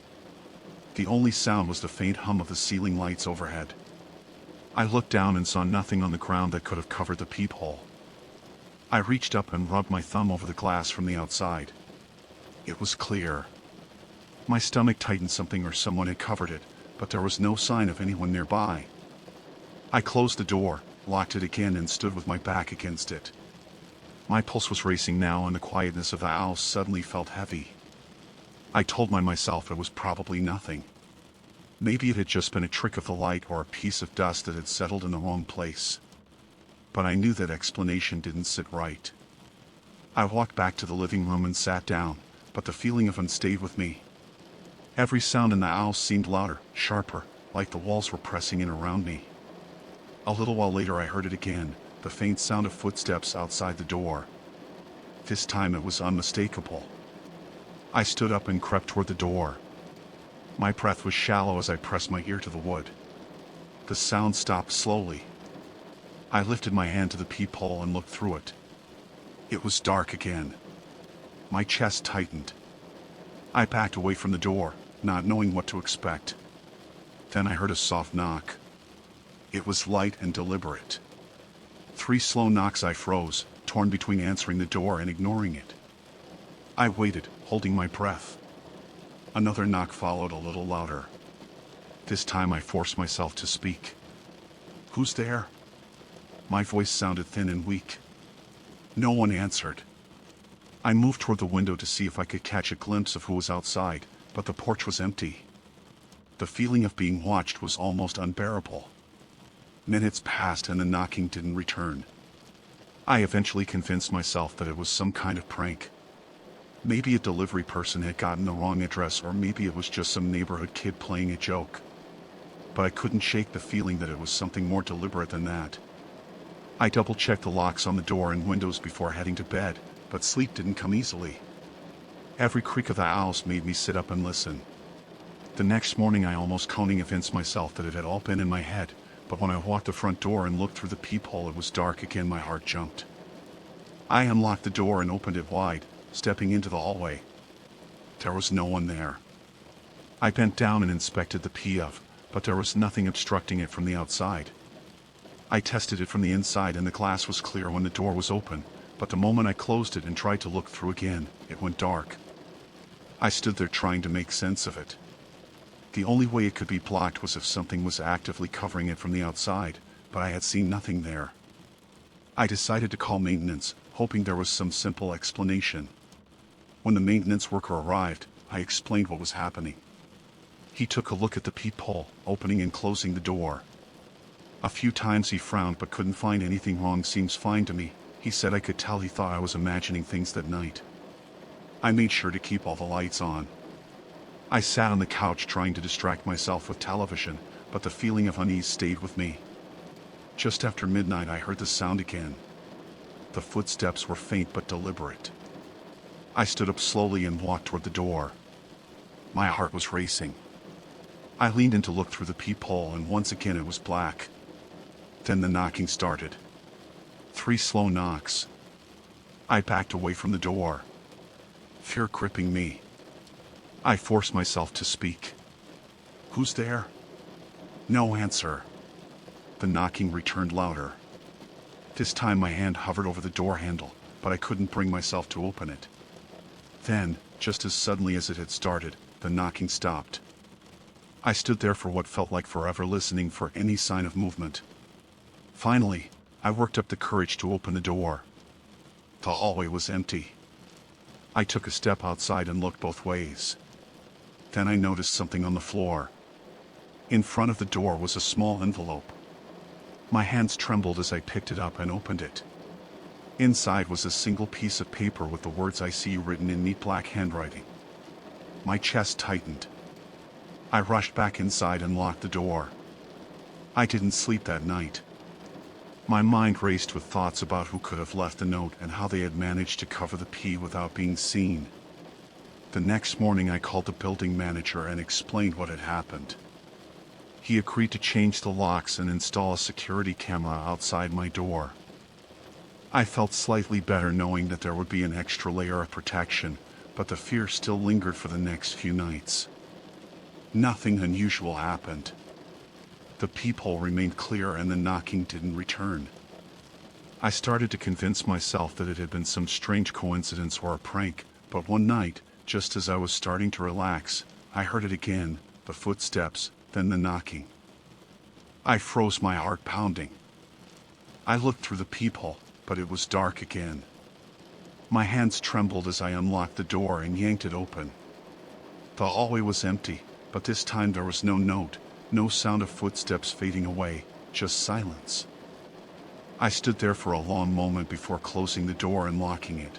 The only sound was the faint hum of the ceiling lights overhead. I looked down and saw nothing on the ground that could have covered the peephole. I reached up and rubbed my thumb over the glass from the outside. It was clear. My stomach tightened. Something or someone had covered it, but there was no sign of anyone nearby. I closed the door, locked it again and stood with my back against it. My pulse was racing now and the quietness of the house suddenly felt heavy. I told myself it was probably nothing. Maybe it had just been a trick of the light or a piece of dust that had settled in the wrong place. But I knew that explanation didn't sit right. I walked back to the living room and sat down, but the feeling of unease stayed with me. Every sound in the house seemed louder, sharper, like the walls were pressing in around me. A little while later I heard it again, the faint sound of footsteps outside the door. This time it was unmistakable. I stood up and crept toward the door. My breath was shallow as I pressed my ear to the wood. The sound stopped slowly. I lifted my hand to the peephole and looked through it. It was dark again. My chest tightened. I backed away from the door, not knowing what to expect. Then I heard a soft knock. It was light and deliberate. 3 slow knocks. I froze, torn between answering the door and ignoring it. I waited, holding my breath. Another knock followed, a little louder. This time I forced myself to speak. "Who's there?" My voice sounded thin and weak. No one answered. I moved toward the window to see if I could catch a glimpse of who was outside, but the porch was empty. The feeling of being watched was almost unbearable. Minutes passed and the knocking didn't return. I eventually convinced myself that it was some kind of prank. Maybe a delivery person had gotten the wrong address, or maybe it was just some neighborhood kid playing a joke. But I couldn't shake the feeling that it was something more deliberate than that. I double-checked the locks on the door and windows before heading to bed, but sleep didn't come easily. Every creak of the house made me sit up and listen. The next morning I almost convinced myself that it had all been in my head, but when I walked the front door and looked through the peephole, it was dark again. My heart jumped. I unlocked the door and opened it wide, stepping into the hallway. There was no one there. I bent down and inspected the PF, but there was nothing obstructing it from the outside. I tested it from the inside and the glass was clear when the door was open, but the moment I closed it and tried to look through again, it went dark. I stood there trying to make sense of it. The only way it could be blocked was if something was actively covering it from the outside, but I had seen nothing there. I decided to call maintenance, hoping there was some simple explanation. When the maintenance worker arrived, I explained what was happening. He took a look at the peephole, opening and closing the door. A few times he frowned but couldn't find anything wrong. Seems fine to me, he said. I could tell he thought I was imagining things that night. I made sure to keep all the lights on. I sat on the couch trying to distract myself with television, but the feeling of unease stayed with me. Just after midnight I heard the sound again. The footsteps were faint but deliberate. I stood up slowly and walked toward the door. My heart was racing. I leaned in to look through the peephole and once again it was black. Then the knocking started. 3 slow knocks. I backed away from the door. Fear gripping me. I forced myself to speak. "Who's there?" No answer. The knocking returned louder. This time my hand hovered over the door handle, but I couldn't bring myself to open it. Then, just as suddenly as it had started, the knocking stopped. I stood there for what felt like forever, listening for any sign of movement. Finally, I worked up the courage to open the door. The hallway was empty. I took a step outside and looked both ways. Then I noticed something on the floor. In front of the door was a small envelope. My hands trembled as I picked it up and opened it. Inside was a single piece of paper with the words "I see you" written in neat black handwriting. My chest tightened. I rushed back inside and locked the door. I didn't sleep that night. My mind raced with thoughts about who could have left the note and how they had managed to cover the P without being seen. The next morning I called the building manager and explained what had happened. He agreed to change the locks and install a security camera outside my door. I felt slightly better knowing that there would be an extra layer of protection, but the fear still lingered for the next few nights. Nothing unusual happened. The peephole remained clear and the knocking didn't return. I started to convince myself that it had been some strange coincidence or a prank, but one night, just as I was starting to relax, I heard it again, the footsteps, then the knocking. I froze, my heart pounding. I looked through the peephole, but it was dark again. My hands trembled as I unlocked the door and yanked it open. The hallway was empty, but this time there was no note, no sound of footsteps fading away, just silence. I stood there for a long moment before closing the door and locking it.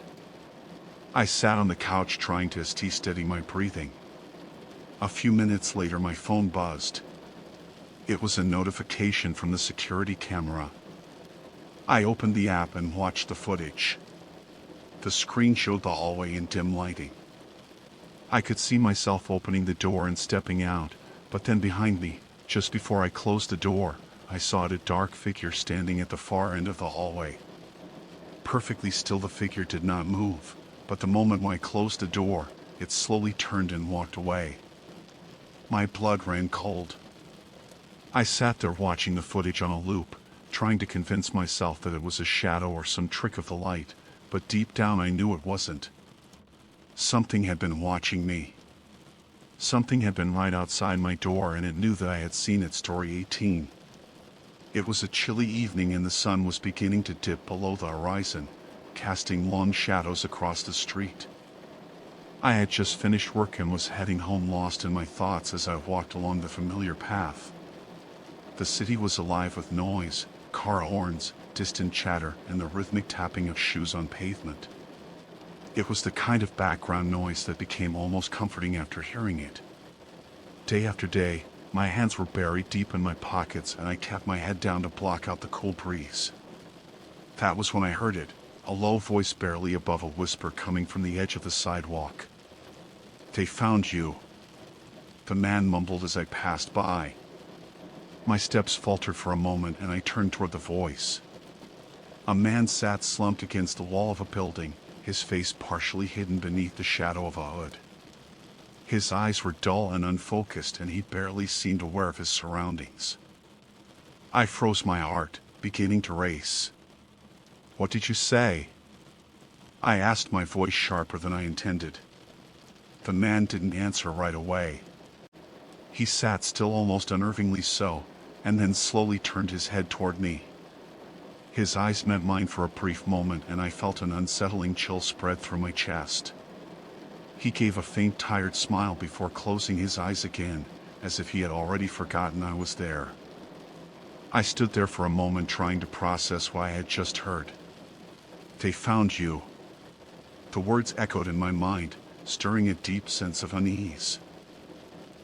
I sat on the couch trying to steady my breathing. A few minutes later my phone buzzed. It was a notification from the security camera. I opened the app and watched the footage. The screen showed the hallway in dim lighting. I could see myself opening the door and stepping out, but then behind me, just before I closed the door, I saw a dark figure standing at the far end of the hallway. Perfectly still, the figure did not move, but the moment when I closed the door, it slowly turned and walked away. My blood ran cold. I sat there watching the footage on a loop, trying to convince myself that it was a shadow or some trick of the light, but deep down I knew it wasn't. Something had been watching me. Something had been right outside my door, and it knew that I had seen it. Story 18. It was a chilly evening and the sun was beginning to dip below the horizon, casting long shadows across the street. I had just finished work and was heading home, lost in my thoughts as I walked along the familiar path. The city was alive with noise, car horns, distant chatter, and the rhythmic tapping of shoes on pavement. It was the kind of background noise that became almost comforting after hearing it. Day after day, my hands were buried deep in my pockets and I kept my head down to block out the cool breeze. That was when I heard it, a low voice barely above a whisper coming from the edge of the sidewalk. "They found you," the man mumbled as I passed by. My steps faltered for a moment and I turned toward the voice. A man sat slumped against the wall of a building, his face partially hidden beneath the shadow of a hood. His eyes were dull and unfocused and he barely seemed aware of his surroundings. I froze, my heart beginning to race. "What did you say?" I asked, my voice sharper than I intended. The man didn't answer right away. He sat still, almost unnervingly so, and then slowly turned his head toward me. His eyes met mine for a brief moment and I felt an unsettling chill spread through my chest. He gave a faint, tired smile before closing his eyes again, as if he had already forgotten I was there. I stood there for a moment trying to process what I had just heard. "They found you." The words echoed in my mind, stirring a deep sense of unease.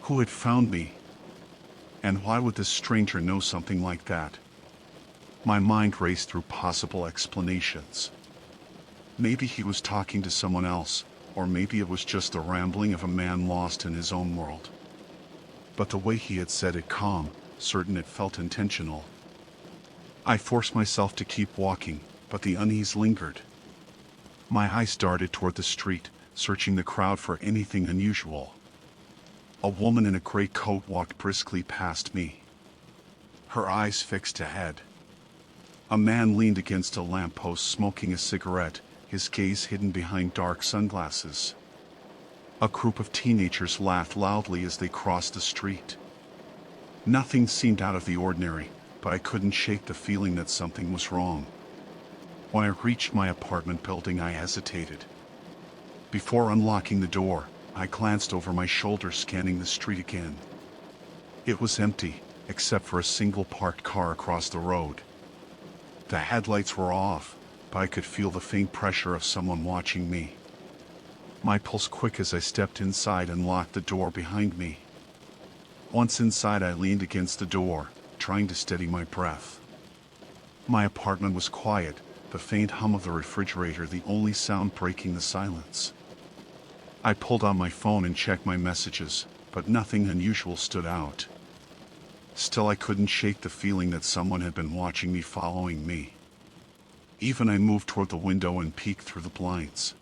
Who had found me? And why would this stranger know something like that? My mind raced through possible explanations. Maybe he was talking to someone else, or maybe it was just the rambling of a man lost in his own world. But the way he had said it, calm, certain, it felt intentional. I forced myself to keep walking, but the unease lingered. My eyes darted toward the street, searching the crowd for anything unusual. A woman in a gray coat walked briskly past me, her eyes fixed ahead. A man leaned against a lamppost smoking a cigarette, his gaze hidden behind dark sunglasses. A group of teenagers laughed loudly as they crossed the street. Nothing seemed out of the ordinary, but I couldn't shake the feeling that something was wrong. When I reached my apartment building, I hesitated. Before unlocking the door, I glanced over my shoulder, scanning the street again. It was empty, except for a single parked car across the road. The headlights were off, but I could feel the faint pressure of someone watching me. My pulse quick as I stepped inside and locked the door behind me. Once inside, I leaned against the door, trying to steady my breath. My apartment was quiet, the faint hum of the refrigerator the only sound breaking the silence. I pulled out my phone and checked my messages, but nothing unusual stood out. Still, I couldn't shake the feeling that someone had been watching me, following me. Even I moved toward the window and peeked through the blinds.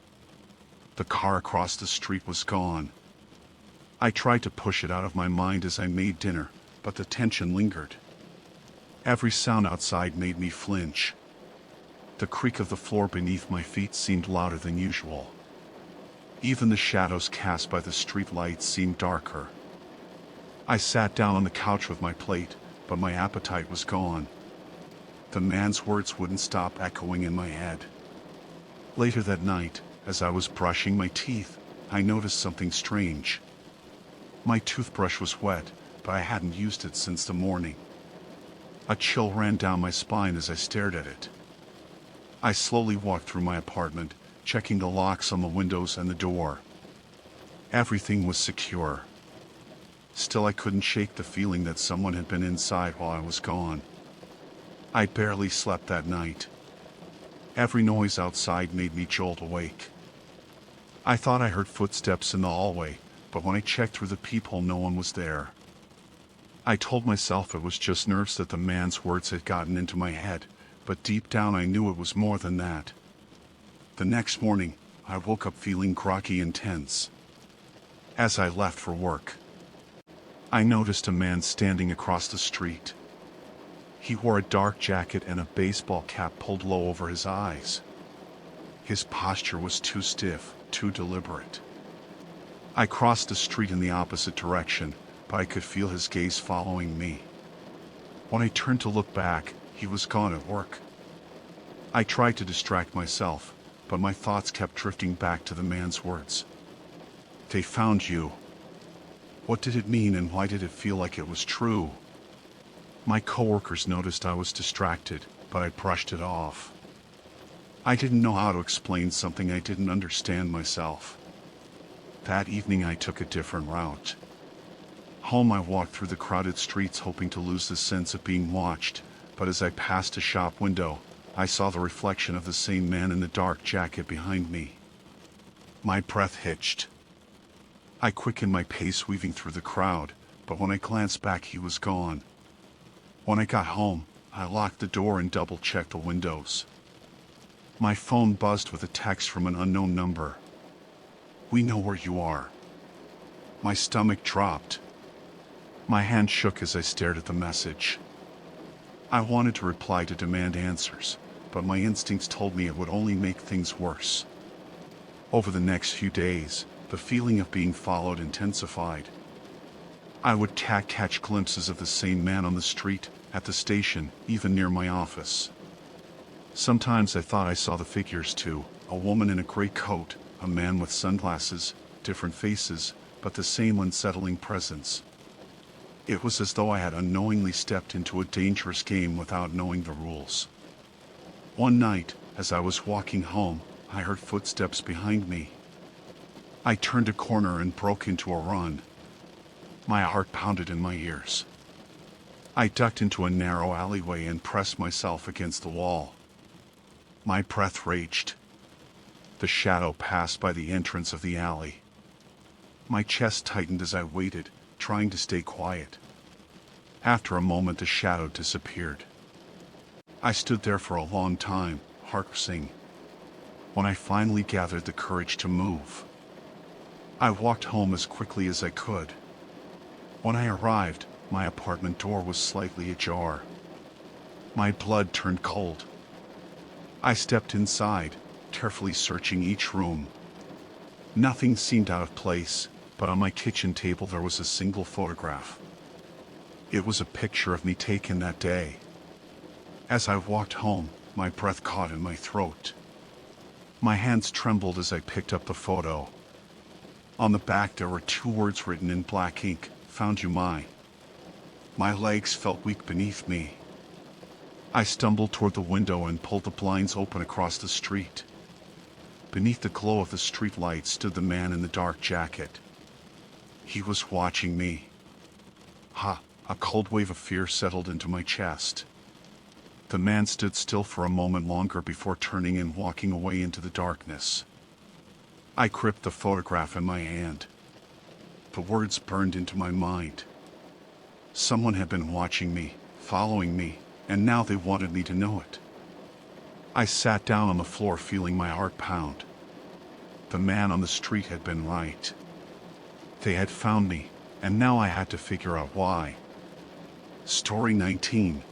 The car across the street was gone. I tried to push it out of my mind as I made dinner, but the tension lingered. Every sound outside made me flinch. The creak of the floor beneath my feet seemed louder than usual. Even the shadows cast by the street lights seemed darker. I sat down on the couch with my plate, but my appetite was gone. The man's words wouldn't stop echoing in my head. Later that night, as I was brushing my teeth, I noticed something strange. My toothbrush was wet, but I hadn't used it since the morning. A chill ran down my spine as I stared at it. I slowly walked through my apartment, checking the locks on the windows and the door. Everything was secure. Still, I couldn't shake the feeling that someone had been inside while I was gone. I barely slept that night. Every noise outside made me jolt awake. I thought I heard footsteps in the hallway, but when I checked through the peephole, no one was there. I told myself it was just nerves, that the man's words had gotten into my head, but deep down I knew it was more than that. The next morning, I woke up feeling groggy and tense. As I left for work, I noticed a man standing across the street. He wore a dark jacket and a baseball cap pulled low over his eyes. His posture was too stiff, too deliberate. I crossed the street in the opposite direction, but I could feel his gaze following me. When I turned to look back, he was gone at work. I tried to distract myself, but my thoughts kept drifting back to the man's words. "They found you." What did it mean, and why did it feel like it was true? My coworkers noticed I was distracted, but I brushed it off. I didn't know how to explain something I didn't understand myself. That evening I took a different route. Home I walked through the crowded streets hoping to lose the sense of being watched, but as I passed a shop window, I saw the reflection of the same man in the dark jacket behind me. My breath hitched. I quickened my pace weaving through the crowd, but when I glanced back he was gone. When I got home, I locked the door and double-checked the windows. My phone buzzed with a text from an unknown number. "We know where you are." My stomach dropped. My hand shook as I stared at the message. I wanted to reply to demand answers, but my instincts told me it would only make things worse. Over the next few days, the feeling of being followed intensified. I would catch glimpses of the same man on the street, at the station, even near my office. Sometimes I thought I saw the figures too, a woman in a gray coat, a man with sunglasses, different faces, but the same unsettling presence. It was as though I had unknowingly stepped into a dangerous game without knowing the rules. One night, as I was walking home, I heard footsteps behind me. I turned a corner and broke into a run. My heart pounded in my ears. I ducked into a narrow alleyway and pressed myself against the wall. My breath raged. The shadow passed by the entrance of the alley. My chest tightened as I waited, trying to stay quiet. After a moment, the shadow disappeared. I stood there for a long time, heart racing. When I finally gathered the courage to move, I walked home as quickly as I could. When I arrived, my apartment door was slightly ajar. My blood turned cold. I stepped inside, carefully searching each room. Nothing seemed out of place, but on my kitchen table there was a single photograph. It was a picture of me taken that day. As I walked home, my breath caught in my throat. My hands trembled as I picked up the photo. On the back there were 2 words written in black ink, "Found you, my." My legs felt weak beneath me. I stumbled toward the window and pulled the blinds open across the street. Beneath the glow of the street light stood the man in the dark jacket. He was watching me. A cold wave of fear settled into my chest. The man stood still for a moment longer before turning and walking away into the darkness. I gripped the photograph in my hand. The words burned into my mind. Someone had been watching me, following me, and now they wanted me to know it. I sat down on the floor feeling my heart pound. The man on the street had been right. They had found me, and now I had to figure out why. Story 19.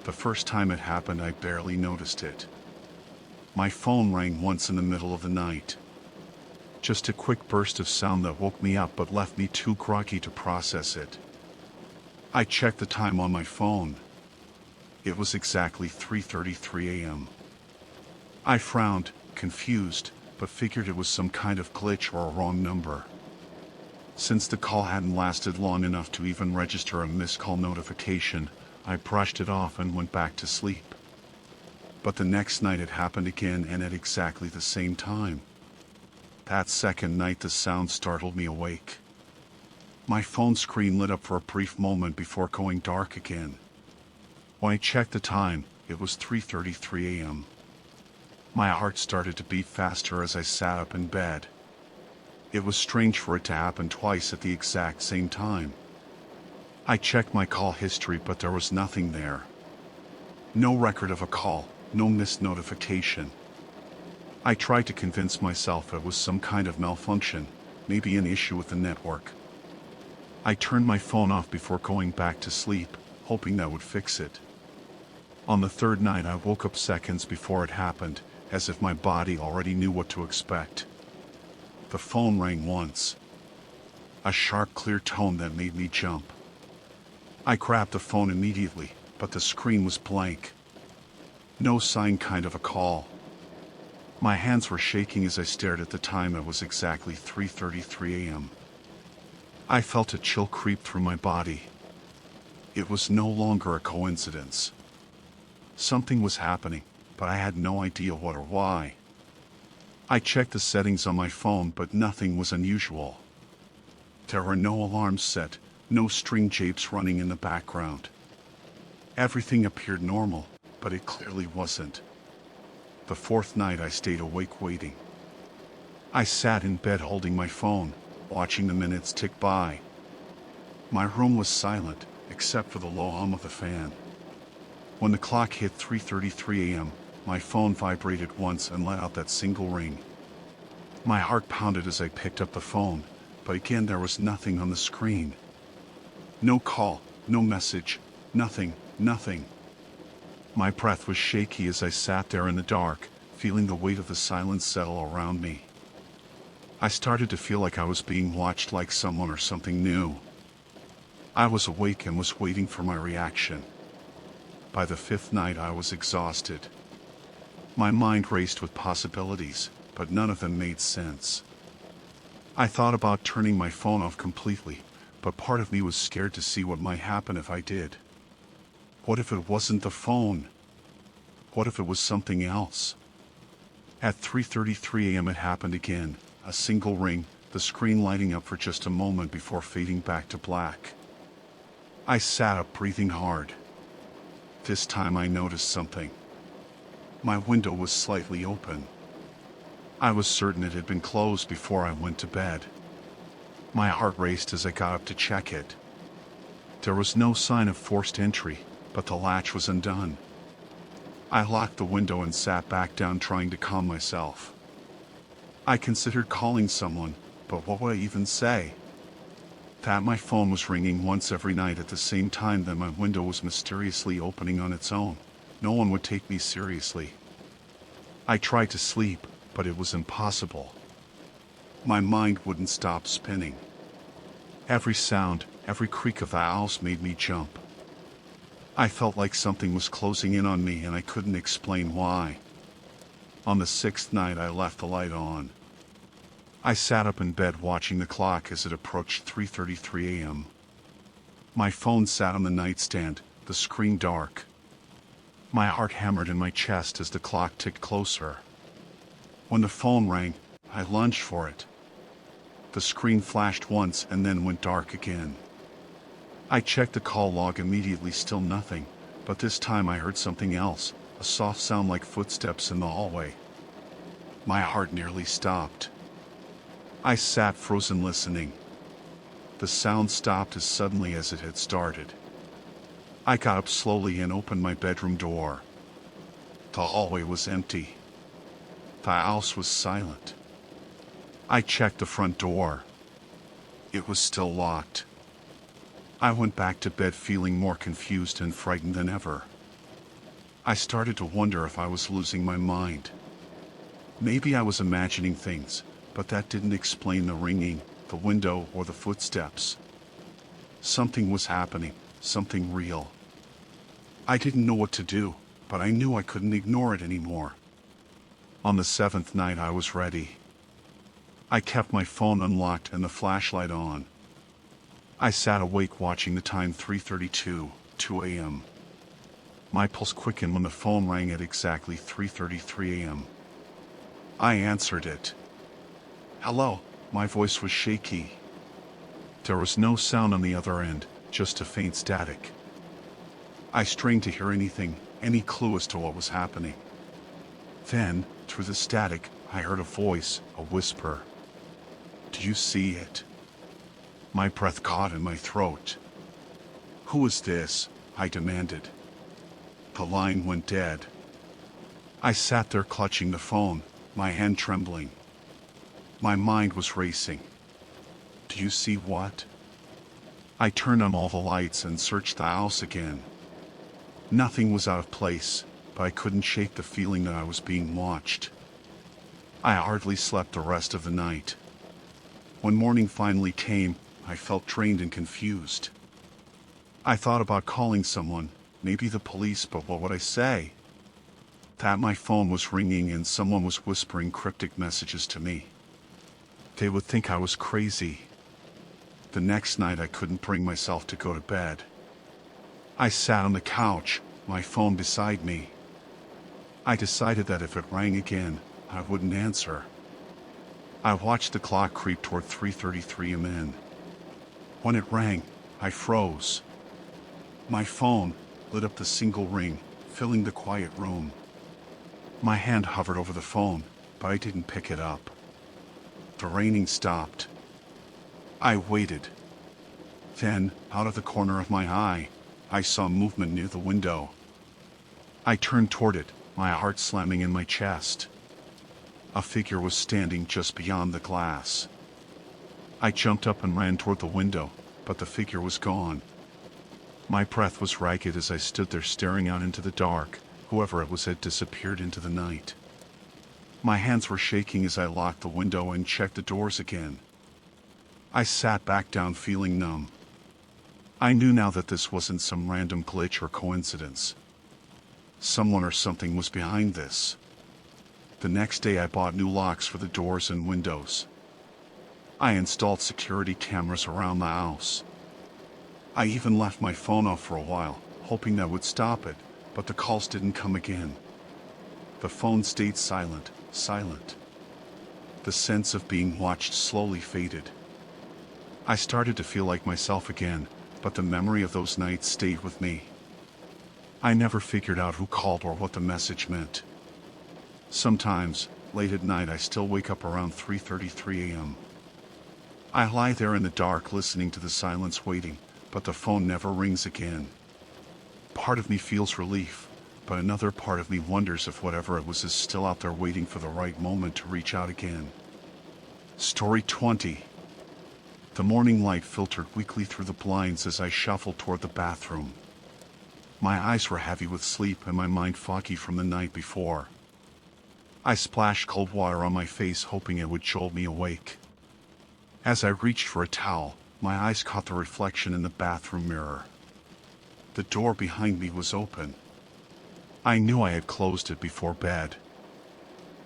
The first time it happened, I barely noticed it. My phone rang once in the middle of the night. Just a quick burst of sound that woke me up but left me too groggy to process it. I checked the time on my phone. It was exactly 3:33 a.m. I frowned, confused, but figured it was some kind of glitch or a wrong number. Since the call hadn't lasted long enough to even register a missed call notification, I brushed it off and went back to sleep. But the next night it happened again, and at exactly the same time. That second night the sound startled me awake. My phone screen lit up for a brief moment before going dark again. When I checked the time, it was 3:33 a.m. My heart started to beat faster as I sat up in bed. It was strange for it to happen twice at the exact same time. I checked my call history, but there was nothing there. No record of a call, no missed notification. I tried to convince myself it was some kind of malfunction, maybe an issue with the network. I turned my phone off before going back to sleep, hoping that would fix it. On the third night I woke up seconds before it happened, as if my body already knew what to expect. The phone rang once. A sharp, clear tone that made me jump. I grabbed the phone immediately, but the screen was blank. No sign kind of a call. My hands were shaking as I stared at the time. It was exactly 3:33 a.m. I felt a chill creep through my body. It was no longer a coincidence. Something was happening, but I had no idea what or why. I checked the settings on my phone, but nothing was unusual. There were no alarms set, no string japes running in the background. Everything appeared normal, but it clearly wasn't. The fourth night I stayed awake waiting. I sat in bed holding my phone, watching the minutes tick by. My room was silent, except for the low hum of the fan. When the clock hit 3:33 a.m., my phone vibrated once and let out that single ring. My heart pounded as I picked up the phone, but again there was nothing on the screen. No call, no message, nothing. My breath was shaky as I sat there in the dark, feeling the weight of the silence settle around me. I started to feel like I was being watched, like someone or something new. I was awake and was waiting for my reaction. By the fifth night I was exhausted. My mind raced with possibilities, but none of them made sense. I thought about turning my phone off completely, but part of me was scared to see what might happen if I did. What if it wasn't the phone? What if it was something else? At 3:33 a.m. it happened again, a single ring, the screen lighting up for just a moment before fading back to black. I sat up, breathing hard. This time I noticed something. My window was slightly open. I was certain it had been closed before I went to bed. My heart raced as I got up to check it. There was no sign of forced entry, but the latch was undone. I locked the window and sat back down, trying to calm myself. I considered calling someone, but what would I even say? That my phone was ringing once every night at the same time that my window was mysteriously opening on its own. No one would take me seriously. I tried to sleep, but it was impossible. My mind wouldn't stop spinning. Every sound, every creak of the house made me jump. I felt like something was closing in on me and I couldn't explain why. On the sixth night I left the light on. I sat up in bed watching the clock as it approached 3:33 a.m. My phone sat on the nightstand, the screen dark. My heart hammered in my chest as the clock ticked closer. When the phone rang, I lunged for it. The screen flashed once and then went dark again. I checked the call log immediately, still nothing, but this time I heard something else, a soft sound like footsteps in the hallway. My heart nearly stopped. I sat frozen, listening. The sound stopped as suddenly as it had started. I got up slowly and opened my bedroom door. The hallway was empty. The house was silent. I checked the front door. It was still locked. I went back to bed feeling more confused and frightened than ever. I started to wonder if I was losing my mind. Maybe I was imagining things, but that didn't explain the ringing, the window, or the footsteps. Something was happening, something real. I didn't know what to do, but I knew I couldn't ignore it anymore. On the seventh night I was ready. I kept my phone unlocked and the flashlight on. I sat awake watching the time, 3:32, 2 a.m. My pulse quickened when the phone rang at exactly 3:33 a.m. I answered it. Hello, my voice was shaky. There was no sound on the other end, just a faint static. I strained to hear anything, any clue as to what was happening. Then, through the static, I heard a voice, a whisper. Do you see it? My breath caught in my throat. Who is this? I demanded. The line went dead. I sat there clutching the phone, my hand trembling. My mind was racing. Do you see what? I turned on all the lights and searched the house again. Nothing was out of place, but I couldn't shake the feeling that I was being watched. I hardly slept the rest of the night. When morning finally came, I felt drained and confused. I thought about calling someone, maybe the police, but what would I say? That my phone was ringing and someone was whispering cryptic messages to me. They would think I was crazy. The next night I couldn't bring myself to go to bed. I sat on the couch, my phone beside me. I decided that if it rang again, I wouldn't answer. I watched the clock creep toward 3:33 am. When it rang, I froze. My phone lit up the single ring, filling the quiet room. My hand hovered over the phone, but I didn't pick it up. The raining stopped. I waited. Then, out of the corner of my eye, I saw movement near the window. I turned toward it, my heart slamming in my chest. A figure was standing just beyond the glass. I jumped up and ran toward the window, but the figure was gone. My breath was ragged as I stood there staring out into the dark. Whoever it was had disappeared into the night. My hands were shaking as I locked the window and checked the doors again. I sat back down feeling numb. I knew now that this wasn't some random glitch or coincidence. Someone or something was behind this. The next day I bought new locks for the doors and windows. I installed security cameras around the house. I even left my phone off for a while, hoping that would stop it, but the calls didn't come again. The phone stayed silent. The sense of being watched slowly faded. I started to feel like myself again, but the memory of those nights stayed with me. I never figured out who called or what the message meant. Sometimes, late at night, I still wake up around 3:33 am. I lie there in the dark listening to the silence waiting, but the phone never rings again. Part of me feels relief, but another part of me wonders if whatever it was is still out there waiting for the right moment to reach out again. Story 20. The morning light filtered weakly through the blinds as I shuffled toward the bathroom. My eyes were heavy with sleep and my mind foggy from the night before. I splashed cold water on my face, hoping it would jolt me awake. As I reached for a towel, my eyes caught the reflection in the bathroom mirror. The door behind me was open. I knew I had closed it before bed.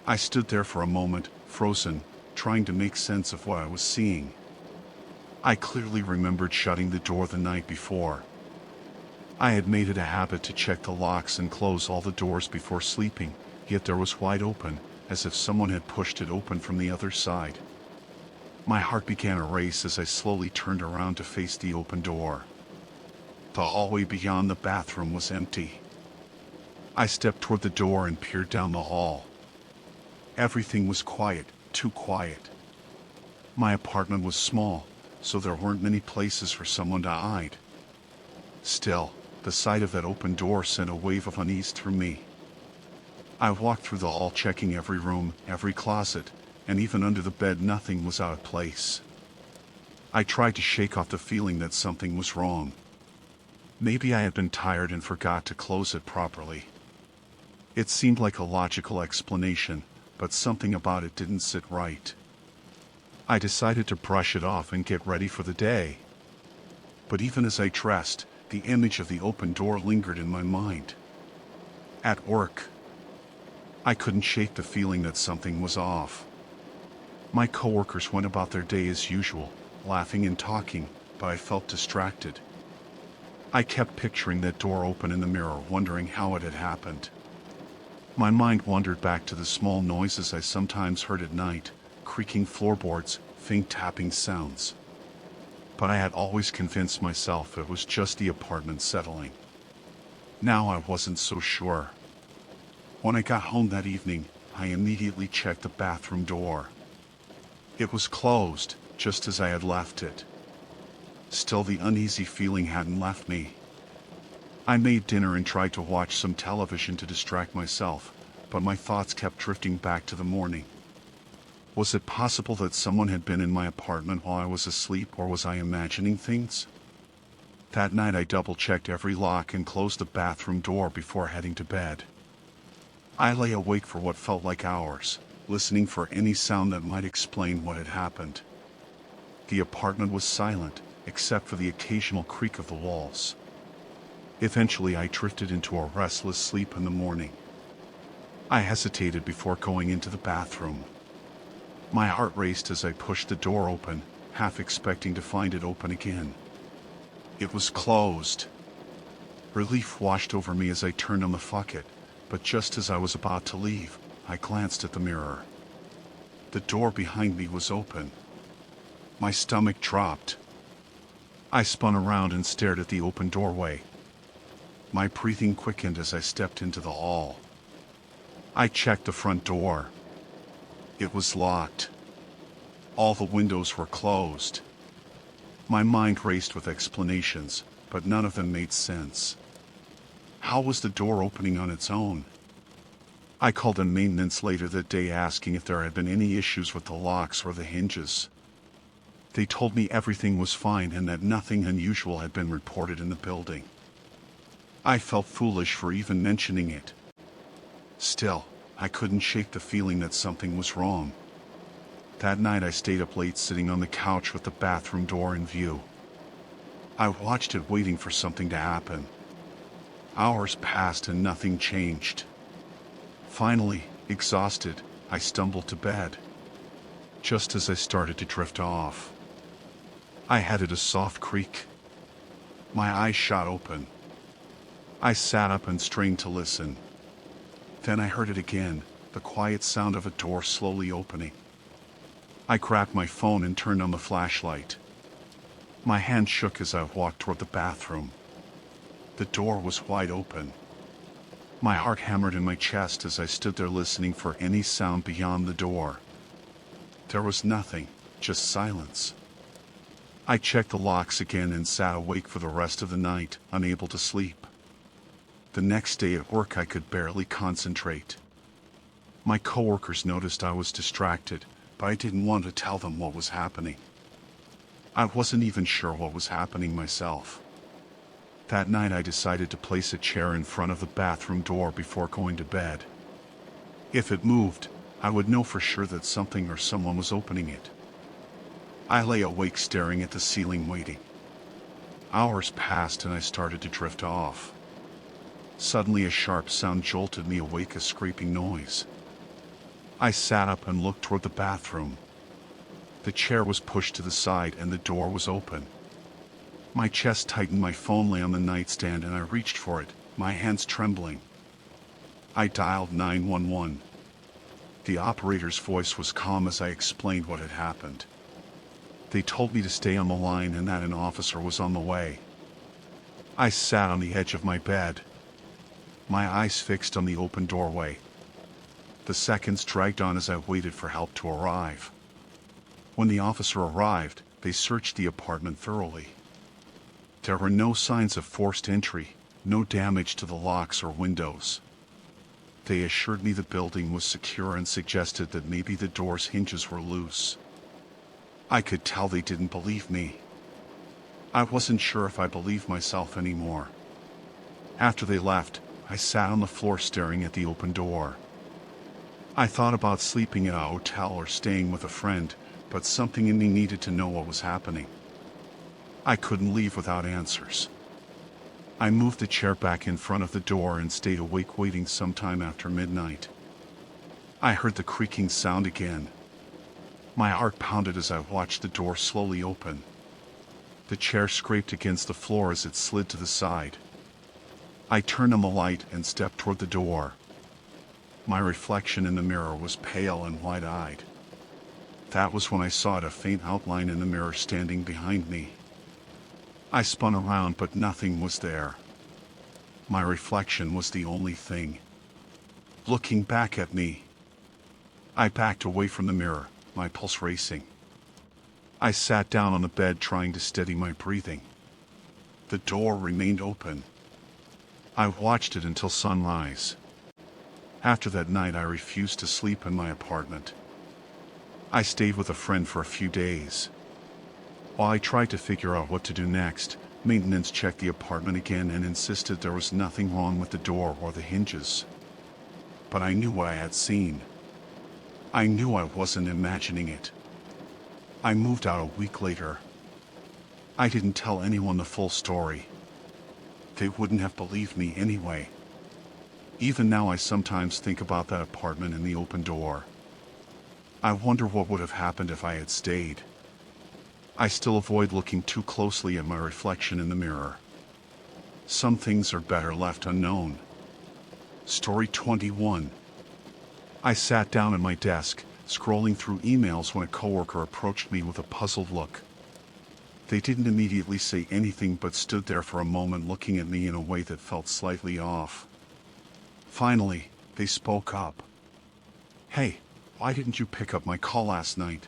I stood there for a moment, frozen, trying to make sense of what I was seeing. I clearly remembered shutting the door the night before. I had made it a habit to check the locks and close all the doors before sleeping, yet there was wide open, as if someone had pushed it open from the other side. My heart began a race as I slowly turned around to face the open door. The hallway beyond the bathroom was empty. I stepped toward the door and peered down the hall. Everything was quiet, too quiet. My apartment was small, so there weren't many places for someone to hide. Still, the sight of that open door sent a wave of unease through me. I walked through the hall, checking every room, every closet, and even under the bed nothing was out of place. I tried to shake off the feeling that something was wrong. Maybe I had been tired and forgot to close it properly. It seemed like a logical explanation, but something about it didn't sit right. I decided to brush it off and get ready for the day. But even as I dressed, the image of the open door lingered in my mind. At work, I couldn't shake the feeling that something was off. My coworkers went about their day as usual, laughing and talking, but I felt distracted. I kept picturing that door open in the mirror, wondering how it had happened. My mind wandered back to the small noises I sometimes heard at night, creaking floorboards, faint tapping sounds. But I had always convinced myself it was just the apartment settling. Now I wasn't so sure. When I got home that evening, I immediately checked the bathroom door. It was closed, just as I had left it. Still, the uneasy feeling hadn't left me. I made dinner and tried to watch some television to distract myself, but my thoughts kept drifting back to the morning. Was it possible that someone had been in my apartment while I was asleep, or was I imagining things? That night I double-checked every lock and closed the bathroom door before heading to bed. I lay awake for what felt like hours, listening for any sound that might explain what had happened. The apartment was silent, except for the occasional creak of the walls. Eventually I drifted into a restless sleep in the morning. I hesitated before going into the bathroom. My heart raced as I pushed the door open, half expecting to find it open again. It was closed. Relief washed over me as I turned on the faucet, but just as I was about to leave, I glanced at the mirror. The door behind me was open. My stomach dropped. I spun around and stared at the open doorway. My breathing quickened as I stepped into the hall. I checked the front door. It was locked. All the windows were closed. My mind raced with explanations, but none of them made sense. How was the door opening on its own? I called in maintenance later that day asking if there had been any issues with the locks or the hinges. They told me everything was fine and that nothing unusual had been reported in the building. I felt foolish for even mentioning it. Still, I couldn't shake the feeling that something was wrong. That night I stayed up late sitting on the couch with the bathroom door in view. I watched it waiting for something to happen. Hours passed and nothing changed. Finally, exhausted, I stumbled to bed. Just as I started to drift off, I heard a soft creak. My eyes shot open. I sat up and strained to listen. Then I heard it again, the quiet sound of a door slowly opening. I grabbed my phone and turned on the flashlight. My hand shook as I walked toward the bathroom. The door was wide open. My heart hammered in my chest as I stood there listening for any sound beyond the door. There was nothing, just silence. I checked the locks again and sat awake for the rest of the night, unable to sleep. The next day at work I could barely concentrate. My coworkers noticed I was distracted, but I didn't want to tell them what was happening. I wasn't even sure what was happening myself. That night I decided to place a chair in front of the bathroom door before going to bed. If it moved, I would know for sure that something or someone was opening it. I lay awake staring at the ceiling waiting. Hours passed and I started to drift off. Suddenly a sharp sound jolted me awake, a scraping noise. I sat up and looked toward the bathroom. The chair was pushed to the side and the door was open. My chest tightened, my phone lay on the nightstand and I reached for it, my hands trembling. I dialed 911. The operator's voice was calm as I explained what had happened. They told me to stay on the line and that an officer was on the way. I sat on the edge of my bed, my eyes fixed on the open doorway. The seconds dragged on as I waited for help to arrive. When the officer arrived, they searched the apartment thoroughly. There were no signs of forced entry, no damage to the locks or windows. They assured me the building was secure and suggested that maybe the door's hinges were loose. I could tell they didn't believe me. I wasn't sure if I believed myself anymore. After they left, I sat on the floor staring at the open door. I thought about sleeping at a hotel or staying with a friend, but something in me needed to know what was happening. I couldn't leave without answers. I moved the chair back in front of the door and stayed awake waiting sometime after midnight. I heard the creaking sound again. My heart pounded as I watched the door slowly open. The chair scraped against the floor as it slid to the side. I turned on the light and stepped toward the door. My reflection in the mirror was pale and wide-eyed. That was when I saw a faint outline in the mirror standing behind me. I spun around, but nothing was there. My reflection was the only thing, looking back at me. I backed away from the mirror, my pulse racing. I sat down on the bed trying to steady my breathing. The door remained open. I watched it until sunrise. After that night I refused to sleep in my apartment. I stayed with a friend for a few days. While I tried to figure out what to do next, maintenance checked the apartment again and insisted there was nothing wrong with the door or the hinges. But I knew what I had seen. I knew I wasn't imagining it. I moved out a week later. I didn't tell anyone the full story. They wouldn't have believed me anyway. Even now I sometimes think about that apartment and the open door. I wonder what would have happened if I had stayed. I still avoid looking too closely at my reflection in the mirror. Some things are better left unknown. Story 21. I sat down at my desk, scrolling through emails when a coworker approached me with a puzzled look. They didn't immediately say anything but stood there for a moment looking at me in a way that felt slightly off. Finally, they spoke up. "Hey, why didn't you pick up my call last night?"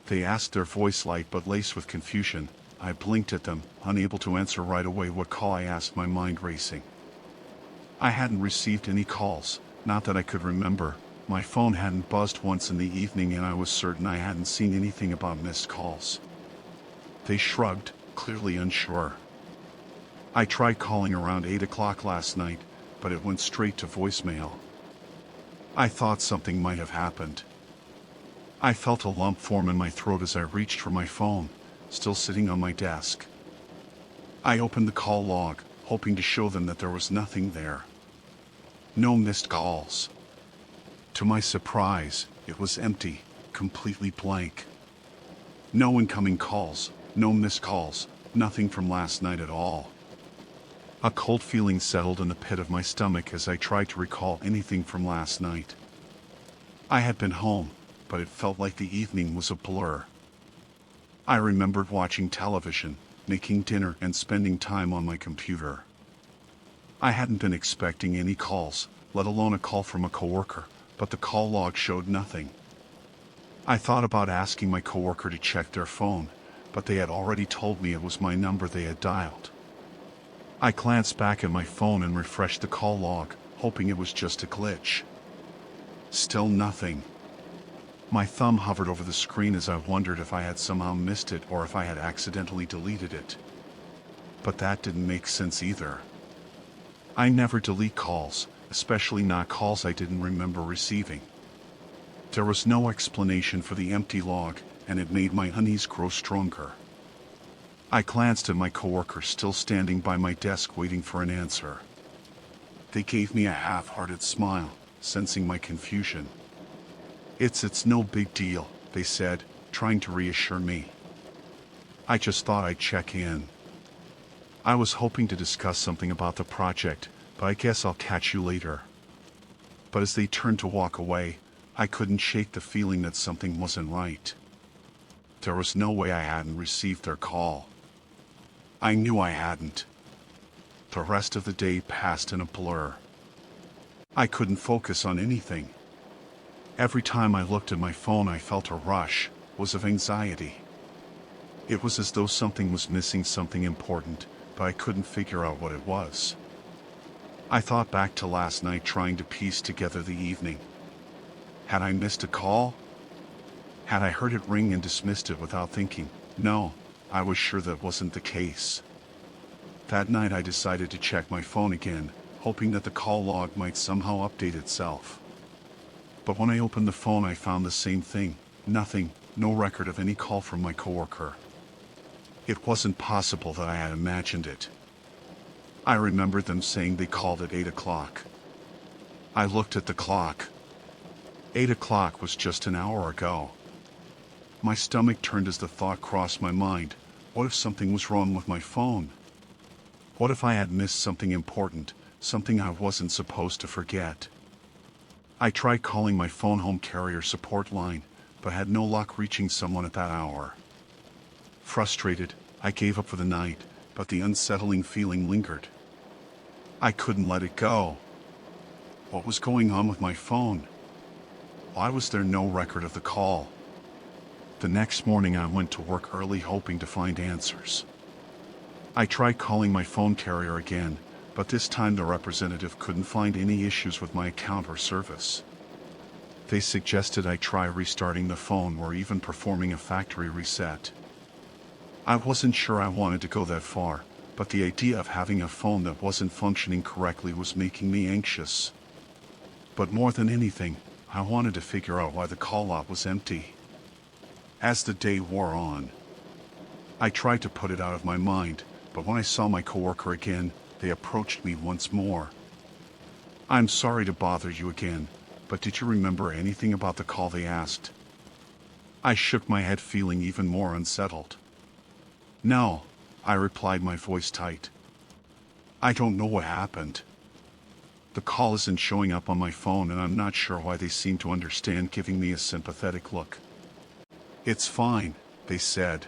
They asked, their voice light but laced with confusion. I blinked at them, unable to answer right away what call I asked, my mind racing. I hadn't received any calls, not that I could remember. My phone hadn't buzzed once in the evening, and I was certain I hadn't seen anything about missed calls. They shrugged, clearly unsure. "I tried calling around 8 o'clock last night, but it went straight to voicemail. I thought something might have happened." I felt a lump form in my throat as I reached for my phone, still sitting on my desk. I opened the call log, hoping to show them that there was nothing there. No missed calls. To my surprise, it was empty, completely blank. No incoming calls, no missed calls, nothing from last night at all. A cold feeling settled in the pit of my stomach as I tried to recall anything from last night. I had been home, but it felt like the evening was a blur. I remembered watching television, making dinner, and spending time on my computer. I hadn't been expecting any calls, let alone a call from a coworker, but the call log showed nothing. I thought about asking my coworker to check their phone, but they had already told me it was my number they had dialed. I glanced back at my phone and refreshed the call log, hoping it was just a glitch. Still nothing. My thumb hovered over the screen as I wondered if I had somehow missed it or if I had accidentally deleted it. But that didn't make sense either. I never delete calls, especially not calls I didn't remember receiving. There was no explanation for the empty log, and it made my unease grow stronger. I glanced at my coworker still standing by my desk waiting for an answer. They gave me a half-hearted smile, sensing my confusion. It's no big deal," they said, trying to reassure me. "I just thought I'd check in. I was hoping to discuss something about the project, but I guess I'll catch you later." But as they turned to walk away, I couldn't shake the feeling that something wasn't right. There was no way I hadn't received their call. I knew I hadn't. The rest of the day passed in a blur. I couldn't focus on anything. Every time I looked at my phone, I felt a rush, was of anxiety. It was as though something was missing, something important, but I couldn't figure out what it was. I thought back to last night, trying to piece together the evening. Had I missed a call? Had I heard it ring and dismissed it without thinking? No, I was sure that wasn't the case. That night I decided to check my phone again, hoping that the call log might somehow update itself. But when I opened the phone, I found the same thing. Nothing, no record of any call from my coworker. It wasn't possible that I had imagined it. I remembered them saying they called at 8 o'clock. I looked at the clock. 8 o'clock was just an hour ago. My stomach turned as the thought crossed my mind. What if something was wrong with my phone? What if I had missed something important, something I wasn't supposed to forget? I tried calling my phone home carrier support line, but had no luck reaching someone at that hour. Frustrated, I gave up for the night, but the unsettling feeling lingered. I couldn't let it go. What was going on with my phone? Why was there no record of the call? The next morning I went to work early, hoping to find answers. I tried calling my phone carrier again, but this time the representative couldn't find any issues with my account or service. They suggested I try restarting the phone or even performing a factory reset. I wasn't sure I wanted to go that far, but the idea of having a phone that wasn't functioning correctly was making me anxious. But more than anything, I wanted to figure out why the call log was empty. As the day wore on, I tried to put it out of my mind, but when I saw my coworker again, they approached me once more. "I'm sorry to bother you again, but did you remember anything about the call?" they asked. I shook my head, feeling even more unsettled. "No," I replied, my voice tight. "I don't know what happened." The call isn't showing up on my phone and I'm not sure why they seem to understand giving me a sympathetic look. It's fine, they said.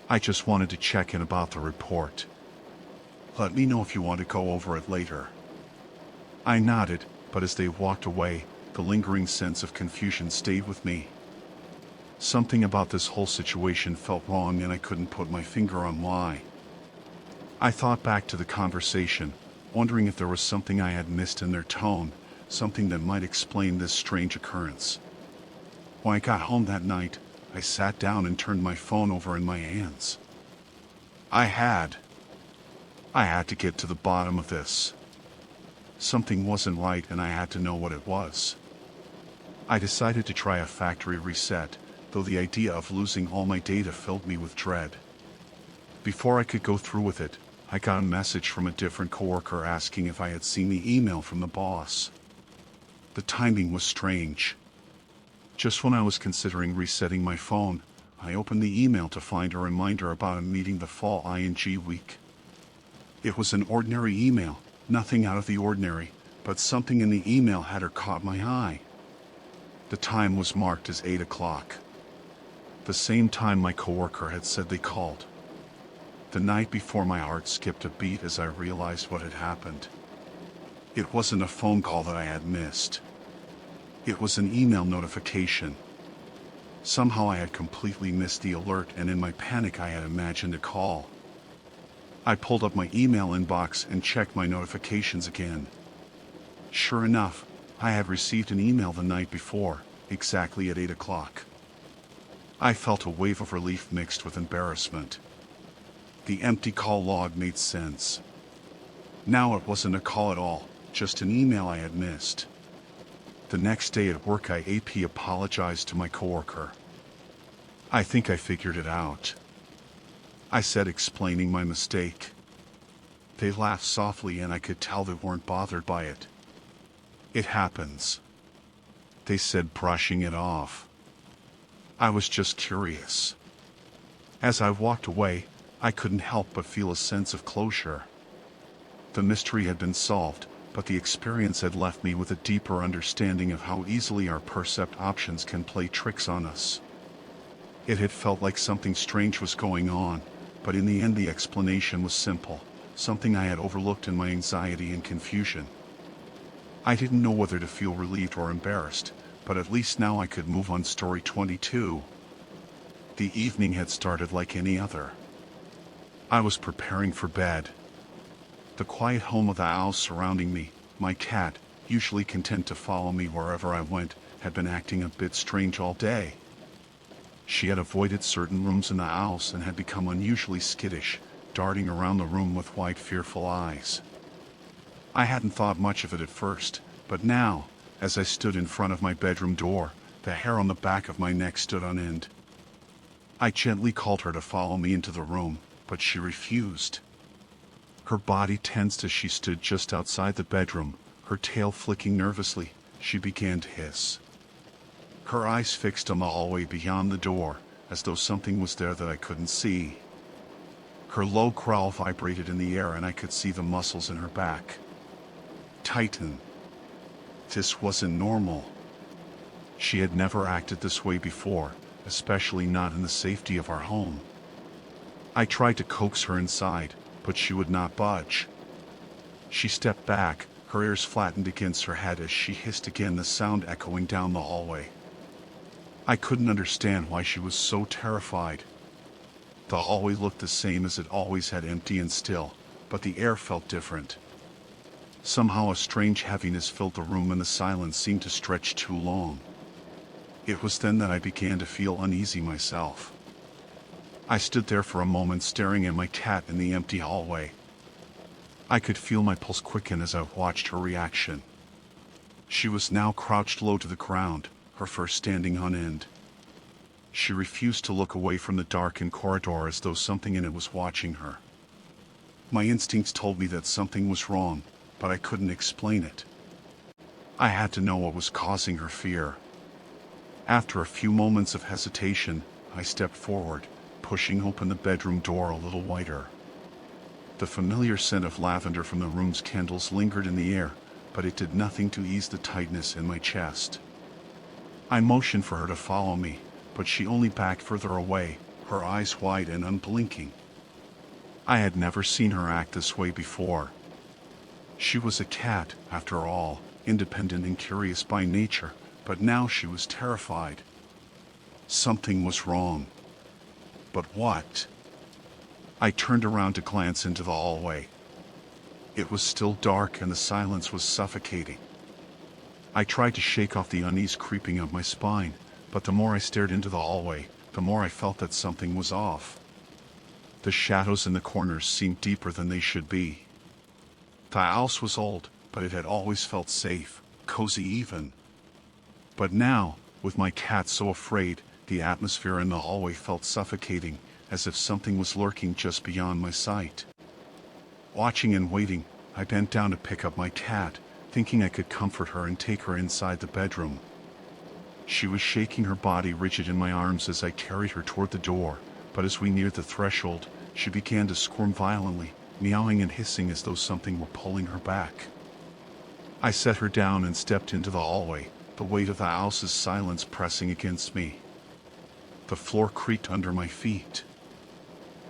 I just wanted to check in about the report. Let me know if you want to go over it later. I nodded, but as they walked away, the lingering sense of confusion stayed with me. Something about this whole situation felt wrong and I couldn't put my finger on why. I thought back to the conversation, wondering if there was something I had missed in their tone, something that might explain this strange occurrence. When I got home that night, I sat down and turned my phone over in my hands. I had to get to the bottom of this. Something wasn't right and I had to know what it was. I decided to try a factory reset, though the idea of losing all my data filled me with dread. Before I could go through with it, I got a message from a different coworker asking if I had seen the email from the boss. The timing was strange. Just when I was considering resetting my phone, I opened the email to find a reminder about a meeting the fall ing week. It was an ordinary email, nothing out of the ordinary, but something in the email had caught my eye. The time was marked as 8 o'clock. The same time my coworker had said they called. The night before, my heart skipped a beat as I realized what had happened. It wasn't a phone call that I had missed. It was an email notification. Somehow I had completely missed the alert and in my panic I had imagined a call. I pulled up my email inbox and checked my notifications again. Sure enough, I had received an email the night before, exactly at 8 o'clock. I felt a wave of relief mixed with embarrassment. The empty call log made sense. Now it wasn't a call at all, just an email I had missed. The next day at work, I apologized to my coworker. I think I figured it out, I said, explaining my mistake. They laughed softly and I could tell they weren't bothered by it. It happens, they said, brushing it off. I was just curious. As I walked away, I couldn't help but feel a sense of closure. The mystery had been solved, but the experience had left me with a deeper understanding of how easily our percept options can play tricks on us. It had felt like something strange was going on, but in the end the explanation was simple, something I had overlooked in my anxiety and confusion. I didn't know whether to feel relieved or embarrassed, but at least now I could move on. Story 22. The evening had started like any other. I was preparing for bed. The quiet home of the house surrounding me, my cat, usually content to follow me wherever I went, had been acting a bit strange all day. She had avoided certain rooms in the house and had become unusually skittish, darting around the room with wide, fearful eyes. I hadn't thought much of it at first, but now, as I stood in front of my bedroom door, the hair on the back of my neck stood on end. I gently called her to follow me into the room, but she refused. Her body tensed as she stood just outside the bedroom, her tail flicking nervously. She began to hiss. Her eyes fixed on the hallway beyond the door, as though something was there that I couldn't see. Her low growl vibrated in the air and I could see the muscles in her back tighten. This wasn't normal. She had never acted this way before, especially not in the safety of our home. I tried to coax her inside, but she would not budge. She stepped back, her ears flattened against her head as she hissed again, the sound echoing down the hallway. I couldn't understand why she was so terrified. The hallway looked the same as it always had, empty and still, but the air felt different. Somehow a strange heaviness filled the room and the silence seemed to stretch too long. It was then that I began to feel uneasy myself. I stood there for a moment staring at my cat in the empty hallway. I could feel my pulse quicken as I watched her reaction. She was now crouched low to the ground, her fur standing on end. She refused to look away from the darkened corridor as though something in it was watching her. My instincts told me that something was wrong, but I couldn't explain it. I had to know what was causing her fear. After a few moments of hesitation, I stepped forward, pushing open the bedroom door a little wider. The familiar scent of lavender from the room's candles lingered in the air, but it did nothing to ease the tightness in my chest. I motioned for her to follow me, but she only backed further away, her eyes wide and unblinking. I had never seen her act this way before. She was a cat, after all, independent and curious by nature, but now she was terrified. Something was wrong. But what? I turned around to glance into the hallway. It was still dark and the silence was suffocating. I tried to shake off the unease creeping up my spine, but the more I stared into the hallway, the more I felt that something was off. The shadows in the corners seemed deeper than they should be. The house was old, but it had always felt safe, cozy even. But now, with my cat so afraid, the atmosphere in the hallway felt suffocating, as if something was lurking just beyond my sight. Watching and waiting, I bent down to pick up my cat, thinking I could comfort her and take her inside the bedroom. She was shaking her body rigid in my arms as I carried her toward the door, but as we neared the threshold, she began to squirm violently, meowing and hissing as though something were pulling her back. I set her down and stepped into the hallway, the weight of the house's silence pressing against me. The floor creaked under my feet.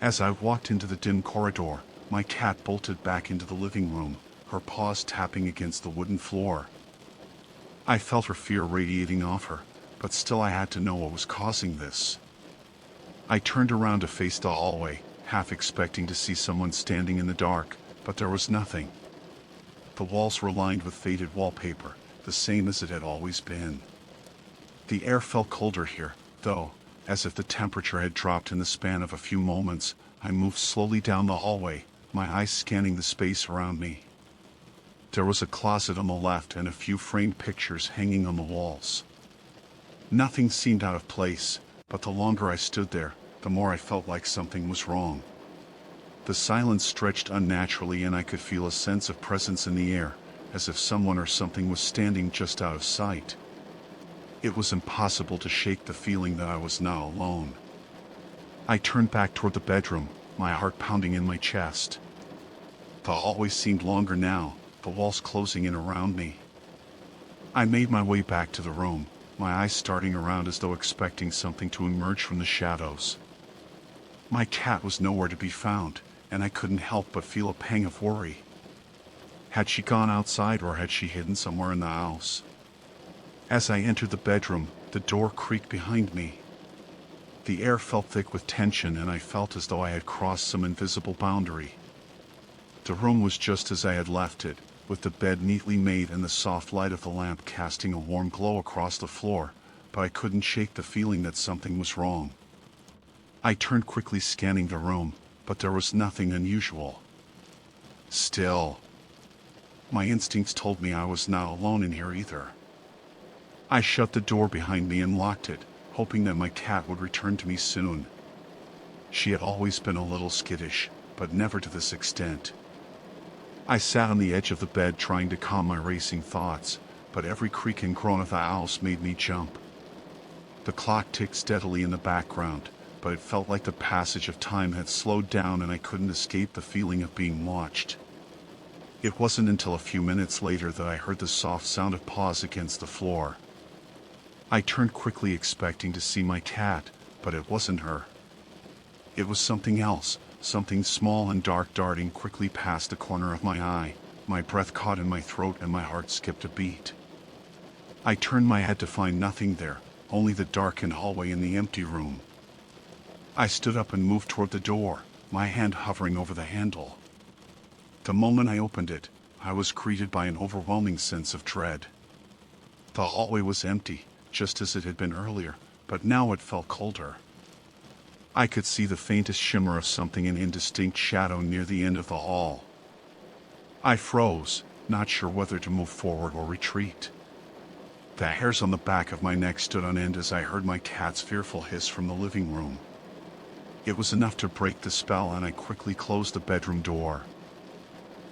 As I walked into the dim corridor, my cat bolted back into the living room, her paws tapping against the wooden floor. I felt her fear radiating off her, but still I had to know what was causing this. I turned around to face the hallway, half expecting to see someone standing in the dark, but there was nothing. The walls were lined with faded wallpaper, the same as it had always been. The air felt colder here, though, as if the temperature had dropped in the span of a few moments. I moved slowly down the hallway, my eyes scanning the space around me. There was a closet on the left and a few framed pictures hanging on the walls. Nothing seemed out of place, but the longer I stood there, the more I felt like something was wrong. The silence stretched unnaturally and I could feel a sense of presence in the air, as if someone or something was standing just out of sight. It was impossible to shake the feeling that I was now alone. I turned back toward the bedroom, my heart pounding in my chest. The hallway seemed longer now, the walls closing in around me. I made my way back to the room, my eyes starting around as though expecting something to emerge from the shadows. My cat was nowhere to be found, and I couldn't help but feel a pang of worry. Had she gone outside or had she hidden somewhere in the house? As I entered the bedroom, the door creaked behind me. The air felt thick with tension and I felt as though I had crossed some invisible boundary. The room was just as I had left it, with the bed neatly made and the soft light of the lamp casting a warm glow across the floor, but I couldn't shake the feeling that something was wrong. I turned quickly scanning the room, but there was nothing unusual. Still, my instincts told me I was not alone in here either. I shut the door behind me and locked it, hoping that my cat would return to me soon. She had always been a little skittish, but never to this extent. I sat on the edge of the bed trying to calm my racing thoughts, but every creak and groan of the house made me jump. The clock ticked steadily in the background, but it felt like the passage of time had slowed down and I couldn't escape the feeling of being watched. It wasn't until a few minutes later that I heard the soft sound of paws against the floor. I turned quickly expecting to see my cat, but it wasn't her. It was something else, something small and dark darting quickly past the corner of my eye. My breath caught in my throat and my heart skipped a beat. I turned my head to find nothing there, only the darkened hallway and the empty room. I stood up and moved toward the door, my hand hovering over the handle. The moment I opened it, I was greeted by an overwhelming sense of dread. The hallway was empty, just as it had been earlier, but now it felt colder. I could see the faintest shimmer of something in indistinct shadow near the end of the hall. I froze, not sure whether to move forward or retreat. The hairs on the back of my neck stood on end as I heard my cat's fearful hiss from the living room. It was enough to break the spell and I quickly closed the bedroom door.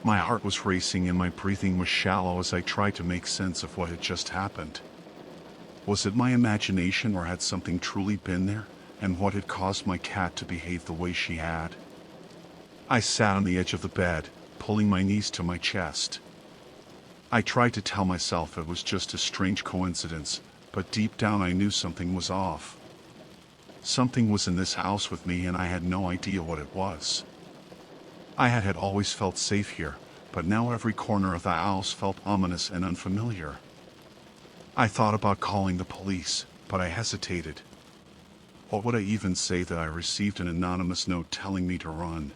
My heart was racing and my breathing was shallow as I tried to make sense of what had just happened. Was it my imagination or had something truly been there, and what had caused my cat to behave the way she had? I sat on the edge of the bed, pulling my knees to my chest. I tried to tell myself it was just a strange coincidence, but deep down I knew something was off. Something was in this house with me and I had no idea what it was. I had always felt safe here, but now every corner of the house felt ominous and unfamiliar. I thought about calling the police, but I hesitated. What would I even say that I received an anonymous note telling me to run?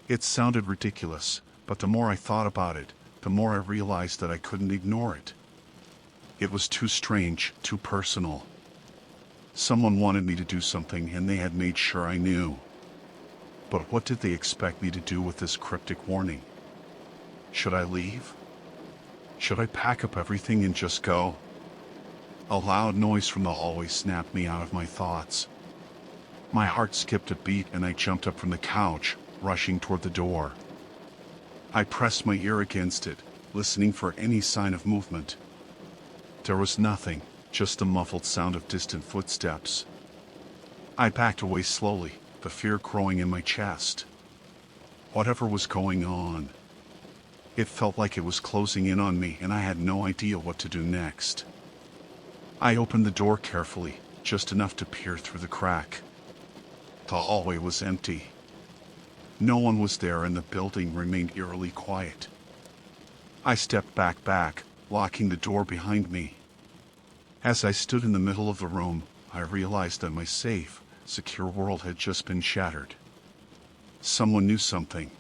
It sounded ridiculous, but the more I thought about it, the more I realized that I couldn't ignore it. It was too strange, too personal. Someone wanted me to do something and they had made sure I knew. But what did they expect me to do with this cryptic warning? Should I leave? Should I pack up everything and just go? A loud noise from the hallway snapped me out of my thoughts. My heart skipped a beat and I jumped up from the couch, rushing toward the door. I pressed my ear against it, listening for any sign of movement. There was nothing, just the muffled sound of distant footsteps. I backed away slowly, the fear growing in my chest. Whatever was going on, it felt like it was closing in on me and I had no idea what to do next. I opened the door carefully, just enough to peer through the crack. The hallway was empty. No one was there and the building remained eerily quiet. I stepped back, locking the door behind me. As I stood in the middle of the room, I realized that my safe, secure world had just been shattered. Someone knew something.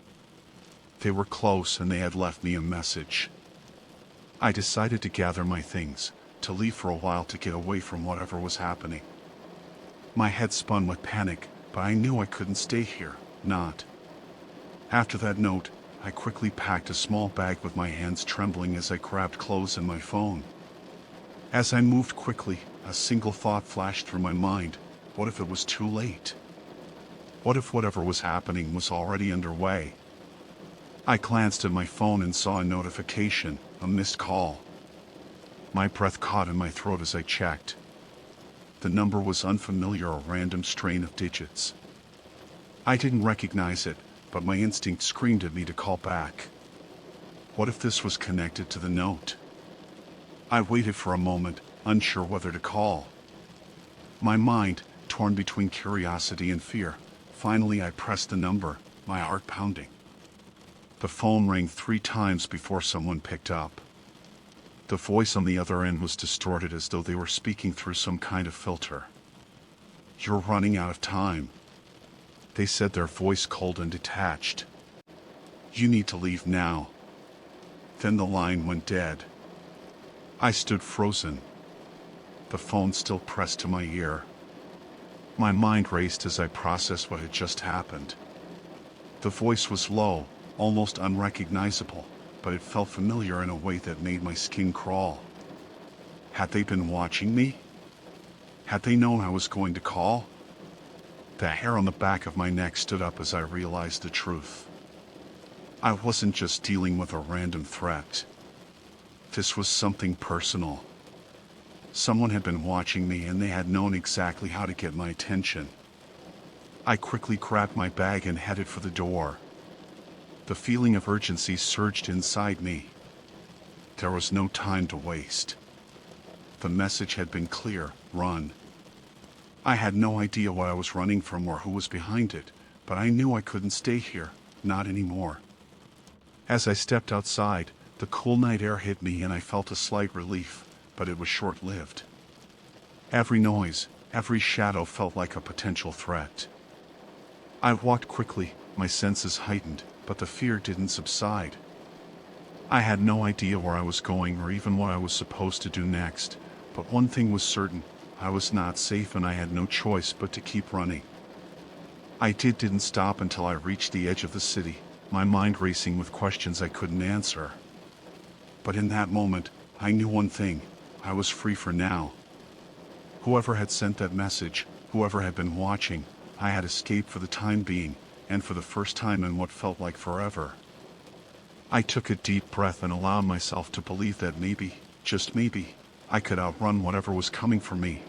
They were close and they had left me a message. I decided to gather my things, to leave for a while to get away from whatever was happening. My head spun with panic, but I knew I couldn't stay here, not. After that note, I quickly packed a small bag with my hands trembling as I grabbed clothes and my phone. As I moved quickly, a single thought flashed through my mind. What if it was too late? What if whatever was happening was already underway? I glanced at my phone and saw a notification, a missed call. My breath caught in my throat as I checked. The number was unfamiliar, a random strain of digits. I didn't recognize it, but my instinct screamed at me to call back. What if this was connected to the note? I waited for a moment, unsure whether to call. My mind, torn between curiosity and fear, finally I pressed the number, my heart pounding. The phone rang 3 times before someone picked up. The voice on the other end was distorted as though they were speaking through some kind of filter. "You're running out of time," they said, their voice cold and detached. "You need to leave now." Then the line went dead. I stood frozen, the phone still pressed to my ear. My mind raced as I processed what had just happened. The voice was low, almost unrecognizable, but it felt familiar in a way that made my skin crawl. Had they been watching me? Had they known I was going to call? The hair on the back of my neck stood up as I realized the truth. I wasn't just dealing with a random threat. This was something personal. Someone had been watching me and they had known exactly how to get my attention. I quickly grabbed my bag and headed for the door. The feeling of urgency surged inside me. There was no time to waste. The message had been clear: run. I had no idea what I was running from or who was behind it, but I knew I couldn't stay here, not anymore. As I stepped outside, the cool night air hit me and I felt a slight relief, but it was short-lived. Every noise, every shadow felt like a potential threat. I walked quickly, my senses heightened, but the fear didn't subside. I had no idea where I was going or even what I was supposed to do next, but one thing was certain: I was not safe and I had no choice but to keep running. I didn't stop until I reached the edge of the city, my mind racing with questions I couldn't answer. But in that moment, I knew one thing: I was free for now. Whoever had sent that message, whoever had been watching, I had escaped for the time being, and for the first time in what felt like forever. I took a deep breath and allowed myself to believe that maybe, just maybe, I could outrun whatever was coming for me,